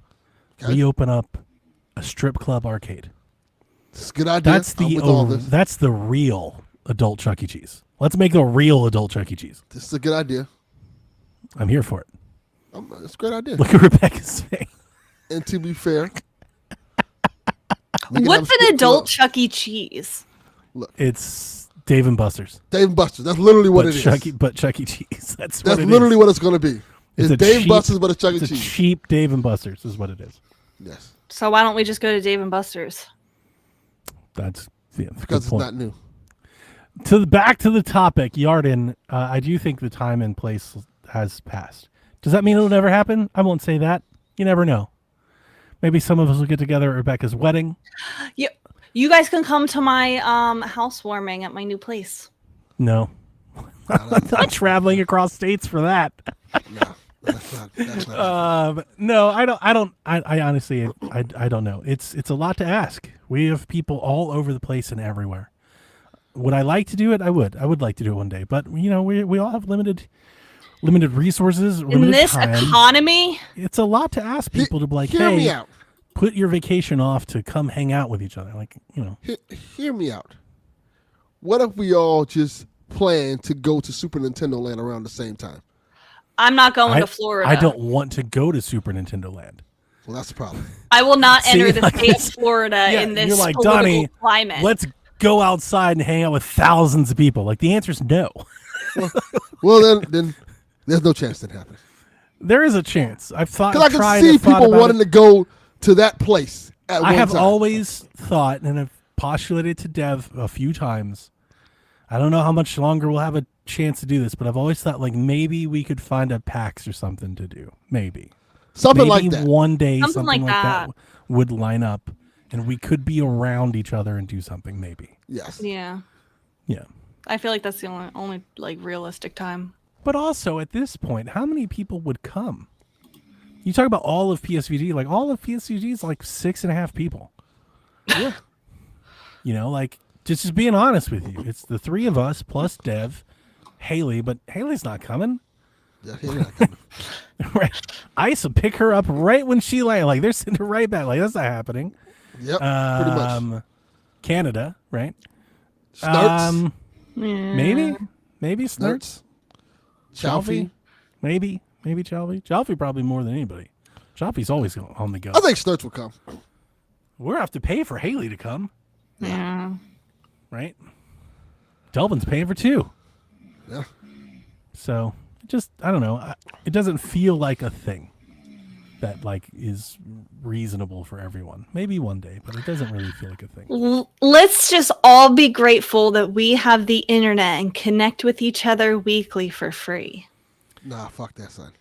Okay. We open up a strip club arcade. It's a good idea. That's I'm the with all this. that's the real adult Chuck E. Cheese. Let's make a real adult Chuck E. Cheese. This is a good idea. I'm here for it. It's a great idea. Look at Rebecca's face. And to be fair, We can What's have an strip adult club. Chuck E. Cheese? It's Dave and Buster's. Dave and Buster's. That's literally what it is. Chuck E. Cheese. That's That's what it literally is. what it's going to be. It's a Dave cheap- Buster's, but it's Chuck E. It's a Cheese. cheap Dave and Buster's is what it is. Yes, So why don't we just go to Dave and Buster's? That's good because it's point. not new. Back to the topic, Yarden. I do think the time and place has passed. Does that mean it'll never happen? I won't say that. You never know. Maybe some of us will get together at Rebecca's wedding. You guys can come to my housewarming at my new place. No, I'm not traveling across states for that. No, that's not. No, I honestly, I don't know. It's a lot to ask. We have people all over the place and everywhere. Would I like to do it? I would like to do it one day. But you know, we all have limited resources, In limited this time. economy, It's a lot to ask people to be like, Hear me hey, out. put your vacation off to come hang out with each other. Like, you know, Hear me out. What if we all just plan to go to Super Nintendo Land around the same time? I'm not going to Florida. I don't want to go to Super Nintendo Land. Well, that's the problem. I will not See, enter the like state of this- Florida yeah, in this you're like, political Donnie, climate. Let's go outside and hang out with thousands of people. Like, the answer is no. Well, then there's no chance that happens. There is a chance. I've thought. Because I tried can see and thought people about wanting it. to go to that place at I one have time. always thought, and have postulated to Dev a few times. I don't know how much longer we'll have a chance to do this, but I've always thought like maybe we could find a PAX or something to do. Maybe Something maybe like that. one day Something something, like like that. would line up, and we could be around each other and do something. Maybe. Yes. Yeah, Yeah. I feel like that's the only like realistic time. But also at this point, how many people would come? You talk about all of PSVG, like all of PSVG is like 6.5 people. Yeah. You know, like just being honest with you, it's the three of us plus Dev, Haley, but Haley's not coming. Yeah, you're not coming. Right? I used to pick her up right when she landed. Like they're sending her right back. Like that's not happening. Yep, pretty much. Canada, right? Snurts. Maybe Snurts. Chalfie. Maybe Chalfie. Chalfie probably more than anybody. Chalfie's always on the go. I think Snurts will come. We'll have to pay for Haley to come, Yeah. right? Delvin's paying for 2. Yeah. So just I don't know. It doesn't feel like a thing that like is reasonable for everyone. Maybe one day, but it doesn't really feel like a thing. Let's just all be grateful that we have the internet and connect with each other weekly for free. Nah, fuck that, son.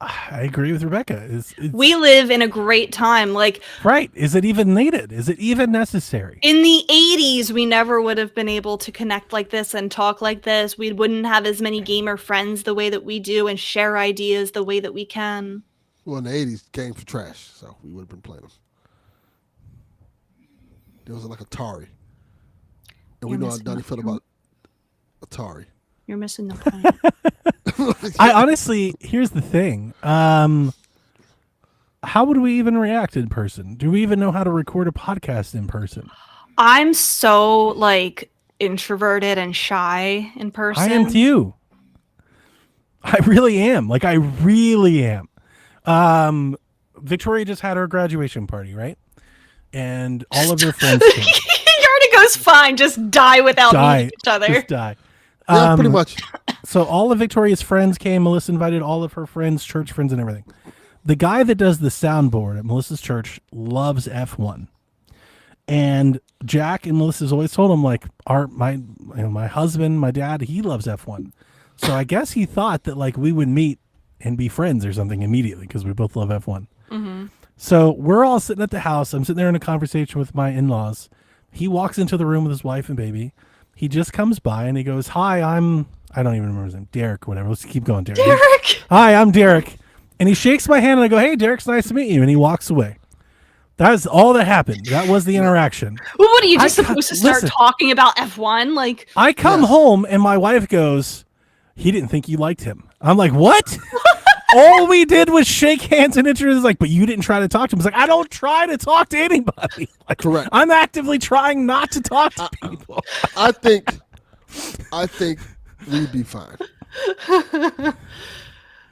I agree with Rebecca. It's We live in a great time. Like right. Is it even needed? Is it even necessary? in the 80s, we never would have been able to connect like this and talk like this. We wouldn't have as many gamer friends the way that we do and share ideas the way that we can. Well, in the 80s, games were trash, so we would have been playing them. There was like Atari. And we You're know how missing Donnie the felt about Atari. You're missing the point. I honestly, here's the thing. How would we even react in person? Do we even know how to record a podcast in person? I'm so like introverted and shy in person. I am too. I really am. Like, I really am. Victoria just had her graduation party, right? And all of their friends came. Yarda goes fine. Just die without meeting each other. Just die. Yeah, pretty much. So all of Victoria's friends came. Melissa invited all of her friends, church friends, and everything. The guy that does the soundboard at Melissa's church loves F1. And Jack and Melissa's always told him, like, my husband, my dad, he loves F1. So I guess he thought that, like, we would meet and be friends or something immediately because we both love F1. Mm-hmm. So we're all sitting at the house. I'm sitting there in a conversation with my in-laws. He walks into the room with his wife and baby. He just comes by and he goes, hi, I don't even remember his name, Derek, whatever. Let's keep going, Derek. Derek! Hi, I'm Derek. And he shakes my hand and I go, hey, Derek, it's nice to meet you. And he walks away. That was all that happened. That was the interaction. Well, what are you just I supposed to start listen. talking about F1? Like, I come Yes. home and my wife goes, he didn't think you liked him. I'm like, what? All we did was shake hands and introduce. Like, but you didn't try to talk to him. It's like, I don't try to talk to anybody. Like, Correct. I'm actively trying not to talk to people. I think we'd be fine.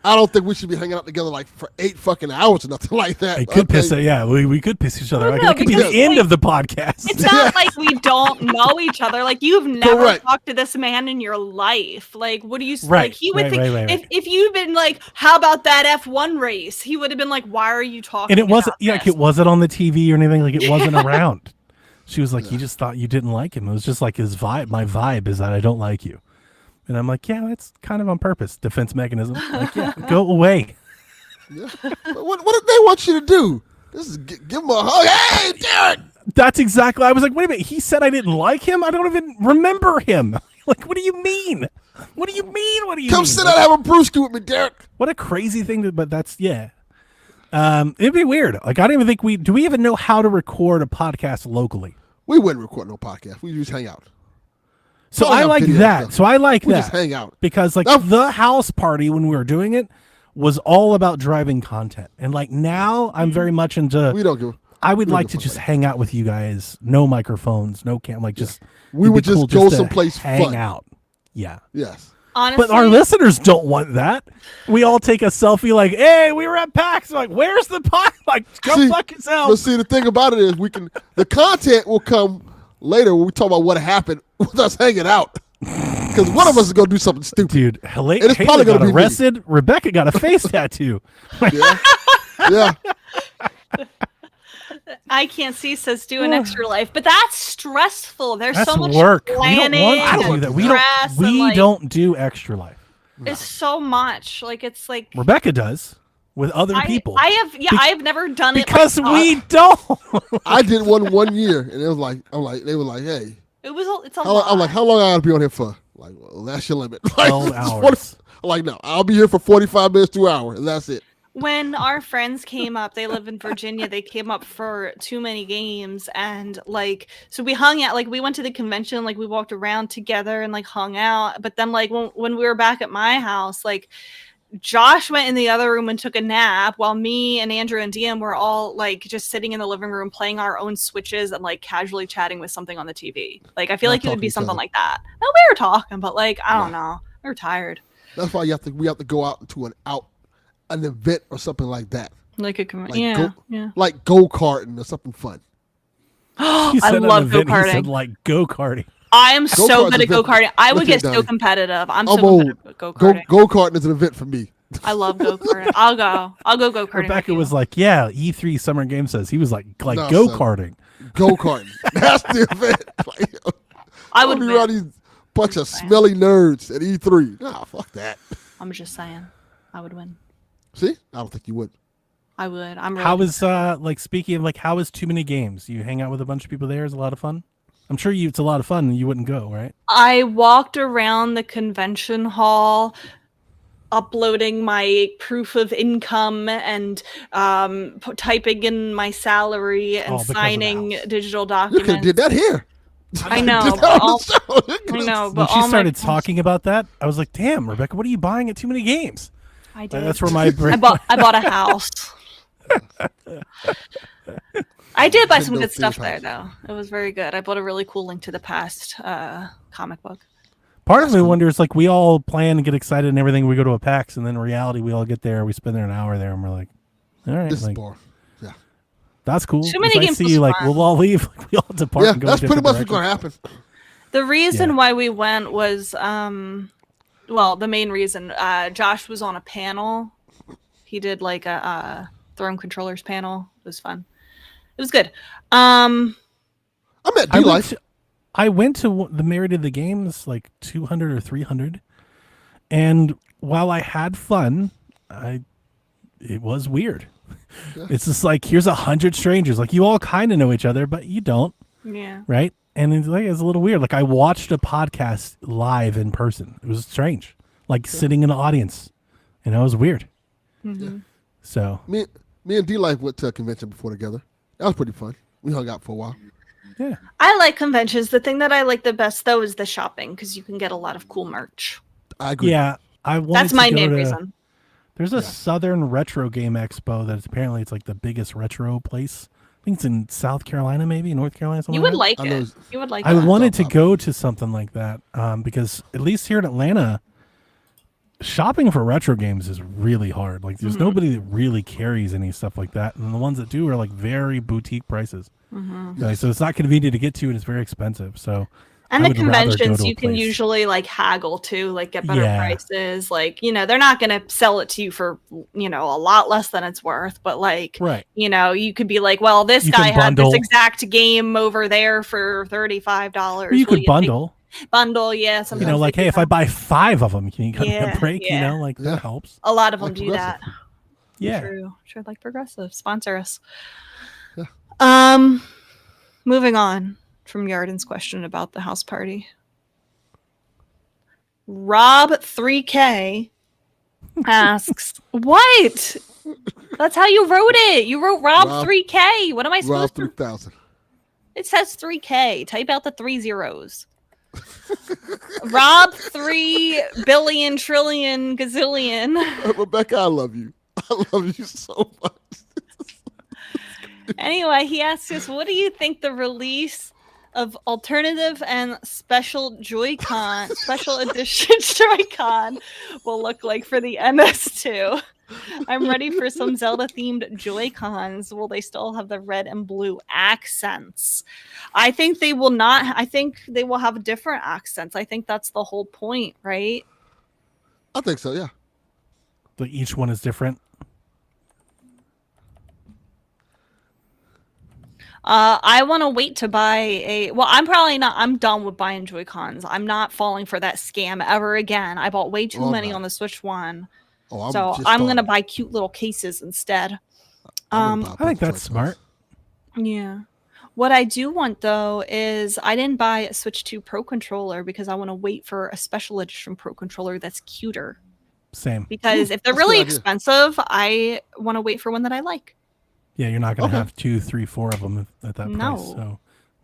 I don't think we should be hanging out together like for 8 fucking hours or nothing like that. It could piss. Yeah, we could piss each other. Well, Like, no, it could be because, the end like, of the podcast. It's not like we don't know each other. Like you've never Correct. talked to this man in your life. Like what do you Right, like? He would right, think right, right. if you'd been like, "How about that F1 race?" He would have been like, "Why are you talking?" And it wasn't. about Yeah, like this?" it wasn't on the TV or anything. Like it wasn't around. She was like, "You just thought you didn't like him." It was just like his vibe. My vibe is that I don't like you. And I'm like, yeah, that's kind of on purpose. Defense mechanism. Like, yeah, go away. Yeah. What did they want you to do? This is give him a hug. Hey, Derek. That's exactly. I was like, wait a minute. He said I didn't like him. I don't even remember him. Like, what do you mean? What do you mean? What do you Come mean? sit down and have a brewski with me, Derek. What a crazy thing. But that's yeah. It'd be weird. Like, I don't even think do we even know how to record a podcast locally? We wouldn't record no podcast. We just hang out. So Probably I have like video that. stuff. So I like We that just hang out. because like Now- the house party when we were doing it was all about driving content, and like now I'm very much into. We don't give. I would we don't like give to a fuck just about hang out with you guys. No microphones, no cam. Like just We it'd would be just cool go to someplace hang fun. out. Yeah, Yes. Honestly, but our listeners don't want that. We all take a selfie like, "Hey, we were at PAX." Like, where's the pot? Like, go See, fuck But yourself. see, the thing about it is, the content will come later when we talk about what happened with us hanging out. Because one of us is gonna do something stupid. Dude, Haley And it's probably got gonna be me. arrested. Rebecca got a face tattoo. Yeah. Yeah. I can't see says do an extra life, but that's stressful. There's That's so much work. We planning. don't want to do and that. stress and, We like, don't do extra life. It's so much. Like it's like Rebecca does with other people. I have never done it because myself. we don't. I did one year, and it was like, they were like, hey, It's a how, lot. I'm like, how long I gotta be on here for? Like, well, that's your limit. Like, 12 it's hours. I'm like, no, I'll be here for 45 minutes to an hour, and that's it. When our friends came up, they live in Virginia. They came up for too many games, and like, so we hung out. Like, we went to the convention. Like, we walked around together and like hung out. But then, like, when we were back at my house, like, Josh went in the other room and took a nap, while me and Andrew and DM were all like just sitting in the living room playing our own Switches and like casually chatting with something on the TV. Like, I feel Not like it would talking be to each something other. like that. No, we were talking, but like, I don't know. We were tired. That's why we have to go out to an event or something like that, Like a like yeah, yeah. like go karting or something fun. He I said at an love event, he go-karting. said like go karting. I am so Go-kart's good a at go bit- karting. I would look get at so Donnie. competitive. I'm I'm so old. good at go karting. Go karting is an event for me. I love go karting. I'll go karting. Rebecca was like, yeah, E3 Summer Game says. He was like No, go son. karting. Go karting. That's the event. Like, I would be win. around these bunch of smelly nerds at E3. Nah, fuck that. I'm just saying, I would win. See, I don't think you would. I would. I'm really How is like speaking of like how is too many games? You hang out with a bunch of people there is a lot of fun. I'm sure it's a lot of fun and you wouldn't go, right? I walked around the convention hall uploading my proof of income and typing in my salary and All because of the signing house. digital You could have documents. did that here. I know, Did but that on all- the show. You I could've- know, When but she all started my talking about that, I was like, damn, Rebecca, what are you buying at too many games? I Like, did. that's where my brain I bought a house. I did buy some Nintendo good stuff themed there, house. though. It was very good. I bought a really cool Link to the Past comic book. Part of me wonders, like, we all plan and get excited and everything. We go to a PAX, and then in reality, we all get there. We spend there an hour there, and we're like, all right, This is like, boring. Yeah. that's cool. Too many If I games see, was like, fun. we'll all leave. Like, we all depart Yeah, and go that's pretty different much what's going to directions. happen. The reason Yeah. why we went was, well, the main reason, Josh was on a panel. He did like a Throne Controllers panel. It was fun. It was good. I'm at I went D-Life. to, I went to the Married to the Games like 200 or 300, and while I had fun, it was weird. Yeah. It's just like here's 100 strangers, like you all kind of know each other, but you don't, Yeah. right? And it's like it's a little weird. Like I watched a podcast live in person. It was strange, like sitting in the audience, and it was weird. Mm-hmm. So Me and D-Life went to a convention before together. That was pretty fun. We hung out for a while. yeah, I like conventions. The thing that I like the best, though, is the shopping because you can get a lot of cool merch. I agree. yeah. I wanted That's to my go main to- reason. There's a Southern Retro Game Expo that apparently it's like the biggest retro place. I think it's in South Carolina, maybe North Carolina. Something You would like like I know it. it's- You would like that. I it. wanted to Top. go to something like that because at least here in Atlanta, shopping for retro games is really hard. Like, there's nobody that really carries any stuff like that, and the ones that do are like very boutique prices. Like, so it's not convenient to get to, and it's very expensive. So, And I the would rather go conventions, to a you can place. usually like haggle too, like get better Yeah. prices. Like, they're not going to sell it to you for, a lot less than it's worth. But like, Right. you could be like, well, this You guy can had this bundle. exact game over there for $35. Or you Will could bundle. Bundle, yeah. Sometimes Like, they hey, do if I that. buy 5 of them, can you cut me Yeah, a break? yeah. Like Yeah. that helps. A lot of them Like do that. Progressive. Yeah. True. Like Progressive, sponsor us. Yeah. Moving on from Yarden's question about the house party. Rob 3K asks, "What? That's how you wrote it. You wrote Rob 3K. What am I Rob supposed to? 3000. It says 3K. Type out the 3 zeros. Rob 3 billion trillion gazillion." Rebecca, I love you. I love you so much. Anyway, he asks us, what do you think the release of alternative and special Joy-Con, special edition Joy-Con will look like for the NS2? I'm ready for some Zelda-themed Joy-Cons. Will they still have the red and blue accents? I think they will not. I think they will have different accents. I think that's the whole point, right? I think so, yeah. So each one is different. I want to wait to buy I'm probably not. I'm done with buying Joy-Cons. I'm not falling for that scam ever again. I bought way too Oh, many no. on the Switch One. Oh, So just I'm going to started. buy cute little cases instead. I'm gonna buy I think both that's Joy-Cons. smart. Yeah. What I do want though is I didn't buy a Switch 2 Pro controller because I want to wait for a special edition Pro controller that's cuter. Same. Because if they're that's a good really idea. expensive, I want to wait for one that I like. Yeah, you're not going to Okay. have 2, 3, 4 of them at that No. price. So,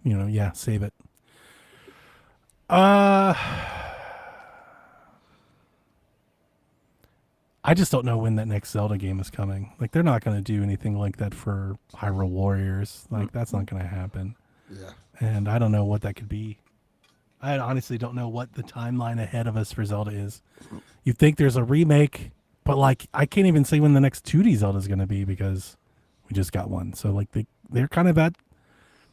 yeah, save it. I just don't know when that next Zelda game is coming. Like, they're not going to do anything like that for Hyrule Warriors. Like, that's not going to happen. Yeah. And I don't know what that could be. I honestly don't know what the timeline ahead of us for Zelda is. You think there's a remake, but like I can't even say when the next 2D Zelda is going to be because we just got one. So like they're kind of at,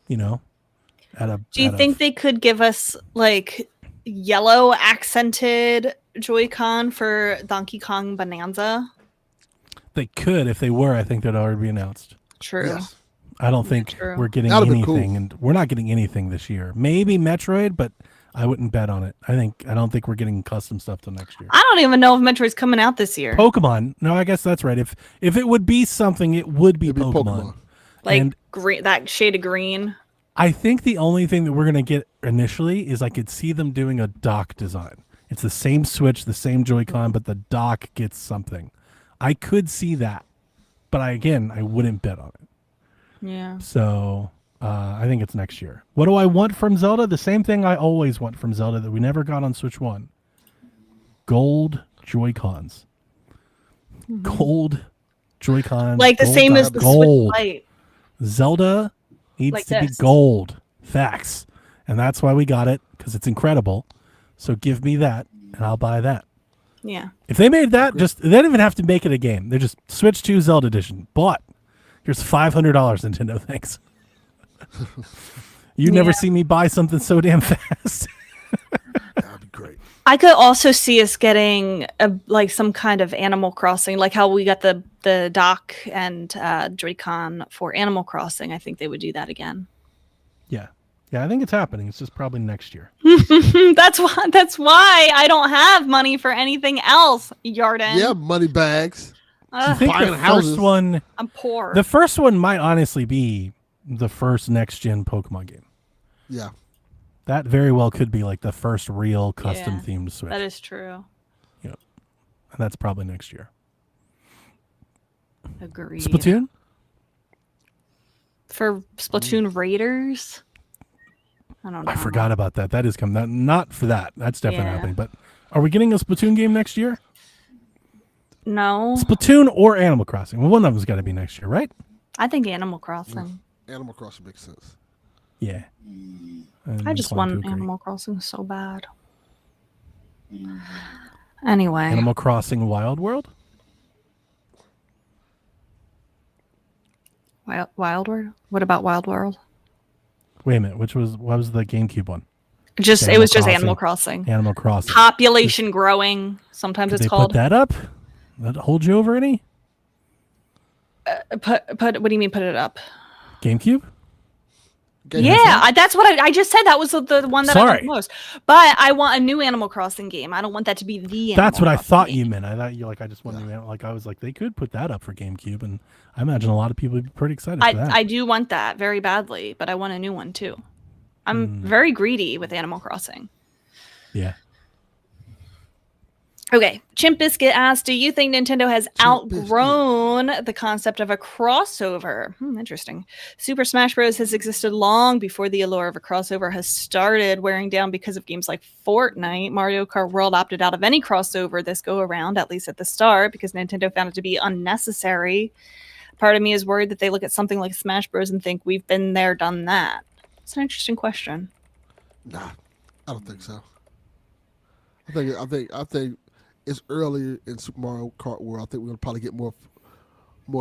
at a. Do you at a- think they could give us like yellow accented Joy-Con for Donkey Kong Bonanza? they could if they were? I think that'd already be announced. True. Yes. I don't think true. we're getting That'd be anything, cool. and we're not getting anything this year. Maybe Metroid, but I wouldn't bet on it. I don't think we're getting custom stuff till next year. I don't even know if Metroid's coming out this year. Pokemon. No, I guess that's right. If it would be something, it would be It'd be Pokemon. Pokemon. Like and green, that shade of green. I think the only thing that we're gonna get initially is I could see them doing a dock design. It's the same Switch, the same Joy-Con, but the dock gets something. I could see that, but I wouldn't bet on it. Yeah. So I think it's next year. What do I want from Zelda? The same thing I always want from Zelda that we never got on Switch 1. Gold Joy-Cons. Gold Joy-Cons. Like the gold same as dot the gold. Switch Lite. Zelda needs Like to be this. gold. Facts. And that's why we got it, because it's incredible. So give me that, and I'll buy that. Yeah. If they made that, they don't even have to make it a game. They're just Switch 2 Zelda Edition. Bought. Here's $500, Nintendo. Thanks. You never Yeah. see me buy something so damn fast. That'd be great. I could also see us getting like some kind of Animal Crossing, like how we got the dock and Joy-Con for Animal Crossing. I think they would do that again. Yeah. Yeah, I think it's happening. It's just probably next year. That's why I don't have money for anything else, Yarden. Yeah, money bags. I think Buying the houses. first one I'm poor. the first one might honestly be the first next gen Pokemon game. Yeah. That very well could be like the first real custom Yeah, themed Switch. that is true. And that's probably next year. Agreed. Splatoon? For Splatoon Raiders? I don't know. I forgot about that. That is coming. Not for that. That's definitely Yeah. happening. But are we getting a Splatoon game next year? No. Splatoon or Animal Crossing? Well, one of them's got to be next year, right? I think Animal Crossing. Animal Crossing makes sense. Yeah. I just inclined to want agree. Animal Crossing so bad. Anyway, Animal Crossing Wild World. Wild World. What about Wild World? Wait a minute, what was the GameCube one? It was Animal just Animal Crossing. Animal Crossing. Population growing. Sometimes Did it's they called. put that up? That hold you over any? Put. What do you mean? Put it up? GameCube? Yeah, that's what I just said. That was the one that I liked Sorry. most. But I want a new Animal Crossing game. I don't want that to be the. That's what I thought game. you meant. I thought you I just wanted to like I was like they could put that up for GameCube, and I imagine a lot of people would be pretty excited for that. I do want that very badly, but I want a new one too. I'm very greedy with Animal Crossing. Yeah. Okay, Chimp Biscuit asked, do you think Nintendo has outgrown the concept of a crossover? Interesting. Super Smash Bros. Has existed long before the allure of a crossover has started wearing down because of games like Fortnite. Mario Kart World opted out of any crossover this go around, at least at the start, because Nintendo found it to be unnecessary. Part of me is worried that they look at something like Smash Bros. And think we've been there, done that. It's an interesting question. Nah, I don't think so. I think it's early in Super Mario Kart World. I think we're gonna probably get more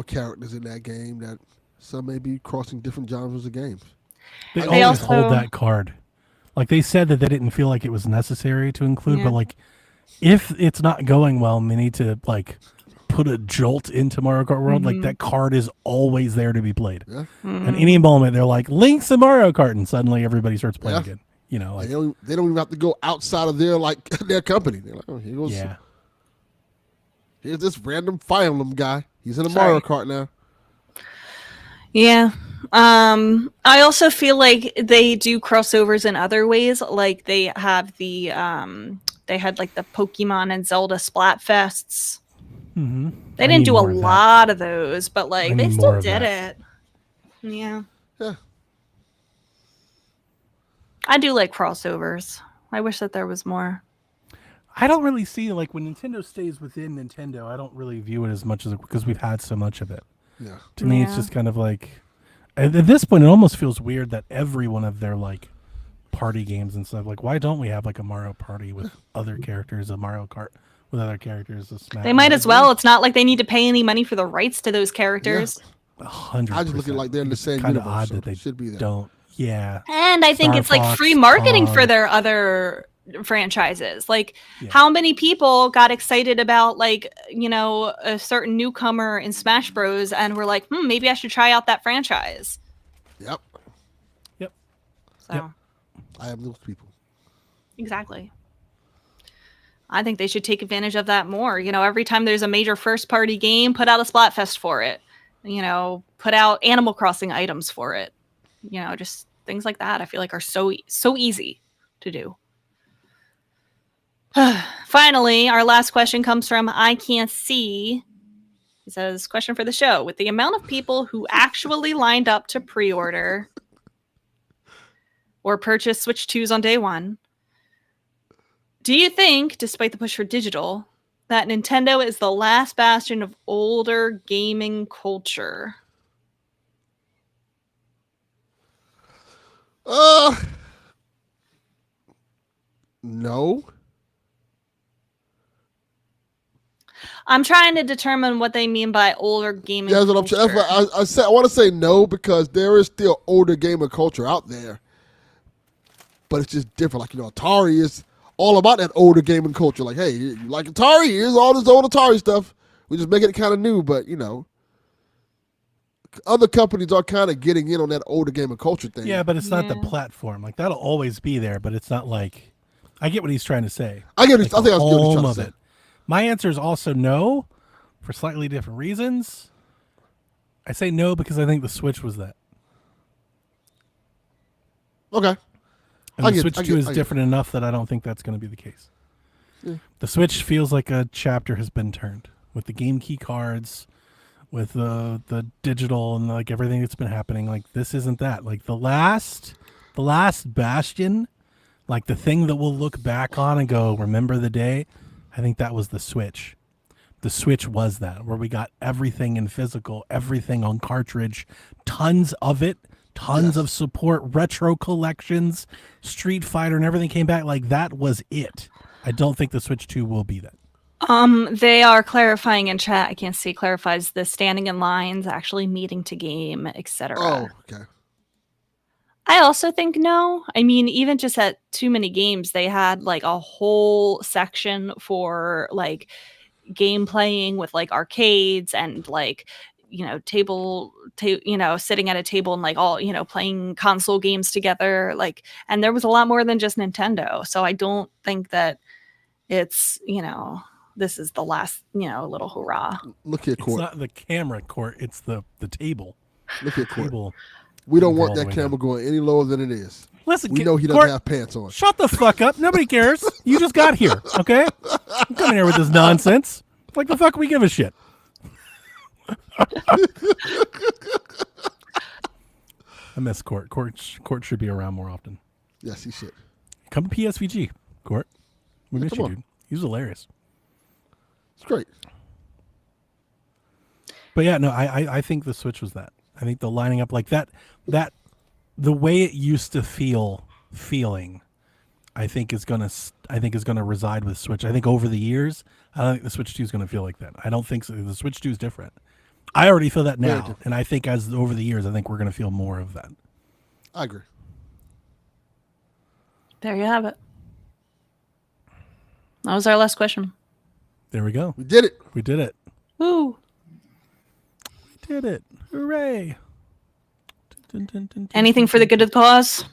characters in that game. That some may be crossing different genres of games. They They always also- hold that card. Like they said that they didn't feel like it was necessary to include, but like if it's not going well and they need to like put a jolt into Mario Kart World, like that card is always there to be played. Yeah. At any moment they're like, Link's in Mario Kart, and suddenly everybody starts playing again. You know, like They don't even have to go outside of their their company. They're like, oh, here's this random Fire Emblem guy. He's in a Mario Kart now. Yeah. I also feel like they do crossovers in other ways. Like they have they had like the Pokemon and Zelda Splatfests. mm-hmm. They didn't do a lot of those, but like they still did that. it. Yeah. Yeah. I do like crossovers. I wish that there was more. I don't really see like when Nintendo stays within Nintendo, I don't really view it as much as because we've had so much of it. Yeah. To me, it's Yeah. just kind of like at this point, it almost feels weird that every one of their like party games and stuff, like why don't we have like a Mario Party with other characters, a Mario Kart with other characters, a Smash? They might as well. It's not like they need to pay any money for the rights to those characters. 100%. I just look at it like they're in the same kind of universe, odd so that they should be there. don't. Yeah. And I think Star it's like Fox, free marketing for Pong. their other franchises. Like how many people got excited about like, you know, a certain newcomer in Smash Bros. And were like, maybe I should try out that franchise. Yep. So Yep. I am those people. exactly. I think they should take advantage of that more. You know, every time there's a major first party game, put out a Splatfest for it. You know, put out Animal Crossing items for it. You know, just things like that I feel like are so easy to do. Finally, our last question comes from I Can't See. He says, question for the show. With the amount of people who actually lined up to pre-order or purchase Switch 2s on day one, do you think, despite the push for digital, that Nintendo is the last bastion of older gaming culture? No. I'm trying to determine what they mean by older gaming Yeah, that's culture. what I'm. That's what I said. I want to say no because there is still older gamer culture out there, but it's just different. Like Atari is all about that older gaming culture. Like, hey, you like Atari? Here's all this old Atari stuff. We just making it kind of new, but other companies are kind of getting in on that older gaming culture thing. Yeah, but it's not the platform. Like that'll always be there, but it's not like I get what he's trying to say. I get. Like, I think I was home trying to of say. it. My answer is also no, for slightly different reasons. I say no because I think the Switch was that. Okay. And I the get- Switch I 2 get- is I get- different enough that I don't think that's going to be the case. Yeah. The Switch feels like a chapter has been turned with the game key cards, with the digital and like everything that's been happening. Like this isn't that. Like the last bastion, like the thing that we'll look back on and go, remember the day. I think that was the Switch. The Switch was that, where we got everything in physical, everything on cartridge, tons of it, tons of support, retro collections, Street Fighter, and everything came back. Like that was it. I don't think the Switch 2 will be that. They are clarifying in chat. I can't see. Clarifies the standing in lines, actually meeting to game, etc. Oh, okay. I also think no. I mean, even just at Too Many Games, they had like a whole section for like game playing with like arcades and like sitting at a table and like all playing console games together. Like, and there was a lot more than just Nintendo. So I don't think that it's this is the last little hurrah. Look here, It's Court. not the camera, Court. It's the table. Look here, Court. Table. We don't Go want all that the way camera going any lower than it is. Listen, We know he doesn't Court, have pants on. shut the fuck up. Nobody cares. You just got here, okay? I'm coming here with this nonsense. Like the fuck we give a shit. I miss Court. Court should be around more often. Yes, he should. Come to PSVG, Court. We miss come you, on. dude. He was hilarious. It's great. But yeah, no, I think the Switch was that. I think the lining up like that the way it used to feeling, I think is gonna reside with Switch. I think over the years, I don't think the Switch 2 is gonna feel like that. I don't think so. The Switch 2 is different. I already feel that Very now, different. and I think as over the years, I think we're gonna feel more of that. I agree. There you have it. That was our last question. There we go. We did it. We did it. Woo. We did it. Hooray! Dun, dun, dun, dun, Anything for the good of the cause?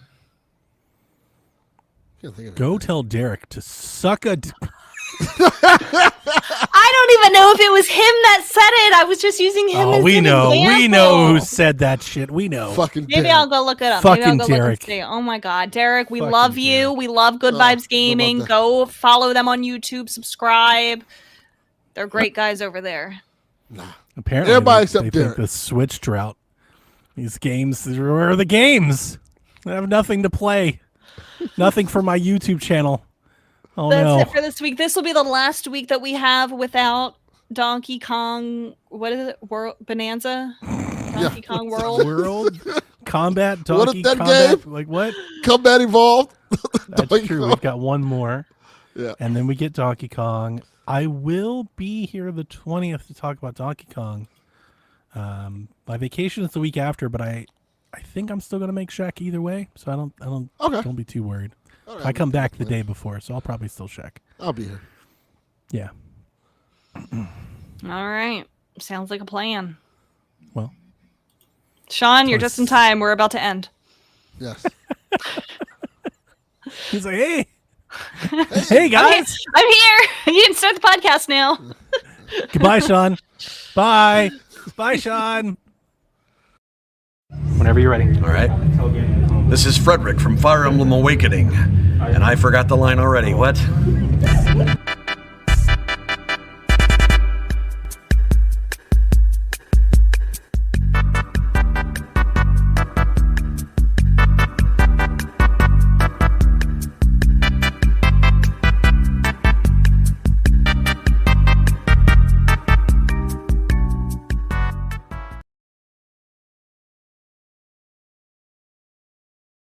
Can't think of it. Go tell Derek to suck a. I don't even know if it was him that said it. I was just using him Oh, as we an know. We example. know who said that shit. We know. Fucking Maybe damn. I'll go look it up. Fucking Maybe I'll go Derek. look and see. Oh my god, Derek, we Fucking love you. Derek. We love Good Oh, Vibes love Gaming. that. Go follow them on YouTube. Subscribe. They're great guys over there. Apparently, Everybody they except think Derek. the Switch drought. These games, where are the games? I have nothing to play. Nothing for my YouTube channel. Oh That's no! it for this week. This will be the last week that we have without Donkey Kong. What is it? World Bonanza? Donkey Kong World. World Combat What is Donkey that Combat. game? Like what? Combat Evolved. That's Donkey true. Kong. We've got one more, Yeah. and then we get Donkey Kong. I will be here the 20th to talk about Donkey Kong. My vacation is the week after, but I think I'm still gonna make Shaq either way, so Okay. don't be too worried. All right, I come back the day before, so I'll probably still Shaq. I'll be here. Yeah. All right. Sounds like a plan. Well, Sean, you're just in time. We're about to end. Yes. he's like, hey, hey guys, I'm here. You can start the podcast now. goodbye, Sean. Bye, bye, Sean. Whenever you're ready. All right. This is Frederick from Fire Emblem Awakening. And I forgot the line already. What?